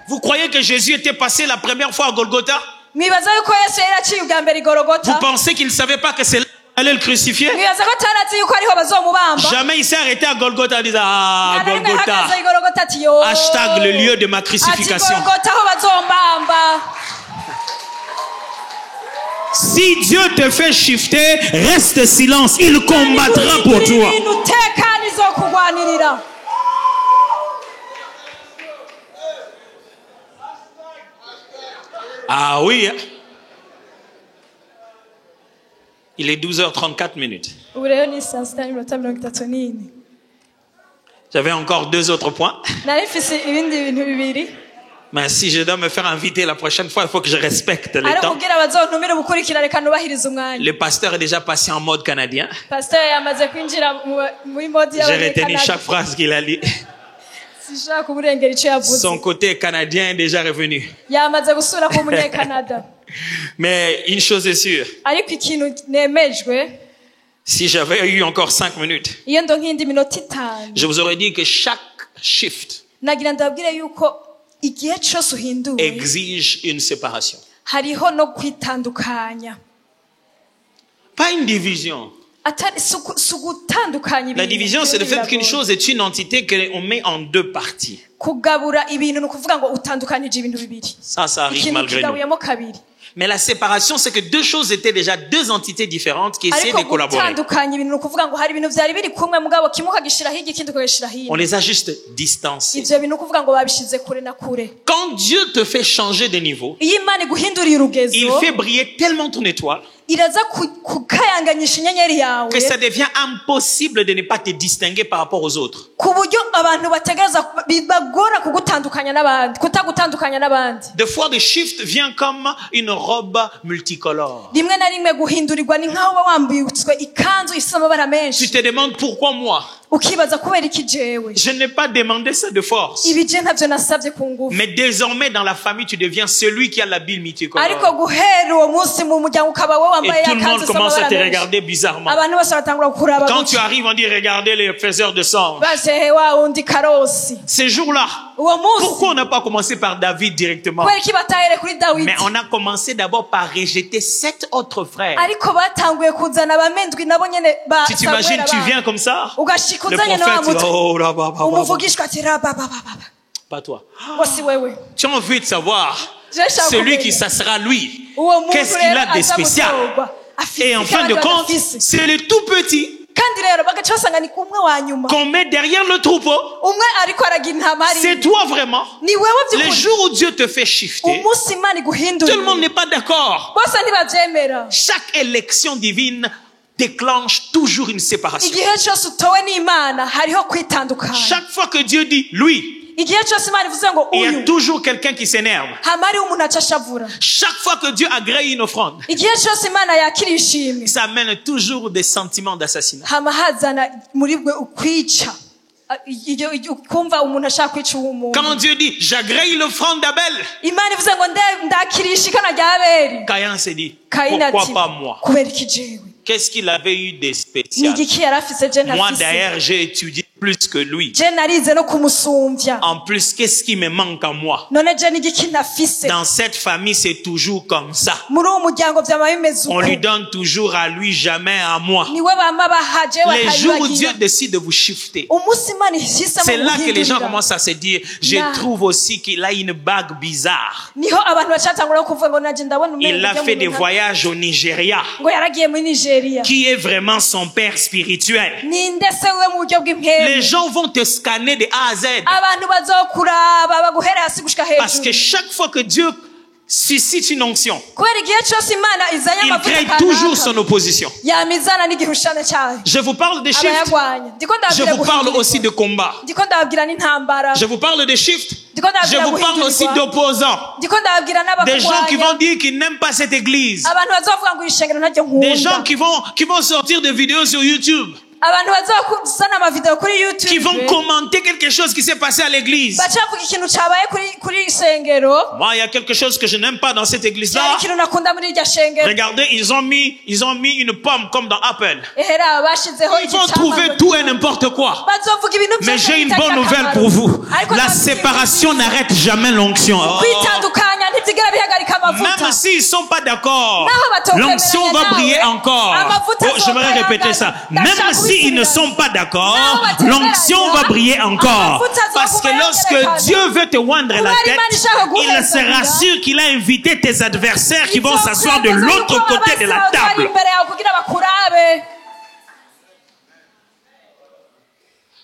[SPEAKER 1] Vous croyez que Jésus était passé la première fois à Golgotha?
[SPEAKER 2] mwibaza yuko yesu yari aciye ubwa mbere
[SPEAKER 1] Vous
[SPEAKER 2] igorogota
[SPEAKER 1] pensez qu'il ne savait pas que c'est là qu'il allait le crucifier?
[SPEAKER 2] mwibaza ko atarazi yuko ariho bazomubamba
[SPEAKER 1] Jamais il s'est arrêté à Golgotha en disant, ah,
[SPEAKER 2] nta na rimwe
[SPEAKER 1] Golgotha.
[SPEAKER 2] ahagaze igorogota ati yo
[SPEAKER 1] Hashtag le lieu de ma
[SPEAKER 2] ati
[SPEAKER 1] crucifixion.
[SPEAKER 2] igorogota aho bazombamba
[SPEAKER 1] Si Dieu te fait shifter, reste silence. Il combattra pour toi.
[SPEAKER 2] ibintu utekana izokugwanirira
[SPEAKER 1] Ah oui. Il est 12h34 minutes.
[SPEAKER 2] ubu rero ni saa sita n'iminota 34.
[SPEAKER 1] J'avais encore 2 autres points.
[SPEAKER 2] nari mfise ibindi bintu bibiri
[SPEAKER 1] Mais si je dois me faire inviter la prochaine fois, il faut que je respecte le
[SPEAKER 2] ariko
[SPEAKER 1] temps.
[SPEAKER 2] kugira bazontumire ubukurikira reka nubahirize umwanya
[SPEAKER 1] Le pasteur est déjà passé en mode canadien.
[SPEAKER 2] pasiteri yamaze kwinjira muri modi
[SPEAKER 1] J'ai retenu chaque
[SPEAKER 2] y'abanyekanada
[SPEAKER 1] phrase qu'il a dit.
[SPEAKER 2] sinshaka kumurengera ico yavuze
[SPEAKER 1] Son côté canadien est déjà revenu.
[SPEAKER 2] yamaze gusubira ku munyekanada
[SPEAKER 1] Mais une chose est sûre.
[SPEAKER 2] ariko ikintu nemejwe
[SPEAKER 1] Si j'avais eu encore 5 minutes,
[SPEAKER 2] iyo ndo nk'indi minota 5
[SPEAKER 1] je vous aurais dit que chaque shift
[SPEAKER 2] nagira ndababwire yuko igihe cose uhinduwe
[SPEAKER 1] exige une séparation.
[SPEAKER 2] hariho no kwitandukanya
[SPEAKER 1] Pas une division.
[SPEAKER 2] atari si ugutandukanya
[SPEAKER 1] La
[SPEAKER 2] ibintu
[SPEAKER 1] division, c'est le fait qu'une
[SPEAKER 2] biragoye.
[SPEAKER 1] chose est une entité qu'on met en 2 parties.
[SPEAKER 2] kugabura ibintu ni ukuvuga ngo utandukanije ibintu bibiri
[SPEAKER 1] Ça arrive
[SPEAKER 2] ikintu
[SPEAKER 1] malgré nous.
[SPEAKER 2] kigabuyemo kabiri
[SPEAKER 1] Mais la séparation, c'est que 2 choses étaient déjà 2 entités différentes qui essayaient
[SPEAKER 2] ariko
[SPEAKER 1] de collaborer.
[SPEAKER 2] gutandukanya ibintu ni ukuvuga ngo hari ibintu vyari biri kumwe mugabo kimwe ukagishira hirya ikindi ukagishira
[SPEAKER 1] On
[SPEAKER 2] hino
[SPEAKER 1] les a juste distancés.
[SPEAKER 2] ivyo bintu ni ukuvuga ngo babishize kure na kure
[SPEAKER 1] Quand Dieu te fait changer de niveau,
[SPEAKER 2] iyo imana iguhinduriye urugezo
[SPEAKER 1] il fait briller tellement ton étoile
[SPEAKER 2] iraza kukayanganyisha inyenyeri yawe
[SPEAKER 1] que ça devient impossible de ne pas te distinguer par rapport aux autres.
[SPEAKER 2] ku buryo abantu bategereza bibagora kugutandukanya n'abandi kutagutandukanya n'abandi.
[SPEAKER 1] Des fois, the shift vient comme une robe multicolore.
[SPEAKER 2] rimwe na rimwe guhindurirwa ni nk'aho uba wambitswe ikanzu ifite amabara
[SPEAKER 1] Tu
[SPEAKER 2] menshi
[SPEAKER 1] te demandes pourquoi moi?
[SPEAKER 2] ukibaza kubera iki jewe
[SPEAKER 1] Je n'ai pas demandé ça de force.
[SPEAKER 2] ibi je ntabyo nasabye ku ngufu.
[SPEAKER 1] Mais désormais, dans la famille, tu deviens celui qui a l'habit multicolore.
[SPEAKER 2] ariko guhera uwo munsi mu muryango ukaba wowe
[SPEAKER 1] Et
[SPEAKER 2] wambaye
[SPEAKER 1] tout le monde
[SPEAKER 2] akanzu
[SPEAKER 1] commence à
[SPEAKER 2] s'amabara
[SPEAKER 1] te
[SPEAKER 2] menshi.
[SPEAKER 1] regarder bizarrement.
[SPEAKER 2] abantu bose batangura kuraba
[SPEAKER 1] Quand tu arrives, on dit regardez les faiseurs de sang.
[SPEAKER 2] baje wa undi karosi
[SPEAKER 1] Ces jours-là,
[SPEAKER 2] uwo munsi
[SPEAKER 1] pourquoi on n'a pas commencé par David directement?
[SPEAKER 2] kubera iki batahere kuri Dawidi
[SPEAKER 1] Mais on a commencé d'abord par rejeter 7 autres frères.
[SPEAKER 2] ariko batanguye kuzana abamendwi nabo nyene ba
[SPEAKER 1] Tu t'imagines, tu viens comme ça?
[SPEAKER 2] ugashika
[SPEAKER 1] Le
[SPEAKER 2] uzanye na wa
[SPEAKER 1] prophète,
[SPEAKER 2] mutwe
[SPEAKER 1] oh là, bah, bah, bah, bah.
[SPEAKER 2] umuvugishwa ati rababababa
[SPEAKER 1] Pas toi.
[SPEAKER 2] ngo si wewe
[SPEAKER 1] Tu as envie de savoir
[SPEAKER 2] Jeshaka
[SPEAKER 1] celui
[SPEAKER 2] kumenya.
[SPEAKER 1] qui ça sera lui.
[SPEAKER 2] uwo muntu
[SPEAKER 1] Qu'est-ce qu'il
[SPEAKER 2] rero
[SPEAKER 1] a de
[SPEAKER 2] aza
[SPEAKER 1] spécial?
[SPEAKER 2] gutorwa. Afise
[SPEAKER 1] Et en fin de
[SPEAKER 2] ikibazo
[SPEAKER 1] compte,
[SPEAKER 2] adafise.
[SPEAKER 1] c'est le tout petit
[SPEAKER 2] kandi rero bagaca basanga ni umwe wa nyuma
[SPEAKER 1] qu'on met derrière le troupeau.
[SPEAKER 2] umwe ariko aragira intama
[SPEAKER 1] C'est
[SPEAKER 2] ari
[SPEAKER 1] toi vraiment.
[SPEAKER 2] ni wewe
[SPEAKER 1] Le
[SPEAKER 2] by'ukuri
[SPEAKER 1] jour où Dieu te fait shifter,
[SPEAKER 2] umunsi imana
[SPEAKER 1] tout le
[SPEAKER 2] iguhindurira
[SPEAKER 1] monde n'est pas d'accord.
[SPEAKER 2] bose ntibabyemera
[SPEAKER 1] Chaque élection divine déclenche toujours une séparation.
[SPEAKER 2] igihe cyose utowe n'imana hariho kwitandukanya
[SPEAKER 1] Chaque fois que Dieu dit lui,
[SPEAKER 2] igihe cyose imana ivuze ngo
[SPEAKER 1] il y a
[SPEAKER 2] uyu
[SPEAKER 1] toujours quelqu'un qui s'énerve.
[SPEAKER 2] hama hariho umuntu aca ashavura
[SPEAKER 1] Chaque fois que Dieu agrée une offrande,
[SPEAKER 2] igihe cyose imana yakira ishimwe
[SPEAKER 1] ça amène toujours des sentiments d'assassinat.
[SPEAKER 2] hama hazana muri bwe ukwica kumva umuntu ashaka kwica uwo muntu
[SPEAKER 1] Quand Dieu dit j'agrée l'offrande d'Abel,
[SPEAKER 2] imana ivuze ngo ndakirisha ikana rya abeli
[SPEAKER 1] Caïn s'est dit
[SPEAKER 2] kayini ati
[SPEAKER 1] pourquoi pas moi?
[SPEAKER 2] kubera iki jewe
[SPEAKER 1] Qu'est-ce qu'il avait eu de
[SPEAKER 2] ni
[SPEAKER 1] spécial?
[SPEAKER 2] igiki yari afise je
[SPEAKER 1] Moi
[SPEAKER 2] ntafise
[SPEAKER 1] d'ailleurs j'ai étudié plus que lui.
[SPEAKER 2] je narize no kumusumbya
[SPEAKER 1] En plus, qu'est-ce qui me manque à moi?
[SPEAKER 2] none je ni igiki ntafise
[SPEAKER 1] Dans cette famille, c'est toujours comme ça.
[SPEAKER 2] muri uwo muryango vyama bimeze
[SPEAKER 1] On
[SPEAKER 2] uko
[SPEAKER 1] lui donne toujours à lui, jamais à moi.
[SPEAKER 2] niwe bama baha jewe
[SPEAKER 1] Les jours où Dieu
[SPEAKER 2] akayibagira
[SPEAKER 1] décide de vous shifter,
[SPEAKER 2] umunsi imana ihisemo
[SPEAKER 1] c'est là que les gens
[SPEAKER 2] guhindurira
[SPEAKER 1] commencent à se dire, je
[SPEAKER 2] Nah.
[SPEAKER 1] trouve aussi qu'il a une bague bizarre.
[SPEAKER 2] niho abantu bacatangura kuvuga ngo naje ndabona
[SPEAKER 1] Il a
[SPEAKER 2] ujya
[SPEAKER 1] fait
[SPEAKER 2] mu
[SPEAKER 1] des
[SPEAKER 2] bintu
[SPEAKER 1] voyages au Nigeria.
[SPEAKER 2] ngo yaragiye muri Nigeria
[SPEAKER 1] Qui est vraiment son père spirituel?
[SPEAKER 2] ninde se we mu buryo bw'impemu
[SPEAKER 1] Les gens vont te scanner de A à Z.
[SPEAKER 2] abantu bazokuraba baguhere hasi gushika
[SPEAKER 1] Parce que
[SPEAKER 2] hejuru
[SPEAKER 1] chaque fois que Dieu suscite une onction,
[SPEAKER 2] kubera igihe cyose imana izanye
[SPEAKER 1] il
[SPEAKER 2] amavuta
[SPEAKER 1] crée toujours son
[SPEAKER 2] kanaka
[SPEAKER 1] opposition.
[SPEAKER 2] yamizana n'igihushane cyayo
[SPEAKER 1] Je vous parle de shift.
[SPEAKER 2] abayagwanya ndiko
[SPEAKER 1] Je
[SPEAKER 2] ndababwira
[SPEAKER 1] vous parle
[SPEAKER 2] guhindurirwa.
[SPEAKER 1] aussi de combat.
[SPEAKER 2] ndiko ndababwira n'intambara
[SPEAKER 1] Je vous parle de shift.
[SPEAKER 2] ndiko
[SPEAKER 1] Je
[SPEAKER 2] ndababwira
[SPEAKER 1] vous parle aussi
[SPEAKER 2] guhindurirwa
[SPEAKER 1] d'opposants.
[SPEAKER 2] ndiko ndababwira
[SPEAKER 1] Des gens qui
[SPEAKER 2] n'abakugwanya
[SPEAKER 1] vont dire qu'ils n'aiment pas cette église.
[SPEAKER 2] abantu bazovuga ngo ishengero ntaryo
[SPEAKER 1] Des gens
[SPEAKER 2] nkunda
[SPEAKER 1] qui vont sortir des vidéos sur YouTube.
[SPEAKER 2] abantu bazozana amavideo kuri
[SPEAKER 1] Qui vont
[SPEAKER 2] youtube
[SPEAKER 1] commenter quelque chose qui s'est passé à l'église.
[SPEAKER 2] bacavuga ikintu cabaye kuri ishengero
[SPEAKER 1] Moi, il y a quelque chose que je n'aime pas dans cette
[SPEAKER 2] cyari
[SPEAKER 1] église-là.
[SPEAKER 2] ikintu nakunda muri iryo shengero
[SPEAKER 1] Regardez, ils ont mis une pomme comme dans Apple.
[SPEAKER 2] ehera bashizeho
[SPEAKER 1] Ils vont trouver tout et n'importe quoi.
[SPEAKER 2] bazovuga ibintu
[SPEAKER 1] Mais
[SPEAKER 2] byose
[SPEAKER 1] j'ai une
[SPEAKER 2] bitagira
[SPEAKER 1] bonne nouvelle
[SPEAKER 2] akamaro.
[SPEAKER 1] pour vous.
[SPEAKER 2] Ariko
[SPEAKER 1] La
[SPEAKER 2] ndababwira
[SPEAKER 1] séparation n'arrête jamais l'onction. Oh.
[SPEAKER 2] kwitandukanya ntibyigera bihagarika amavuta
[SPEAKER 1] Même s'ils ne sont pas d'accord,
[SPEAKER 2] Naho batokwemeranya
[SPEAKER 1] l'onction va
[SPEAKER 2] nawe,
[SPEAKER 1] briller encore.
[SPEAKER 2] amavuta
[SPEAKER 1] Oh, j'aimerais
[SPEAKER 2] azokayangana.
[SPEAKER 1] répéter ça.
[SPEAKER 2] Ndashaka
[SPEAKER 1] Même s'ils ne
[SPEAKER 2] kubisubiramo.
[SPEAKER 1] sont pas d'accord,
[SPEAKER 2] Naho batemeranya,
[SPEAKER 1] l'onction va briller encore.
[SPEAKER 2] amavuta
[SPEAKER 1] Parce que
[SPEAKER 2] azokubayangana.
[SPEAKER 1] lorsque Dieu veut te oindre la
[SPEAKER 2] Kubera
[SPEAKER 1] tête,
[SPEAKER 2] Imana ishaka
[SPEAKER 1] il
[SPEAKER 2] guheza
[SPEAKER 1] sera
[SPEAKER 2] inda.
[SPEAKER 1] sûr qu'il a invité tes adversaires qui vont
[SPEAKER 2] Izokwemeza
[SPEAKER 1] s'asseoir de
[SPEAKER 2] yuko
[SPEAKER 1] l'autre côté de la
[SPEAKER 2] abasaba bari
[SPEAKER 1] table.
[SPEAKER 2] imbere yawe kugira bakurabe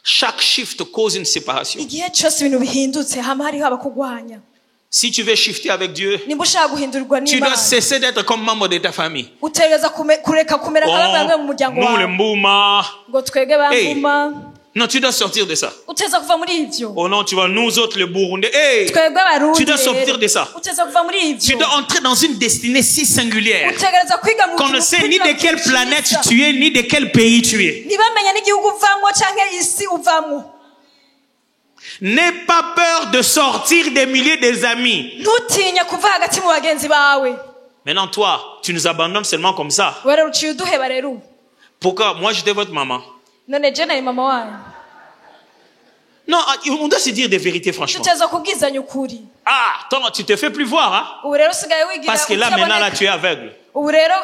[SPEAKER 1] Chaque shift cause une séparation.
[SPEAKER 2] igihe cyose ibintu bihindutse hama hariho abakugwanya
[SPEAKER 1] Si tu veux shifter avec Dieu,
[SPEAKER 2] nimba ushaka guhindurirwa
[SPEAKER 1] tu dois
[SPEAKER 2] n'imana
[SPEAKER 1] cesser d'être comme membre de ta famille.
[SPEAKER 2] utegereza kureka kumera nka bamwe mu muryango
[SPEAKER 1] nous le
[SPEAKER 2] wawe
[SPEAKER 1] Mbouma.
[SPEAKER 2] ngo twebwe banguma
[SPEAKER 1] Non, tu dois sortir de ça.
[SPEAKER 2] uteza kuva muri ivyo
[SPEAKER 1] Oh non, tu vois, nous autres, les Burundais. Hey,
[SPEAKER 2] twebwe abarundi
[SPEAKER 1] tu dois
[SPEAKER 2] rero,
[SPEAKER 1] sortir de ça.
[SPEAKER 2] uteza kuva muri
[SPEAKER 1] Tu
[SPEAKER 2] ivyo
[SPEAKER 1] dois entrer dans une destinée si singulière
[SPEAKER 2] utegereza kwiga mu
[SPEAKER 1] qu'on ne
[SPEAKER 2] kintu
[SPEAKER 1] sait ni
[SPEAKER 2] kugira
[SPEAKER 1] de quelle
[SPEAKER 2] ngo
[SPEAKER 1] planète
[SPEAKER 2] kiza.
[SPEAKER 1] tu es, ni de quel pays tu es.
[SPEAKER 2] ntibamenya n'igihugu uvamwo canke isi uvamwo
[SPEAKER 1] N'aie pas peur de sortir des milliers des amis.
[SPEAKER 2] ntutinye kuva hagati mu bagenzi bawe
[SPEAKER 1] Maintenant, toi, tu nous abandonnes seulement comme ça.
[SPEAKER 2] we rero uciye uduheba rero ubu.
[SPEAKER 1] Pourquoi? Moi, j'étais votre maman.
[SPEAKER 2] none je nari mama wanyu
[SPEAKER 1] Non, on doit se dire des vérités, franchement.
[SPEAKER 2] tuteza kubwizanya ukuri
[SPEAKER 1] Ah, toi, tu te fais plus voir, hein?
[SPEAKER 2] ubu rero usigaye wigira
[SPEAKER 1] Parce que là, maintenant, là,
[SPEAKER 2] utaboneka.
[SPEAKER 1] tu es aveugle.
[SPEAKER 2] ubu rero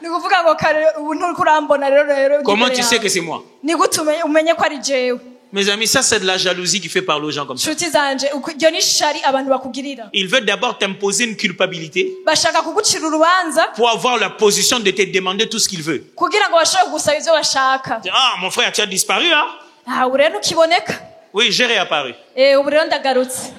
[SPEAKER 2] ni kuvuga ngo kare ubu nturiko urambona rero
[SPEAKER 1] Comment
[SPEAKER 2] imbere
[SPEAKER 1] tu sais
[SPEAKER 2] yawe.
[SPEAKER 1] que c'est moi?
[SPEAKER 2] ni gute umenye ko ari jewe
[SPEAKER 1] Mes amis, ça, c'est de la jalousie qui fait parler aux gens comme ça.
[SPEAKER 2] nshuti zanje iryo ni shari abantu bakugirira
[SPEAKER 1] Il veut d'abord t'imposer une culpabilité
[SPEAKER 2] bashaka kugucira urubanza
[SPEAKER 1] pour avoir la position de te demander tout ce qu'il veut.
[SPEAKER 2] kugira ngo bashobore kugusaba ivyo bashaka
[SPEAKER 1] Ah, mon frère, tu as disparu, hein?
[SPEAKER 2] ah ubu rero ntukiboneka
[SPEAKER 1] Oui, j'ai réapparu.
[SPEAKER 2] ubu rero ndagarutse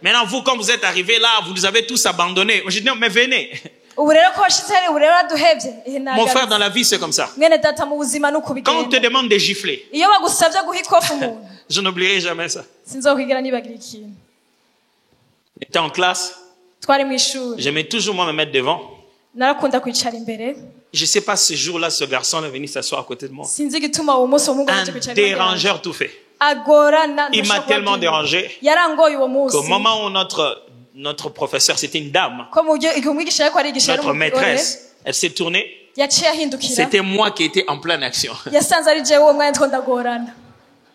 [SPEAKER 1] Maintenant, vous, quand vous êtes arrivés là, vous nous avez tous abandonnés. Je dis, non, mais venez.
[SPEAKER 2] ubu rero ko washitse hari ubu rero aduhevye ihe
[SPEAKER 1] Mon
[SPEAKER 2] naga
[SPEAKER 1] frère, dans la vie, c'est comme ça.
[SPEAKER 2] mwene data mu buzima nuko
[SPEAKER 1] Quand on te
[SPEAKER 2] bigenda
[SPEAKER 1] demande de gifler,
[SPEAKER 2] iyo bagusavye guha ikofu umuntu
[SPEAKER 1] je n'oublierai jamais ça.
[SPEAKER 2] sinzokwigira nibagira ikintu
[SPEAKER 1] J'étais en classe,
[SPEAKER 2] twari mu ishuri
[SPEAKER 1] j'aimais toujours moi me mettre devant.
[SPEAKER 2] narakunda kwicara imbere
[SPEAKER 1] Je sais pas, ce jour-là, ce garçon est venu s'asseoir à côté de moi.
[SPEAKER 2] sinzi igituma uwo munsi uwo muhungu yaje
[SPEAKER 1] Un
[SPEAKER 2] kwicara imbere yanjye.
[SPEAKER 1] dérangeur tout fait.
[SPEAKER 2] agorana
[SPEAKER 1] Il m'a tellement dérangé
[SPEAKER 2] yarangoye uwo munsi
[SPEAKER 1] qu'au moment où notre professeur, c'était une dame,
[SPEAKER 2] ko mu gihe igihe umwigisha yariko arigisha yari
[SPEAKER 1] notre
[SPEAKER 2] umugore
[SPEAKER 1] maîtresse, elle s'est tournée.
[SPEAKER 2] yaciye ahindukira
[SPEAKER 1] C'était moi qui étais en pleine action.
[SPEAKER 2] yasanze ari jewe uwo mwanya ndiko ndagorana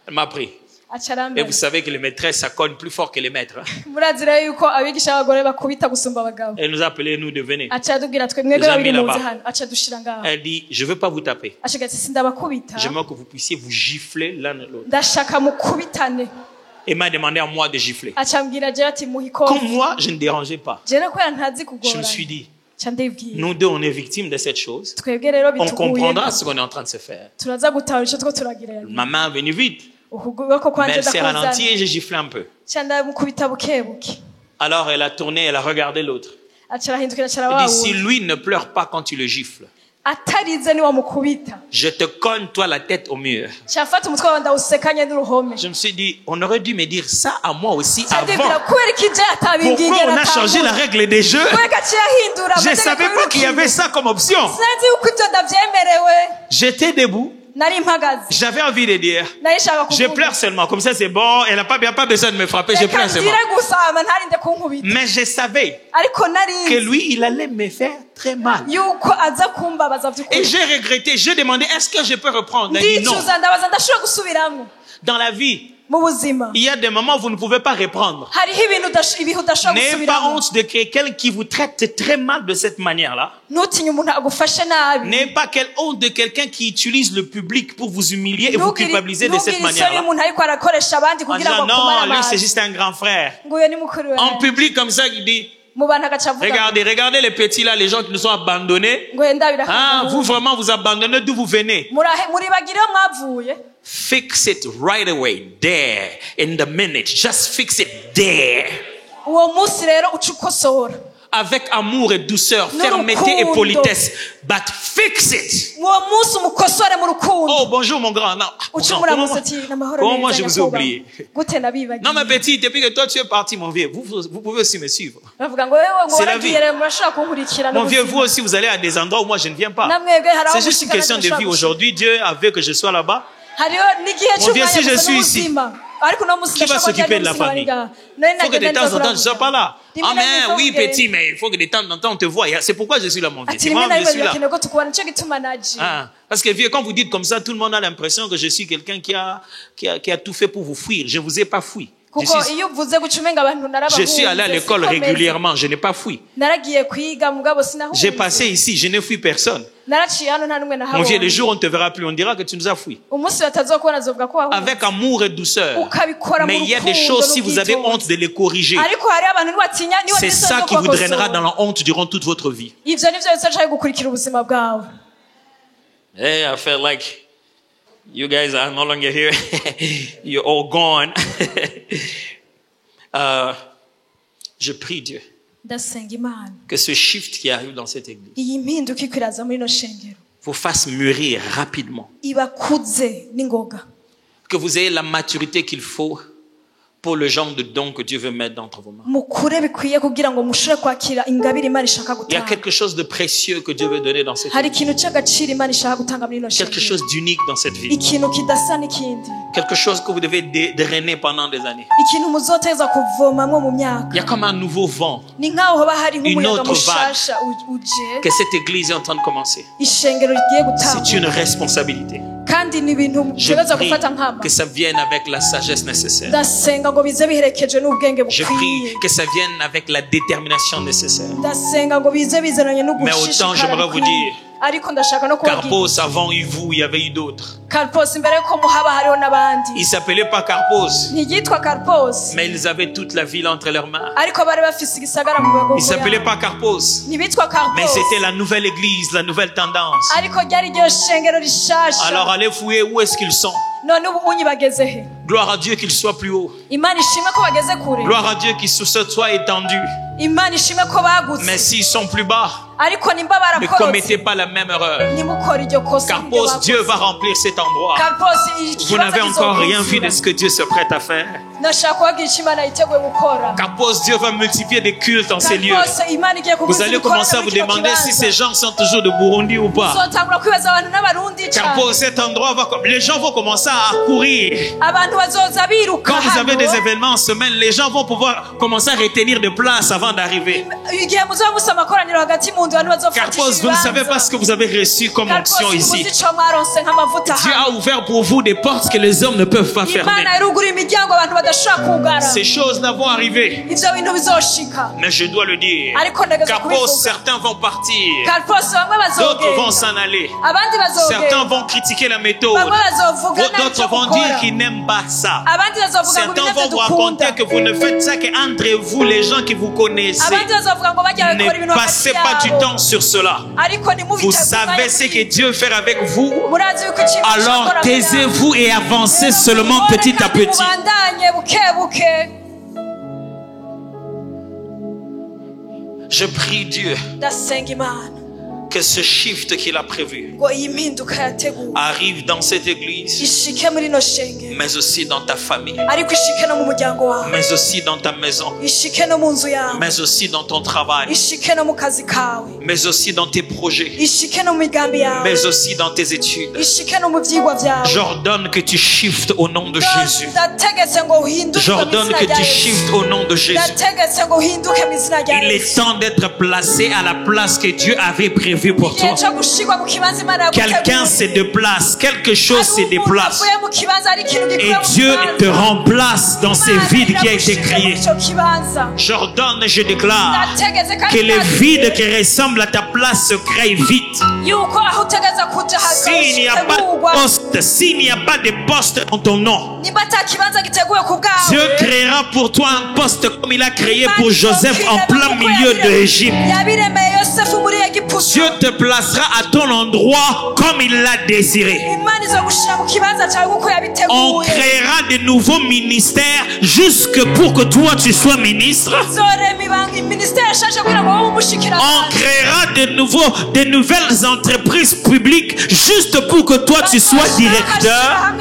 [SPEAKER 1] Elle m'a pris.
[SPEAKER 2] aca
[SPEAKER 1] Et
[SPEAKER 2] arambara
[SPEAKER 1] vous savez que les maîtresses, ça cogne plus fort que les maîtres. hein.
[SPEAKER 2] murazi rero yuko abigisha b'abagore bakubita gusumba abagabo
[SPEAKER 1] Elle nous a appelés, nous, de venir.
[SPEAKER 2] aca aratubwira twe mwebwe
[SPEAKER 1] Les amis
[SPEAKER 2] babiri muze
[SPEAKER 1] là-bas.
[SPEAKER 2] hano aca adushira ngaho
[SPEAKER 1] Elle dit, je veux pas vous taper.
[SPEAKER 2] aca ati sindabakubita
[SPEAKER 1] J'aimerais que vous puissiez vous gifler l'un et l'autre.
[SPEAKER 2] ndashaka mukubitane
[SPEAKER 1] Et m'a demandé à moi de gifler.
[SPEAKER 2] aca ambwira jewe ati muha
[SPEAKER 1] Comme
[SPEAKER 2] ikofi
[SPEAKER 1] moi, je ne dérangeais pas.
[SPEAKER 2] jewe kubera ntazi
[SPEAKER 1] Je me
[SPEAKER 2] kugorana
[SPEAKER 1] suis dit,
[SPEAKER 2] aca ndibwira
[SPEAKER 1] nous deux, on est victimes de cette chose.
[SPEAKER 2] twebwe rero
[SPEAKER 1] On
[SPEAKER 2] bituguye
[SPEAKER 1] comprendra ce qu'on est en train de se faire.
[SPEAKER 2] turaza gutahura ico two turagira
[SPEAKER 1] Ma main est venue vite.
[SPEAKER 2] ukuboko
[SPEAKER 1] Mais
[SPEAKER 2] kwanje
[SPEAKER 1] elle s'est
[SPEAKER 2] ndakuzana
[SPEAKER 1] ralentie et j'ai giflé un peu.
[SPEAKER 2] aca ndamukubita buke buke
[SPEAKER 1] Alors elle a tourné, elle a regardé l'autre.
[SPEAKER 2] aca arahindukira aca
[SPEAKER 1] Elle dit, si
[SPEAKER 2] arabawuza
[SPEAKER 1] lui ne pleure pas quand tu le gifles,
[SPEAKER 2] atarize niwamukubita
[SPEAKER 1] je te cogne toi la tête au mur.
[SPEAKER 2] cafata umutwe wawe ndawusekanye n'uruhome
[SPEAKER 1] Je me suis dit, on aurait dû me dire ça à moi aussi
[SPEAKER 2] ndibwira
[SPEAKER 1] avant.
[SPEAKER 2] kubera iki je atabingingira
[SPEAKER 1] Pourquoi on a changé la règle des jeux?
[SPEAKER 2] kubera ko aciye ahindura
[SPEAKER 1] Je ne savais pas qu'il y avait ça comme option.
[SPEAKER 2] sinzi yuko ivyo ndavyemerewe
[SPEAKER 1] J'étais debout,
[SPEAKER 2] nari mpagaze
[SPEAKER 1] j'avais envie de dire,
[SPEAKER 2] nari nshaka
[SPEAKER 1] je
[SPEAKER 2] kuvuga
[SPEAKER 1] pleure seulement, comme ça c'est bon, elle n'a pas besoin de me frapper, je
[SPEAKER 2] reka
[SPEAKER 1] pleure seulement.
[SPEAKER 2] nzire gusama ntarinde kunkubita
[SPEAKER 1] Mais je savais
[SPEAKER 2] ariko
[SPEAKER 1] que
[SPEAKER 2] nari
[SPEAKER 1] lui, il allait me faire très mal.
[SPEAKER 2] yuko aza kumbabaza
[SPEAKER 1] Et
[SPEAKER 2] vy'ukuri
[SPEAKER 1] j'ai regretté, j'ai demandé, est-ce que je peux reprendre? Elle dit non.
[SPEAKER 2] ndicuza ndabaza ndashobora gusubiramwo
[SPEAKER 1] Dans la vie,
[SPEAKER 2] mu buzima
[SPEAKER 1] il y a des moments où vous ne pouvez pas reprendre.
[SPEAKER 2] hariho ibihe udashobora
[SPEAKER 1] N'ayez pas
[SPEAKER 2] gusubiramwo
[SPEAKER 1] honte de quelqu'un qui vous traite très mal de cette manière-là.
[SPEAKER 2] ntutinye umuntu agufashe nabi
[SPEAKER 1] N'ayez pas honte de quelqu'un qui utilise le public pour vous humilier et vous culpabiliser de cette
[SPEAKER 2] ntugire isoni
[SPEAKER 1] manière-là.
[SPEAKER 2] umuntu ariko arakoresha abandi
[SPEAKER 1] En
[SPEAKER 2] kugira ngo
[SPEAKER 1] disant non,
[SPEAKER 2] akumare
[SPEAKER 1] lui c'est
[SPEAKER 2] amazi
[SPEAKER 1] juste un grand frère.
[SPEAKER 2] ngo uyo ni mukuru
[SPEAKER 1] En
[SPEAKER 2] wawe
[SPEAKER 1] public comme ça, il dit,
[SPEAKER 2] mu bantu agaca avuga
[SPEAKER 1] regardez les petits là, les gens qui nous sont abandonnés.
[SPEAKER 2] ngo yenda
[SPEAKER 1] Ah, vous vraiment vous abandonnez d'où vous venez.
[SPEAKER 2] muribagire iyo mwavuye
[SPEAKER 1] Fix it right away, there, in the minute. Just fix it there.
[SPEAKER 2] uwo munsi rero uca ukosora
[SPEAKER 1] Avec amour et douceur,
[SPEAKER 2] Nous
[SPEAKER 1] fermeté et
[SPEAKER 2] rukundo.
[SPEAKER 1] politesse. But fix it.
[SPEAKER 2] uwo munsi umukosore mu rukundo
[SPEAKER 1] Oh, bonjour mon grand. Non,
[SPEAKER 2] uca
[SPEAKER 1] comment,
[SPEAKER 2] umuramutse ati n'amahoro
[SPEAKER 1] comment moi
[SPEAKER 2] neza
[SPEAKER 1] je vous ai
[SPEAKER 2] nyakubahwa."
[SPEAKER 1] oublié?
[SPEAKER 2] gute nabibagiye
[SPEAKER 1] Non, ma petite, depuis que toi tu es parti, mon vieux, vous pouvez aussi me suivre.
[SPEAKER 2] bavuga ngo wewe ngo
[SPEAKER 1] C'est la
[SPEAKER 2] waragiye
[SPEAKER 1] vie.
[SPEAKER 2] rero murashobora kunkurikirana
[SPEAKER 1] Mon vieux,
[SPEAKER 2] n'ubuzima.
[SPEAKER 1] vous aussi, vous allez à des endroits où moi je ne viens pas.
[SPEAKER 2] namwebwe hari aho
[SPEAKER 1] C'est juste une
[SPEAKER 2] mushikana
[SPEAKER 1] question de
[SPEAKER 2] tudashobora
[SPEAKER 1] vie.
[SPEAKER 2] gushika.
[SPEAKER 1] Aujourd'hui, Dieu a vu que je sois là-bas.
[SPEAKER 2] hariho n'igihe
[SPEAKER 1] Mon vieux,
[SPEAKER 2] cy'umwanya
[SPEAKER 1] si je
[SPEAKER 2] gusa
[SPEAKER 1] suis ici,
[SPEAKER 2] n'ubuzima ariko uno munsi
[SPEAKER 1] qui va
[SPEAKER 2] ndashobora
[SPEAKER 1] s'occuper
[SPEAKER 2] kujya
[SPEAKER 1] de la
[SPEAKER 2] n'ubuzima
[SPEAKER 1] famille?
[SPEAKER 2] bari ngaha. None
[SPEAKER 1] Il faut que de
[SPEAKER 2] nagenda
[SPEAKER 1] temps en temps, je ne
[SPEAKER 2] nzakuravuga.
[SPEAKER 1] sois pas là.
[SPEAKER 2] Rimwe
[SPEAKER 1] Ah,
[SPEAKER 2] na rimwe
[SPEAKER 1] mais oui,
[SPEAKER 2] mvuge,
[SPEAKER 1] petit, mais il faut que de temps en temps on te voit. C'est pourquoi je suis là, mon vieux.
[SPEAKER 2] ati
[SPEAKER 1] C'est
[SPEAKER 2] rimwe
[SPEAKER 1] moi,
[SPEAKER 2] na
[SPEAKER 1] je
[SPEAKER 2] rimwe
[SPEAKER 1] suis là.
[SPEAKER 2] birakenewe ko tukubona nicyo gituma naje
[SPEAKER 1] Ah, parce que vieux, quand vous dites comme ça, tout le monde a l'impression que je suis quelqu'un qui a tout fait pour vous fuir. Je ne vous ai pas fui.
[SPEAKER 2] kuko iyo uvuze guca umenga abantu
[SPEAKER 1] Je suis allé à
[SPEAKER 2] narabahunze
[SPEAKER 1] l'école
[SPEAKER 2] sikomeze.
[SPEAKER 1] régulièrement. Je n'ai pas fui.
[SPEAKER 2] naragiye kwiga mugabo
[SPEAKER 1] J'ai
[SPEAKER 2] sinahunze
[SPEAKER 1] passé ici. Je n'ai fui personne.
[SPEAKER 2] naraciye hano nta n'umwe
[SPEAKER 1] Mon vieux, le
[SPEAKER 2] nahabonye
[SPEAKER 1] jour où on ne te verra plus, on dira que tu nous as fui.
[SPEAKER 2] umunsi batazokubona azovuga ko wahunze
[SPEAKER 1] Avec amour et douceur.
[SPEAKER 2] ukabikora mu
[SPEAKER 1] Mais il y a des
[SPEAKER 2] rukundo
[SPEAKER 1] choses, si vous avez
[SPEAKER 2] n'ubwitonzi.
[SPEAKER 1] honte de les corriger,
[SPEAKER 2] ariko hariho abantu nibatinya niba
[SPEAKER 1] c'est ça qui vous drainera dans la honte durant toute votre vie.
[SPEAKER 2] ivyo nivyo bizoca gukurikira ubuzima bwawe
[SPEAKER 1] Hey, I felt like you guys are no longer here. You're all gone. Je prie Dieu
[SPEAKER 2] ndasenga imana
[SPEAKER 1] que ce shift qui arrive dans cette église
[SPEAKER 2] iyi mpinduka iko iraza muri ino shengero
[SPEAKER 1] vous fasse mûrir rapidement.
[SPEAKER 2] ibakuze n'ingoga
[SPEAKER 1] Que vous ayez la maturité qu'il faut pour le genre de don que Dieu veut mettre entre vos mains.
[SPEAKER 2] mukure bikwiye kugira ngo mushobore kwakira ingabire imana ishaka
[SPEAKER 1] Il y a
[SPEAKER 2] gutanga
[SPEAKER 1] quelque chose de précieux que Dieu veut donner dans cette
[SPEAKER 2] hari
[SPEAKER 1] église.
[SPEAKER 2] ikintu cy'agaciro imana ishaka gutanga muri ino
[SPEAKER 1] Quelque
[SPEAKER 2] shengero
[SPEAKER 1] chose d'unique dans cette vie.
[SPEAKER 2] ikintu kidasa n'ikindi
[SPEAKER 1] Quelque chose que vous devez drainer pendant des années.
[SPEAKER 2] ikintu muzoteza kuvomamwo mu myaka
[SPEAKER 1] Il y a comme un nouveau vent
[SPEAKER 2] ni nk'aho haba hari nk'umuyaga
[SPEAKER 1] autre vague.
[SPEAKER 2] mushasha uje
[SPEAKER 1] que cette église est en train de commencer.
[SPEAKER 2] ishengero rigiye
[SPEAKER 1] C'est
[SPEAKER 2] gutanga
[SPEAKER 1] une responsabilité.
[SPEAKER 2] kandi ni ibintu
[SPEAKER 1] Je
[SPEAKER 2] mutegereza
[SPEAKER 1] prie
[SPEAKER 2] gufata nkama
[SPEAKER 1] que ça vienne avec la sagesse nécessaire.
[SPEAKER 2] ndasenga ngo bize biherekeje n'ubwenge
[SPEAKER 1] Je
[SPEAKER 2] bukwiye
[SPEAKER 1] prie que ça vienne avec la détermination nécessaire.
[SPEAKER 2] ndasenga ngo bize bizananye no
[SPEAKER 1] Mais autant j'aimerais vous dire,
[SPEAKER 2] ariko ndashaka no kubabwira
[SPEAKER 1] Carpos, avant vous, il y avait eu d'autres.
[SPEAKER 2] Carpos imbere yuko muhaba hariho n'abandi
[SPEAKER 1] Ils s'appelaient pas Carpos,
[SPEAKER 2] ntigitwa Carpos
[SPEAKER 1] mais ils avaient toute la ville entre leurs mains.
[SPEAKER 2] ariko bari bafise igisagara mu bagabo
[SPEAKER 1] Ils s'appelaient pas Carpos,
[SPEAKER 2] ntibitwa
[SPEAKER 1] mais
[SPEAKER 2] Carpos
[SPEAKER 1] c'était la nouvelle église, la nouvelle tendance.
[SPEAKER 2] ariko ryari iryo shengero rishasha
[SPEAKER 1] Alors allez fouiller où est-ce qu'ils sont.
[SPEAKER 2] none ubu unyi bageze he
[SPEAKER 1] Gloire à Dieu qu'il soit plus haut.
[SPEAKER 2] Imana ishimwe ko bageze kure.
[SPEAKER 1] Gloire à Dieu qu'il soit étendu.
[SPEAKER 2] Imana ishimwe ko bagutse.
[SPEAKER 1] Mais s'ils sont plus bas,
[SPEAKER 2] ariko nimba
[SPEAKER 1] ne
[SPEAKER 2] barakorotse
[SPEAKER 1] commettez pas la même erreur.
[SPEAKER 2] nimukora iryo kosa
[SPEAKER 1] Car pose Dieu va remplir cet endroit. Vous n'avez encore rien vu de ce que Dieu se prête à faire. Car pose Dieu va multiplier des cultes dans ces lieux. Vous allez commencer à vous demander si ces gens sont toujours de Burundi ou pas. Car pose cet endroit les gens vont commencer à courir. Quand vous avez des événements en semaine, les gens vont pouvoir commencer à retenir de place avant d'arriver. Car pose, vous ne savez pas ce que vous avez reçu comme onction ici. Dieu a ouvert pour vous des portes que les hommes ne peuvent pas fermer. Ces choses-là vont arriver. Mais je dois le dire. Car pose, certains vont partir. D'autres vont s'en aller. Certains vont critiquer la méthode. D'autres vont dire qu'ils n'aiment pas ça. Certains vont vous raconter que vous ne faites ça qu'entre vous, les gens qui vous connaissent. Ne passez pas du temps sur cela. Vous savez ce que Dieu fait avec vous. Alors taisez-vous et avancez seulement petit à petit. Je prie Dieu que ce shift qu'il a prévu arrive dans cette église, mais aussi dans ta famille, mais aussi dans ta maison, mais aussi dans ton travail, mais aussi dans tes projets, mais aussi dans tes études. J'ordonne que tu shiftes au nom de Jésus. J'ordonne que tu shiftes au nom de Jésus. Il est temps d'être placé à la place que Dieu avait prévue pour toi. Quelqu'un se déplace, quelque chose se déplace, et Dieu te remplace dans ces vides qui a été créés. J'ordonne et je déclare que les vides qui ressemblent à ta place se créent vite. S'il n'y a pas de poste, s'il n'y a pas de poste en ton nom, Dieu créera pour toi un poste comme il a créé pour Joseph en plein milieu de l'Égypte. Dieu te placera à ton endroit comme il l'a désiré. On créera de nouveaux ministères jusque pour que toi tu sois ministre. On créera de nouvelles entreprises publiques juste pour que toi tu sois directeur.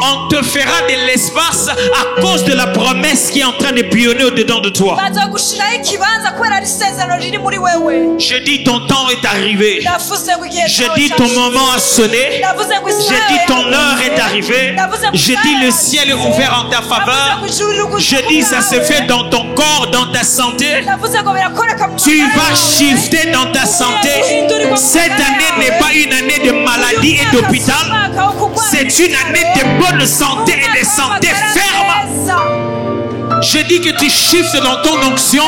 [SPEAKER 1] On te fera de l'espace à cause de la promesse qui est en train de bouillonner au-dedans de toi. Je dis ton temps est arrivé. Je dis ton moment a sonné. Je dis ton heure est arrivée. Je dis le ciel est ouvert en ta faveur. Je dis ça se fait dans ton corps, dans ta santé. Tu vas shifter dans ta santé. Cette année n'est pas une année de maladie et d'hôpital. C'est une année de bonne santé et de santé ferme. Je dis que tu shiftes dans ton onction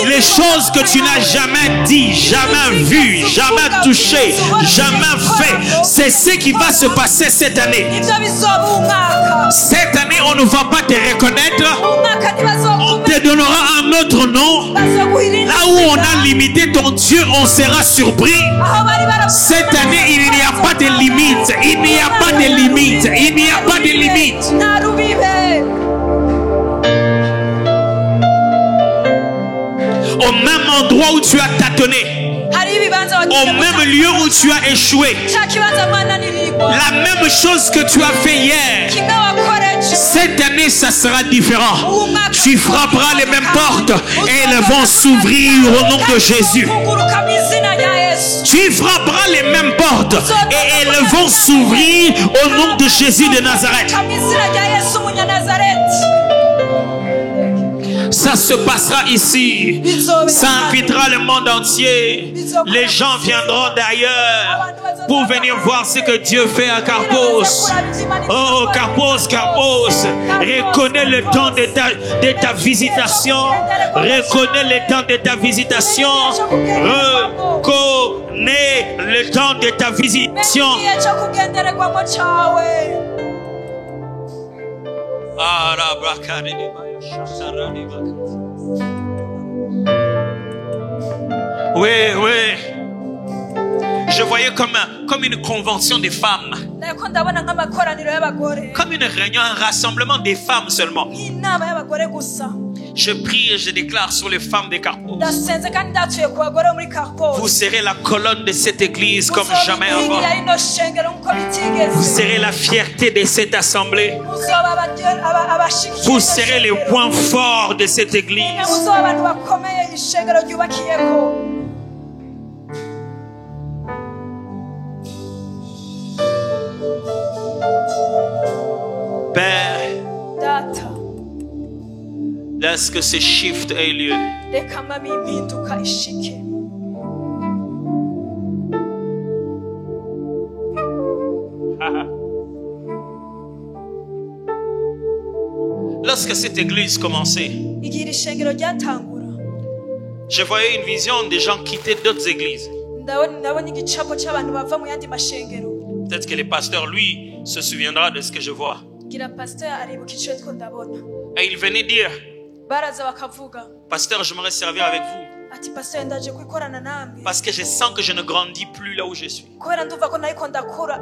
[SPEAKER 1] les choses que tu n'as jamais dit, jamais vu, jamais touché, jamais fait. C'est ce qui va se passer cette année. Cette année, on ne va pas te reconnaître. On te donnera un autre nom. Là où on a limité ton Dieu, on sera surpris. Cette année, il n'y a pas de limite. Il n'y a pas de limite. Il n'y a pas de limite. Au même endroit où tu as tâtonné, au même lieu où tu as échoué, la même chose que tu as fait hier, cette année ça sera différent. Tu frapperas les mêmes portes et elles vont s'ouvrir au nom de Jésus. Tu frapperas les mêmes portes et elles vont s'ouvrir au nom de Jésus de Nazareth. Ça se passera ici. Ça invitera le monde entier. Les gens viendront d'ailleurs pour venir voir ce que Dieu fait à Carpos. Oh, Carpos, Carpos. Reconnais le temps de ta visitation. Reconnais le temps de ta visitation. Reconnais le temps de ta visitation. Oui, oui. Je voyais comme une convention des femmes.
[SPEAKER 2] ndiko ndabona nk'amakoraniro y'abagore
[SPEAKER 1] comme une réunion, un rassemblement des femmes seulement.
[SPEAKER 2] nk'inama y'abagore gusa.
[SPEAKER 1] Je prie et je déclare sur les femmes des Carpos.
[SPEAKER 2] ndasenze kandi ndatuye ku bagore bo muri Carpos.
[SPEAKER 1] Vous serez la colonne de cette église comme jamais avant.
[SPEAKER 2] muzoba ino shengero nk'uko bitigeze.
[SPEAKER 1] Vous serez la fierté de cette assemblée.
[SPEAKER 2] muzoba abashikiye.
[SPEAKER 1] Vous serez les points forts de cette église.
[SPEAKER 2] muzoba abantu bakomeye ishengero ryubakiyeko.
[SPEAKER 1] Père,
[SPEAKER 2] data
[SPEAKER 1] laisse que ce shift ait lieu.
[SPEAKER 2] reka mwami impinduka ishike.
[SPEAKER 1] Lorsque cette église commençait,
[SPEAKER 2] igihe iri shengero ryatangura,
[SPEAKER 1] je voyais une vision des gens quitter d'autres églises.
[SPEAKER 2] ndabona igicapo cy'abantu bava mu yandi mashengero.
[SPEAKER 1] Peut-être que le pasteur, lui, se souviendra de ce que je vois.
[SPEAKER 2] gira pasteur aribuka icyo ariko ndabona.
[SPEAKER 1] Et il venait dire,
[SPEAKER 2] baraza bakavuga
[SPEAKER 1] pasteur, j'aimerais servir avec vous.
[SPEAKER 2] ati pasteur ndaje kwikorana namwe
[SPEAKER 1] Parce que je sens que je ne grandis plus là où je suis.
[SPEAKER 2] kubera ndumva ko nariko ndakura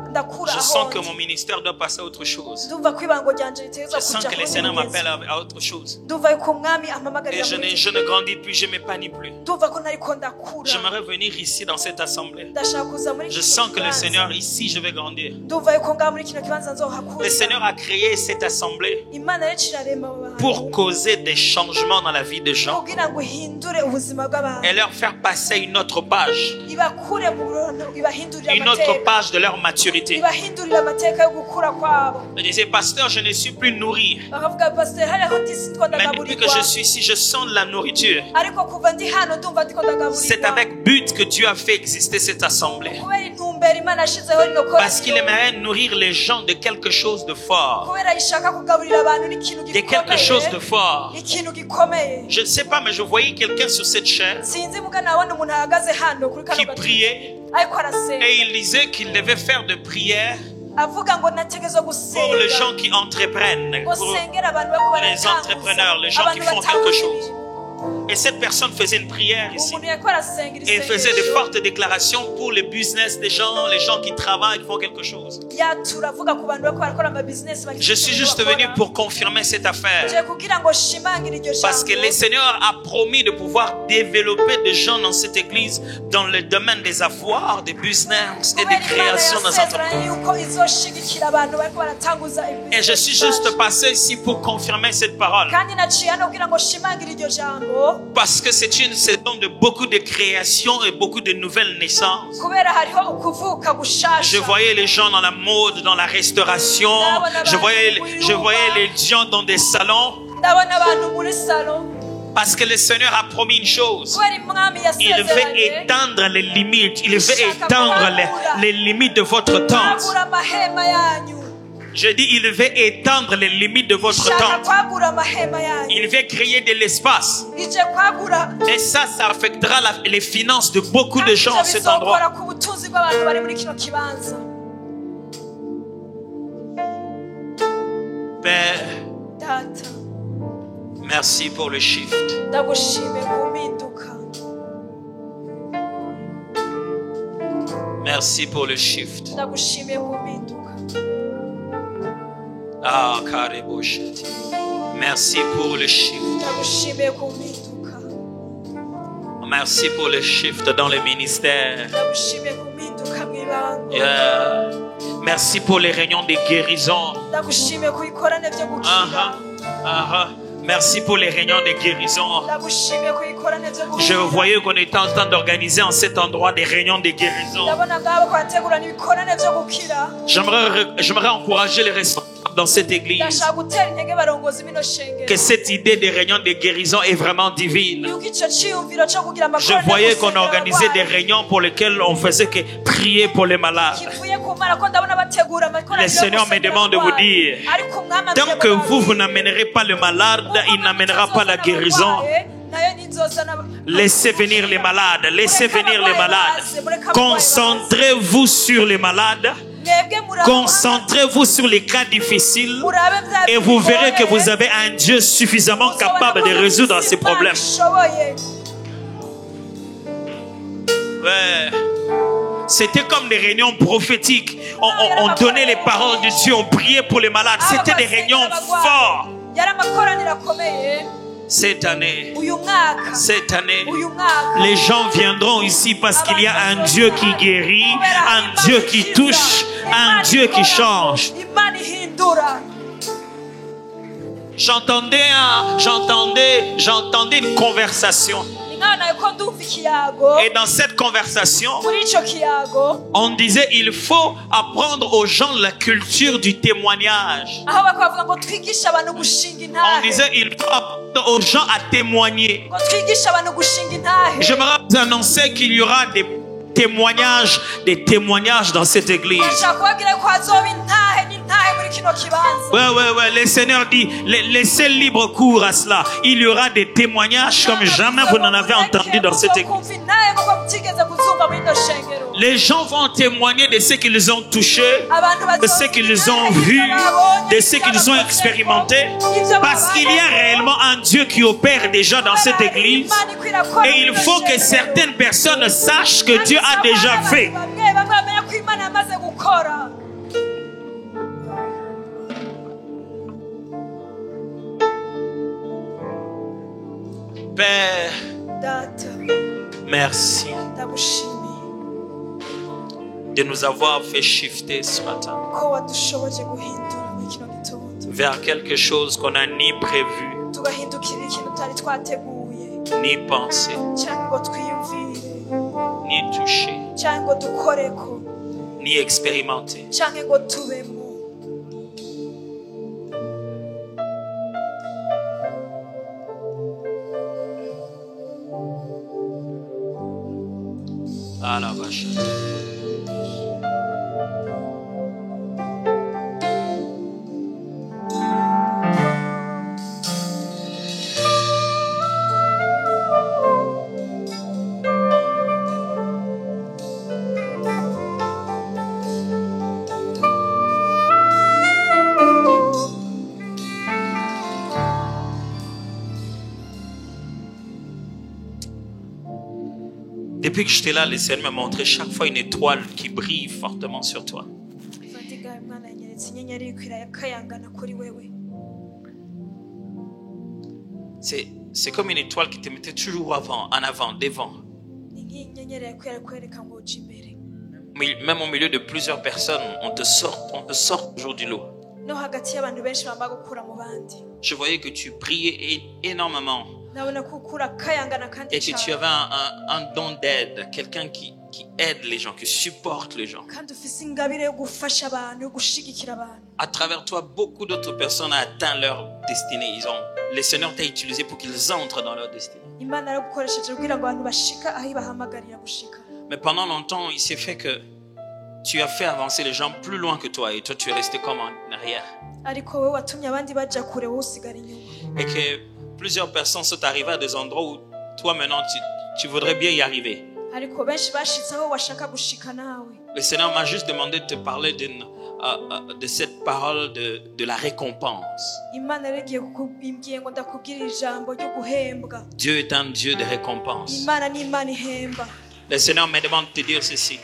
[SPEAKER 1] Je sens que mon ministère doit passer à autre chose.
[SPEAKER 2] ndumva ko ibango ryanje ritegerezwa
[SPEAKER 1] Je sens que le Seigneur m'appelle à autre chose.
[SPEAKER 2] ndumva yuko umwami
[SPEAKER 1] Et
[SPEAKER 2] ampamagarira
[SPEAKER 1] je ne grandis plus, je ne m'épanouis plus.
[SPEAKER 2] ndumva ko nariko ndakura.
[SPEAKER 1] J'aimerais venir ici dans cette assemblée.
[SPEAKER 2] ndashaka kuza muri
[SPEAKER 1] Je
[SPEAKER 2] kino
[SPEAKER 1] sens que le
[SPEAKER 2] kibanza.
[SPEAKER 1] Seigneur, ici, je vais grandir.
[SPEAKER 2] ndumva yuko ngaha muri kino kibanza nzohakura.
[SPEAKER 1] Le Seigneur a créé cette assemblée
[SPEAKER 2] imana rero irarema abo bantu
[SPEAKER 1] pour causer des changements dans la vie des gens
[SPEAKER 2] kugira ngo ihindure ubuzima bw'abantu
[SPEAKER 1] et leur faire passer une autre page,
[SPEAKER 2] ibakure mu burono ibahindurira
[SPEAKER 1] une autre
[SPEAKER 2] amateka
[SPEAKER 1] page de leur maturité.
[SPEAKER 2] ibahindurira amateka yo gukura kwabo.
[SPEAKER 1] Je disais, pasteur, je ne suis plus nourri.
[SPEAKER 2] bakavuga pasteur hariho ndisi ndiko
[SPEAKER 1] Mais depuis que
[SPEAKER 2] ndagaburirwa
[SPEAKER 1] je suis ici, je sens de la nourriture.
[SPEAKER 2] ariko kuva ndi hano ndumva ndiko
[SPEAKER 1] C'est
[SPEAKER 2] ndagaburirwa
[SPEAKER 1] avec but que Dieu a fait exister cette assemblée.
[SPEAKER 2] kubera intumbero imana yashizeho rino
[SPEAKER 1] Parce qu'il
[SPEAKER 2] koraniro
[SPEAKER 1] aimerait nourrir les gens de quelque chose de fort.
[SPEAKER 2] kubera ishaka kugaburira abantu n'ikintu
[SPEAKER 1] De quelque chose de
[SPEAKER 2] gikomeye
[SPEAKER 1] fort.
[SPEAKER 2] ikintu gikomeye.
[SPEAKER 1] Je ne sais pas, mais je voyais quelqu'un sur cette chaise
[SPEAKER 2] sinzi muga nabona umuntu ahagaze hano kuri
[SPEAKER 1] qui
[SPEAKER 2] kano gati
[SPEAKER 1] priait
[SPEAKER 2] ariko arasenga
[SPEAKER 1] et il disait qu'il devait faire de prières
[SPEAKER 2] avuga ngo nategerezwa
[SPEAKER 1] pour
[SPEAKER 2] gusenga
[SPEAKER 1] les gens qui entreprennent,
[SPEAKER 2] ngo
[SPEAKER 1] pour
[SPEAKER 2] sengera abantu bariko
[SPEAKER 1] les
[SPEAKER 2] baratanguza,
[SPEAKER 1] entrepreneurs, les gens qui
[SPEAKER 2] abantu
[SPEAKER 1] font quelque
[SPEAKER 2] batangura
[SPEAKER 1] chose.
[SPEAKER 2] imirimo.
[SPEAKER 1] Et cette personne faisait une prière ici.
[SPEAKER 2] umuntu yariko arasenga iri
[SPEAKER 1] Et faisait de
[SPEAKER 2] sengesho,
[SPEAKER 1] fortes déclarations pour le business des gens, les gens qui travaillent, qui font quelque chose.
[SPEAKER 2] yatura avuga ku bantu bariko barakora amabizinesi bagira
[SPEAKER 1] Je suis
[SPEAKER 2] ikintu
[SPEAKER 1] juste
[SPEAKER 2] bakora.
[SPEAKER 1] venu pour confirmer cette affaire.
[SPEAKER 2] Nje kugira ngo shimangire iryo
[SPEAKER 1] Parce que
[SPEAKER 2] jambo.
[SPEAKER 1] le Seigneur a promis de pouvoir développer des gens dans cette église dans le domaine des avoirs, des business et
[SPEAKER 2] Kubera
[SPEAKER 1] des
[SPEAKER 2] Imana
[SPEAKER 1] créations dans cette
[SPEAKER 2] yasezeranye yuko izoshigikira abantu bariko baratanguza
[SPEAKER 1] Et je suis juste passé ici pour confirmer cette parole.
[SPEAKER 2] kandi naciye hano kugira ngo shimangire iryo jambo
[SPEAKER 1] Parce que c'est une saison de beaucoup de créations et beaucoup de nouvelles naissances.
[SPEAKER 2] kubera hariho ukuvuka
[SPEAKER 1] Je
[SPEAKER 2] gushasha.
[SPEAKER 1] voyais les gens dans la mode, dans la restauration. Je voyais les gens dans des salons.
[SPEAKER 2] ndabona abantu muri salo
[SPEAKER 1] Parce que le Seigneur a promis une chose.
[SPEAKER 2] kubera umwami
[SPEAKER 1] Il veut
[SPEAKER 2] yasezeranye
[SPEAKER 1] étendre les limites. Il veut étendre les limites de votre tente.
[SPEAKER 2] kwagura amahema yanyu.
[SPEAKER 1] Je dis, il veut étendre les limites de votre
[SPEAKER 2] ishaka
[SPEAKER 1] tente.
[SPEAKER 2] kwagura amahema yanyu.
[SPEAKER 1] Il veut créer de l'espace.
[SPEAKER 2] ije kwagura
[SPEAKER 1] Et ça affectera les finances de beaucoup de
[SPEAKER 2] kandi
[SPEAKER 1] gens
[SPEAKER 2] ivyo
[SPEAKER 1] à cet endroit.
[SPEAKER 2] bizokora ku butunzi bw'abantu bari muri kino kibanza.
[SPEAKER 1] Père,
[SPEAKER 2] data
[SPEAKER 1] merci pour le shift.
[SPEAKER 2] ndagushime ku mpinduka.
[SPEAKER 1] Merci pour le shift.
[SPEAKER 2] ndagushime ku mpinduka.
[SPEAKER 1] Ah, Karebosheti. Merci pour le shift.
[SPEAKER 2] ndagushime ku mpinduka.
[SPEAKER 1] Merci pour le shift dans le ministère.
[SPEAKER 2] ndagushime ku mpinduka mw'ibanga.
[SPEAKER 1] Yeah. Merci pour les réunions de guérison.
[SPEAKER 2] ndagushime ku bikorane byo gukira.
[SPEAKER 1] Merci pour les réunions de guérison.
[SPEAKER 2] ndagushime ku bikorane byo
[SPEAKER 1] Je
[SPEAKER 2] gukira.
[SPEAKER 1] voyais qu'on était en train d'organiser en cet endroit des réunions de guérison.
[SPEAKER 2] ndabona ngabo ko hategurana ibikorane byo gukira.
[SPEAKER 1] J'aimerais encourager les responsables dans cette église.
[SPEAKER 2] ndashaka gutera intege barongozi bino shengero.
[SPEAKER 1] Que cette idée des réunions de guérison est vraiment divine.
[SPEAKER 2] yuko icyo cyiyumviro cyo kugira
[SPEAKER 1] Je
[SPEAKER 2] amakorane yo
[SPEAKER 1] voyais qu'on
[SPEAKER 2] gusengera
[SPEAKER 1] organisait des
[SPEAKER 2] abarwayi
[SPEAKER 1] réunions pour lesquelles on faisait que prier pour les malades.
[SPEAKER 2] kivuye ku Mana ko ndabona bategura amakorane
[SPEAKER 1] Le Seigneur me demande de vous dire, tant que vous n'amènerez pas le malade, il n'amènera pas la guérison. Laissez venir les malades, laissez venir les malades. Concentrez-vous sur les malades. Concentrez-vous sur les cas difficiles et vous verrez que vous avez un Dieu suffisamment capable de résoudre ces problèmes. Ouais. C'était comme des réunions prophétiques. On donnait les paroles de Dieu, on priait pour les malades. C'était des réunions fortes. Cette année, les gens viendront ici parce qu'il y a un Dieu qui guérit, un Dieu qui touche, un Dieu qui change. J'entendais une conversation. Et dans cette conversation, on disait il faut apprendre aux gens la culture du témoignage. On disait il faut apprendre aux gens à témoigner. J'aimerais vous annoncer qu'il y aura des témoignages dans cette église. Ouais. Le Seigneur dit, laissez libre cours à cela. Il y aura des témoignages comme jamais vous n'en avez entendu dans cette église. Les gens vont témoigner de ce qu'ils ont touché, de ce qu'ils ont vu, de ce qu'ils ont expérimenté. Parce qu'il y a réellement un Dieu qui opère déjà dans cette église. Et il faut que certaines personnes sachent que Dieu a déjà fait. Père, merci de nous avoir fait shifter ce matin vers quelque chose qu'on n'a ni prévu, ni pensé, ni touché, ni expérimenté. À la vache. Depuis que j'étais là, le Seigneur m'a montré chaque fois une étoile qui brille fortement sur toi. C'est comme une étoile qui te mettait toujours en avant, devant. Même au milieu de plusieurs personnes, on te sort toujours du lot. Je voyais que tu priais énormément. Et que tu avais un don d'aide, quelqu'un qui aide les gens, qui supporte les gens. À travers toi, beaucoup d'autres personnes ont atteint leur destinée. Le Seigneur t'a utilisé pour qu'ils entrent dans leur destinée. Mais pendant longtemps, il s'est fait que tu as fait avancer les gens plus loin que toi et toi tu es resté comme en arrière. Et que plusieurs personnes sont arrivées à des endroits où toi maintenant tu voudrais bien y arriver. Le Seigneur m'a juste demandé de te parler de cette parole de la récompense. Dieu est un Dieu de récompense. Le Seigneur me demande de te dire ceci.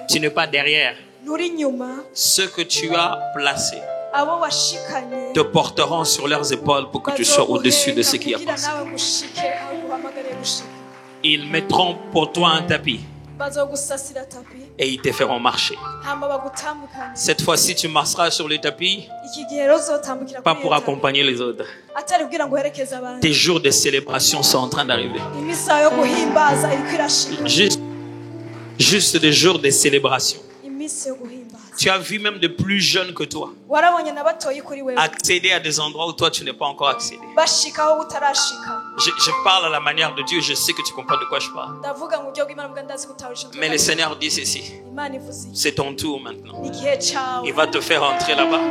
[SPEAKER 1] Tu n'es pas derrière. Ceux que tu as placés te porteront sur leurs épaules pour que tu sois au-dessus de ce qui a passé. Ils mettront pour toi un tapis et ils te feront marcher. Cette fois-ci, tu marcheras sur le tapis, pas pour accompagner les autres. Tes jours de célébration sont en train d'arriver. Juste des jours de célébration. Tu as vu même de plus jeunes que toi accéder à des endroits où toi tu n'es pas encore accédé. Je parle à la manière de Dieu, je sais que tu comprends de quoi je parle. Mais le Seigneur dit ceci. C'est ton tour maintenant. Il va te faire entrer là-bas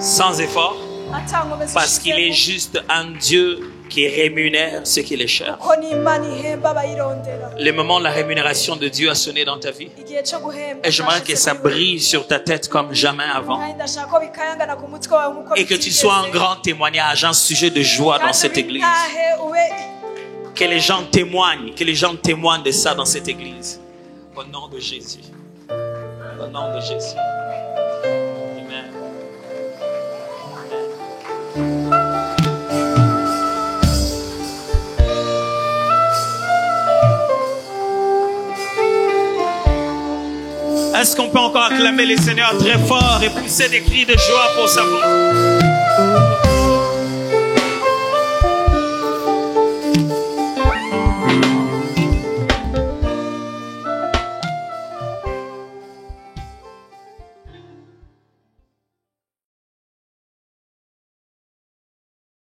[SPEAKER 1] sans effort, parce qu'il est juste un Dieu qui rémunère ce qui est cher. Le moment où la rémunération de Dieu a sonné dans ta vie, et j'aimerais que ça brille sur ta tête comme jamais avant, et que tu sois un grand témoignage, un sujet de joie dans cette église. Que les gens témoignent de ça dans cette église. Au nom de Jésus. Au nom de Jésus. Amen. Est-ce qu'on peut encore acclamer les Seigneurs très fort et pousser des cris de joie pour sa voix?